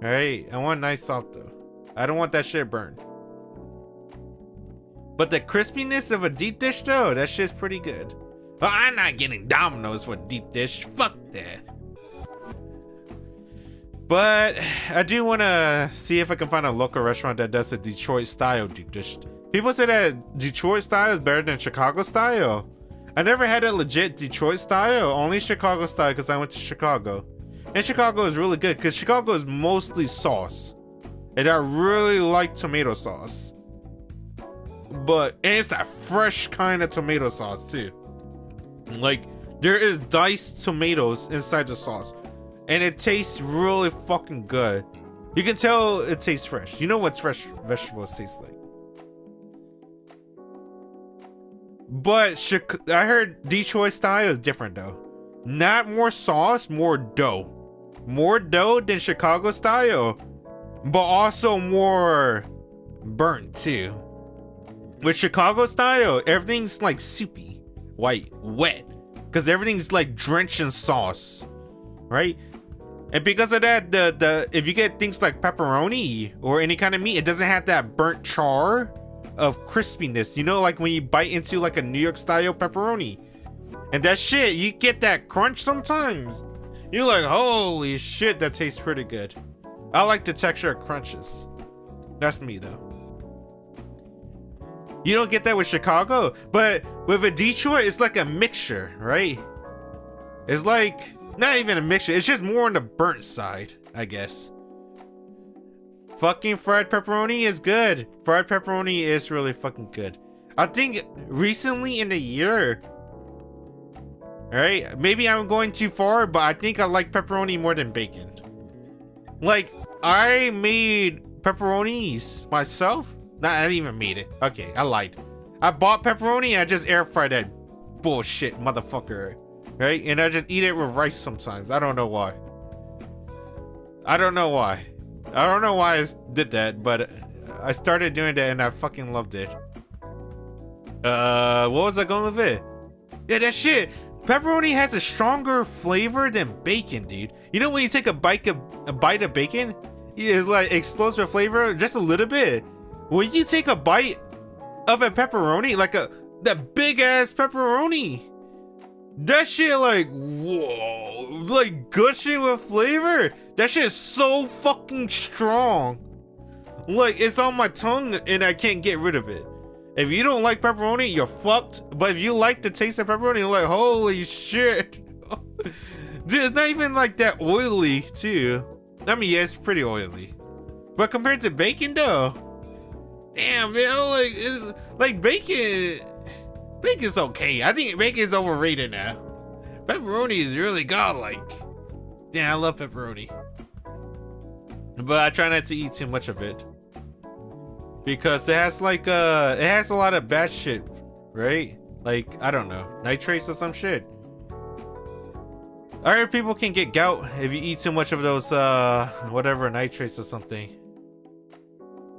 Alright, I want nice soft dough. I don't want that shit burned. But the crispiness of a deep dish though, that shit's pretty good. But I'm not getting Domino's for deep dish. Fuck that. But I do want to see if I can find a local restaurant that does a Detroit style deep dish. People say that Detroit style is better than Chicago style. I never had a legit Detroit style, only Chicago style because I went to Chicago. And Chicago is really good because Chicago is mostly sauce. And I really like tomato sauce. And it's that fresh kind of tomato sauce too. Like, there is diced tomatoes inside the sauce. And it tastes really fucking good. You can tell it tastes fresh. You know what fresh vegetables taste like. But I heard Detroit style is different though. Not more sauce, more dough. More dough than Chicago style. But also more burnt too. With Chicago style, everything's like soupy, white, wet. Because everything's like drenched in sauce. Right? And because of that, if you get things like pepperoni or any kind of meat, it doesn't have that burnt char of crispiness. You know, like when you bite into like a New York style pepperoni. And that shit, you get that crunch sometimes. You're like, holy shit, that tastes pretty good. I like the texture of crunches. That's me though. You don't get that with Chicago, but with a Detroit, it's like a mixture, right? It's like, not even a mixture, it's just more on the burnt side, I guess. Fucking fried pepperoni is good. Fried pepperoni is really fucking good. I think recently in the year, alright, maybe I'm going too far, but I think I like pepperoni more than bacon. Like, I made pepperonis myself. Nah, I didn't even made it. Okay, I lied. I bought pepperoni and I just air fried that bullshit motherfucker. Right? And I just eat it with rice sometimes. I don't know why. I don't know why I did that, but I started doing that and I fucking loved it. What was I going with it? Yeah, that shit. Pepperoni has a stronger flavor than bacon, dude. You know when you take a bite of bacon, it's like explodes with flavor just a little bit. When you take a bite of a pepperoni, like that big ass pepperoni, that shit like, whoa, like gushing with flavor. That shit is so fucking strong. Like, it's on my tongue and I can't get rid of it. If you don't like pepperoni, you're fucked. But if you like the taste of pepperoni, you're like, holy shit. Dude, it's not even like that oily too. I mean, yeah, it's pretty oily. But compared to bacon though, damn, man, like bacon's okay. I think bacon's overrated now. Pepperoni is really godlike. Damn, I love pepperoni. but I try not to eat too much of it because it has like it has a lot of bad shit, right? Like, I don't know, nitrates or some shit. I heard people can get gout if you eat too much of those whatever nitrates or something.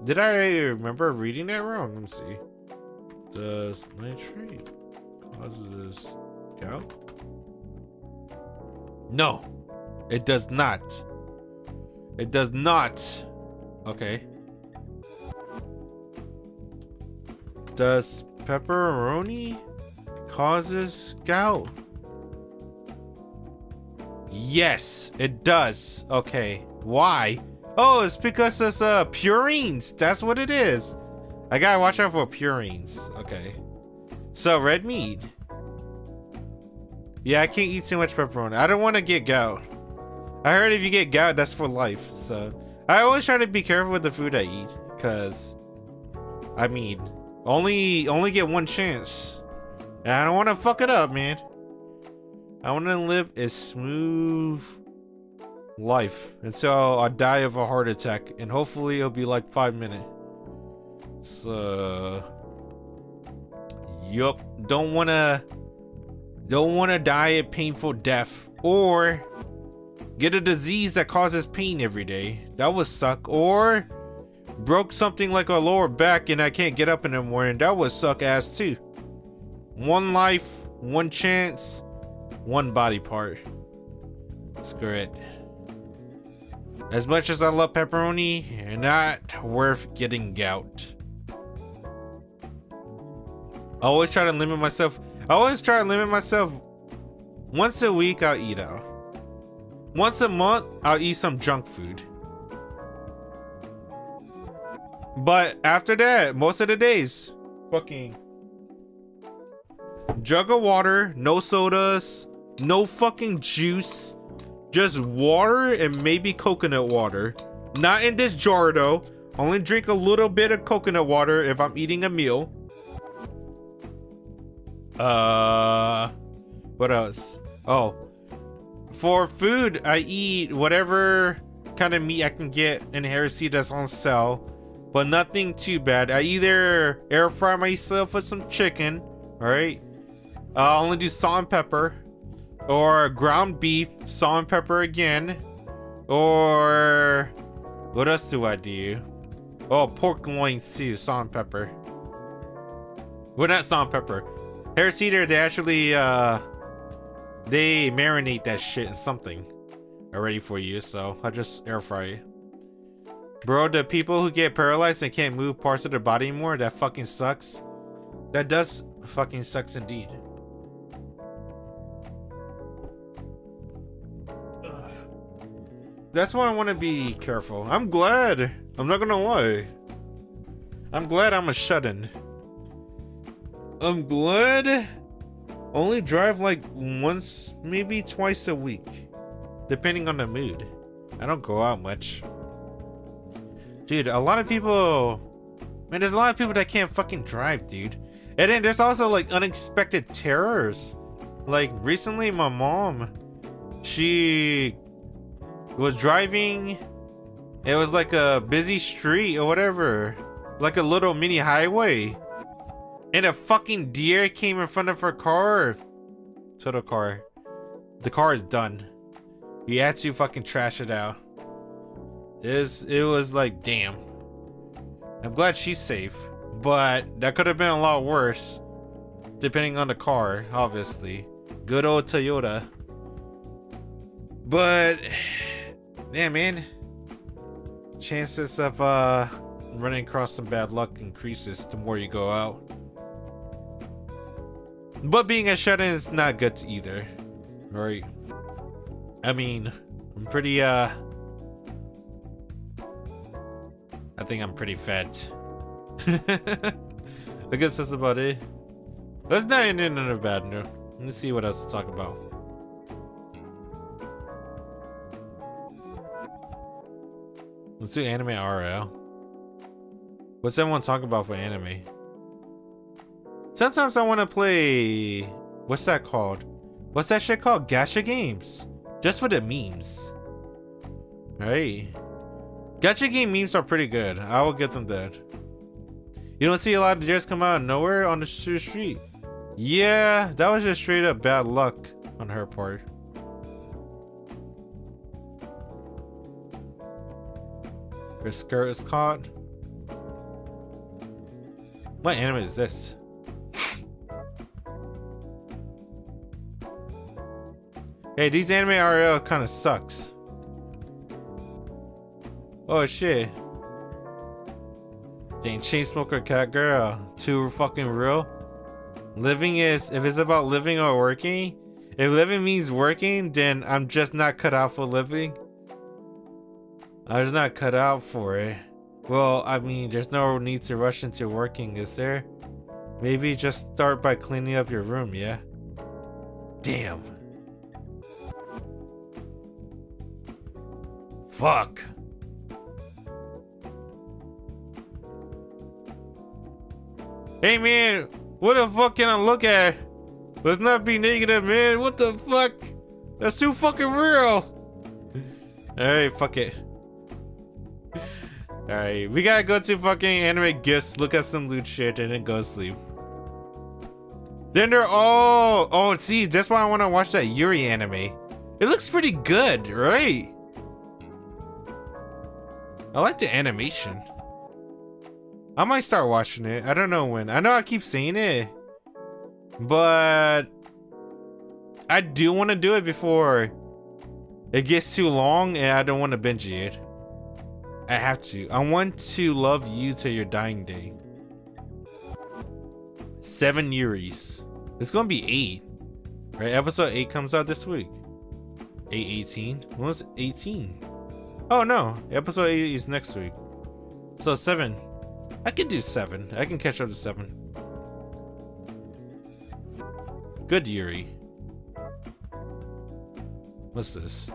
Did I remember reading that wrong? Let me see. Does nitrate causes gout? No, it does not. It does not. Okay. Does pepperoni causes gout? Yes, it does. Okay. Why? Oh, it's because it's purines. That's what it is. I gotta watch out for purines. Okay. So red meat. Yeah, I can't eat too much pepperoni. I don't want to get gout. I heard if you get gout, that's for life. So I always try to be careful with the food I eat, cause I mean, only get one chance, and I don't want to fuck it up, man. I want to live a smooth life until I die of a heart attack, and hopefully it'll be like 5 minutes. So, yup, don't wanna die a painful death or get a disease that causes pain every day. That would suck. Or broke something like a lower back and I can't get up in the morning. That would suck ass too. One life, one chance, one body part. Screw it. As much as I love pepperoni, not worth getting gout. I always try to limit myself. Once a week, I'll eat out. Once a month, I'll eat some junk food. But after that, most of the days, fucking jug of water, no sodas, no fucking juice, just water and maybe coconut water. Not in this jar though. Only drink a little bit of coconut water if I'm eating a meal. What else? Oh, for food, I eat whatever kind of meat I can get in Heresy that's on sale, but nothing too bad. I either air fry myself with some chicken, all right? I'll only do salt and pepper, or ground beef, salt and pepper again, or what else do I do? Oh, pork loins too, salt and pepper. Well, not salt and pepper. Heresy, they actually they marinate that shit in something already for you, so I just air fry it. Bro, the people who get paralyzed and can't move parts of their body anymore, that fucking sucks. That does fucking sucks indeed. Ugh. That's why I want to be careful. I'm glad. I'm not gonna lie. I'm glad I'm a shut-in. I'm glad only drive like once, maybe twice a week, depending on the mood. I don't go out much. Dude, a lot of people, man, there's a lot of people that can't fucking drive, dude. And then there's also like unexpected terrors. Like recently my mom, she was driving, it was like a busy street or whatever, like a little mini highway. And a fucking deer came in front of her car. To the car. The car is done. We had to fucking trash it out. It was like, damn. I'm glad she's safe. But that could have been a lot worse. Depending on the car, obviously. Good old Toyota. But, damn, man. Chances of running across some bad luck increases the more you go out. But being a shut-in is not good either, right? I mean, I'm pretty, I think I'm pretty fat. I guess that's about it. Let's not end in a bad note. Let me see what else to talk about. Let's do anime RL. What's everyone talking about for anime? Sometimes I want to play, what's that called? What's that shit called? Gacha games. Just for the memes. Right. Gacha game memes are pretty good. I will give them that. You don't see a lot of deers come out of nowhere on the street. Yeah, that was just straight up bad luck on her part. Her skirt is caught. What anime is this? Hey, these anime RL kind of sucks. Oh shit. Dang, Chainsmoker Cat Girl. Too fucking real. Living is, if it's about living or working, if living means working, then I'm just not cut out for living. I'm just not cut out for it. Well, I mean, there's no need to rush into working, is there? Maybe just start by cleaning up your room, yeah? Damn. Fuck. Hey man, what the fuck can I look at? Let's not be negative, man. What the fuck? That's too fucking real. Alright, fuck it. Alright, we gotta go to fucking anime gifts, look at some loot shit, and then go to sleep. Then they're all... Oh, see, that's why I want to watch that Yuri anime. It looks pretty good, right? I like the animation. I might start watching it. I don't know when. I know I keep saying it, but I do want to do it before it gets too long and I don't want to binge it. I have to. I want to love you till your dying day. 7 Yuris. It's gonna be 8. Right? Episode 8 comes out this week. 8/18. When was 18? Oh no. Episode 8 is next week. So 7. I can do 7. I can catch up to 7. Good Yuri. What's this?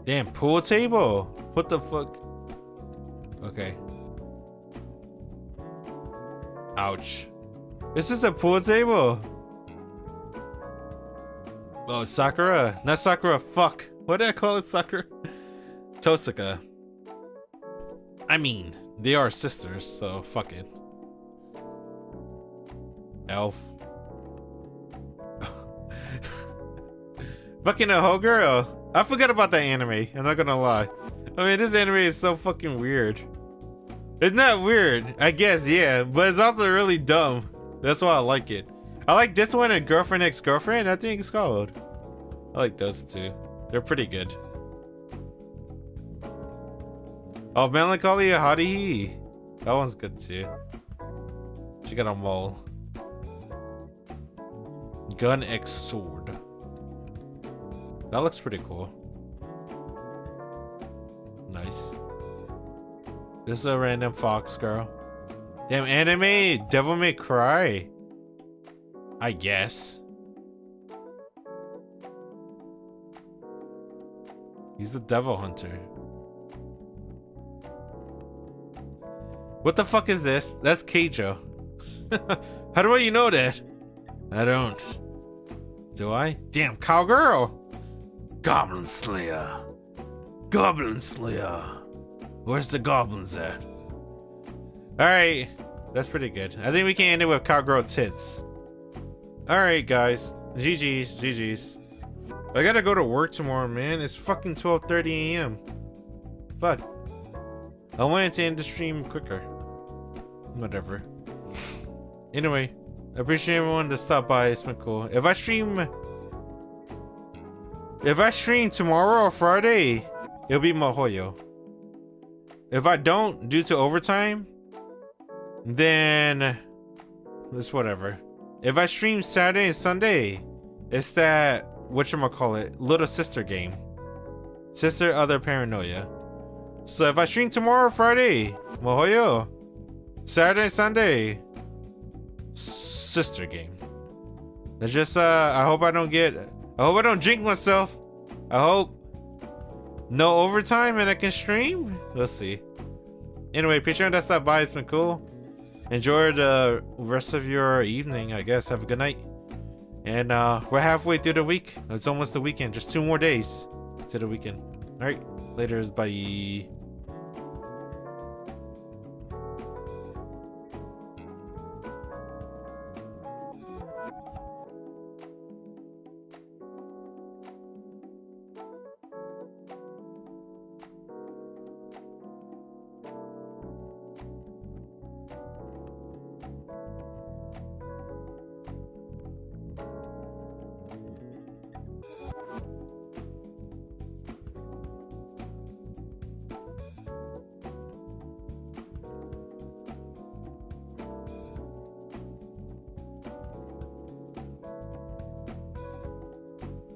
Damn, pool table. What the fuck? Okay. Ouch. This is a pool table. Oh, Sakura. Not Sakura. Fuck. What did I call it? Sakura? Tosaka. I mean, they are sisters, so fuck it. Elf. Fucking a whole girl. I forgot about that anime. I'm not gonna lie. I mean, this anime is so fucking weird. It's not weird, I guess, yeah, but it's also really dumb. That's why I like it. I like this one and Girlfriend X Girlfriend, I think it's called. I like those two. They're pretty good. Oh, Melancholy Hottie. That one's good too. She got a mole. Gun X Sword. That looks pretty cool. Nice. This is a random fox girl. Damn, anime Devil May Cry. I guess. He's the devil hunter. What the fuck is this? That's Keijo. How do you know that? I don't. Do I? Damn, cowgirl. Goblin Slayer. Goblin Slayer. Where's the goblins at? Alright. That's pretty good. I think we can end it with cowgirl tits. Alright, guys. GG's. GG's. I gotta go to work tomorrow, man. It's fucking 12:30 a.m. Fuck. I wanted to end the stream quicker. Whatever. Anyway, I appreciate everyone to stop by. It's been cool. If I stream tomorrow or Friday, it'll be Mahoyo. If I don't, due to overtime, then it's whatever. If I stream Saturday and Sunday, it's that whatchamacallit, little sister game. Sister Other Paranoia. So if I stream tomorrow or Friday, Mahoyo. Saturday and Sunday, sister game. It's just I hope I don't jinx myself. I hope no overtime and I can stream. Let's see. Anyway, Patreon that stopped by. It's been cool. Enjoy the rest of your evening, I guess. Have a good night. And we're halfway through the week. It's almost the weekend. Just 2 more days to the weekend. Alright, later. Bye.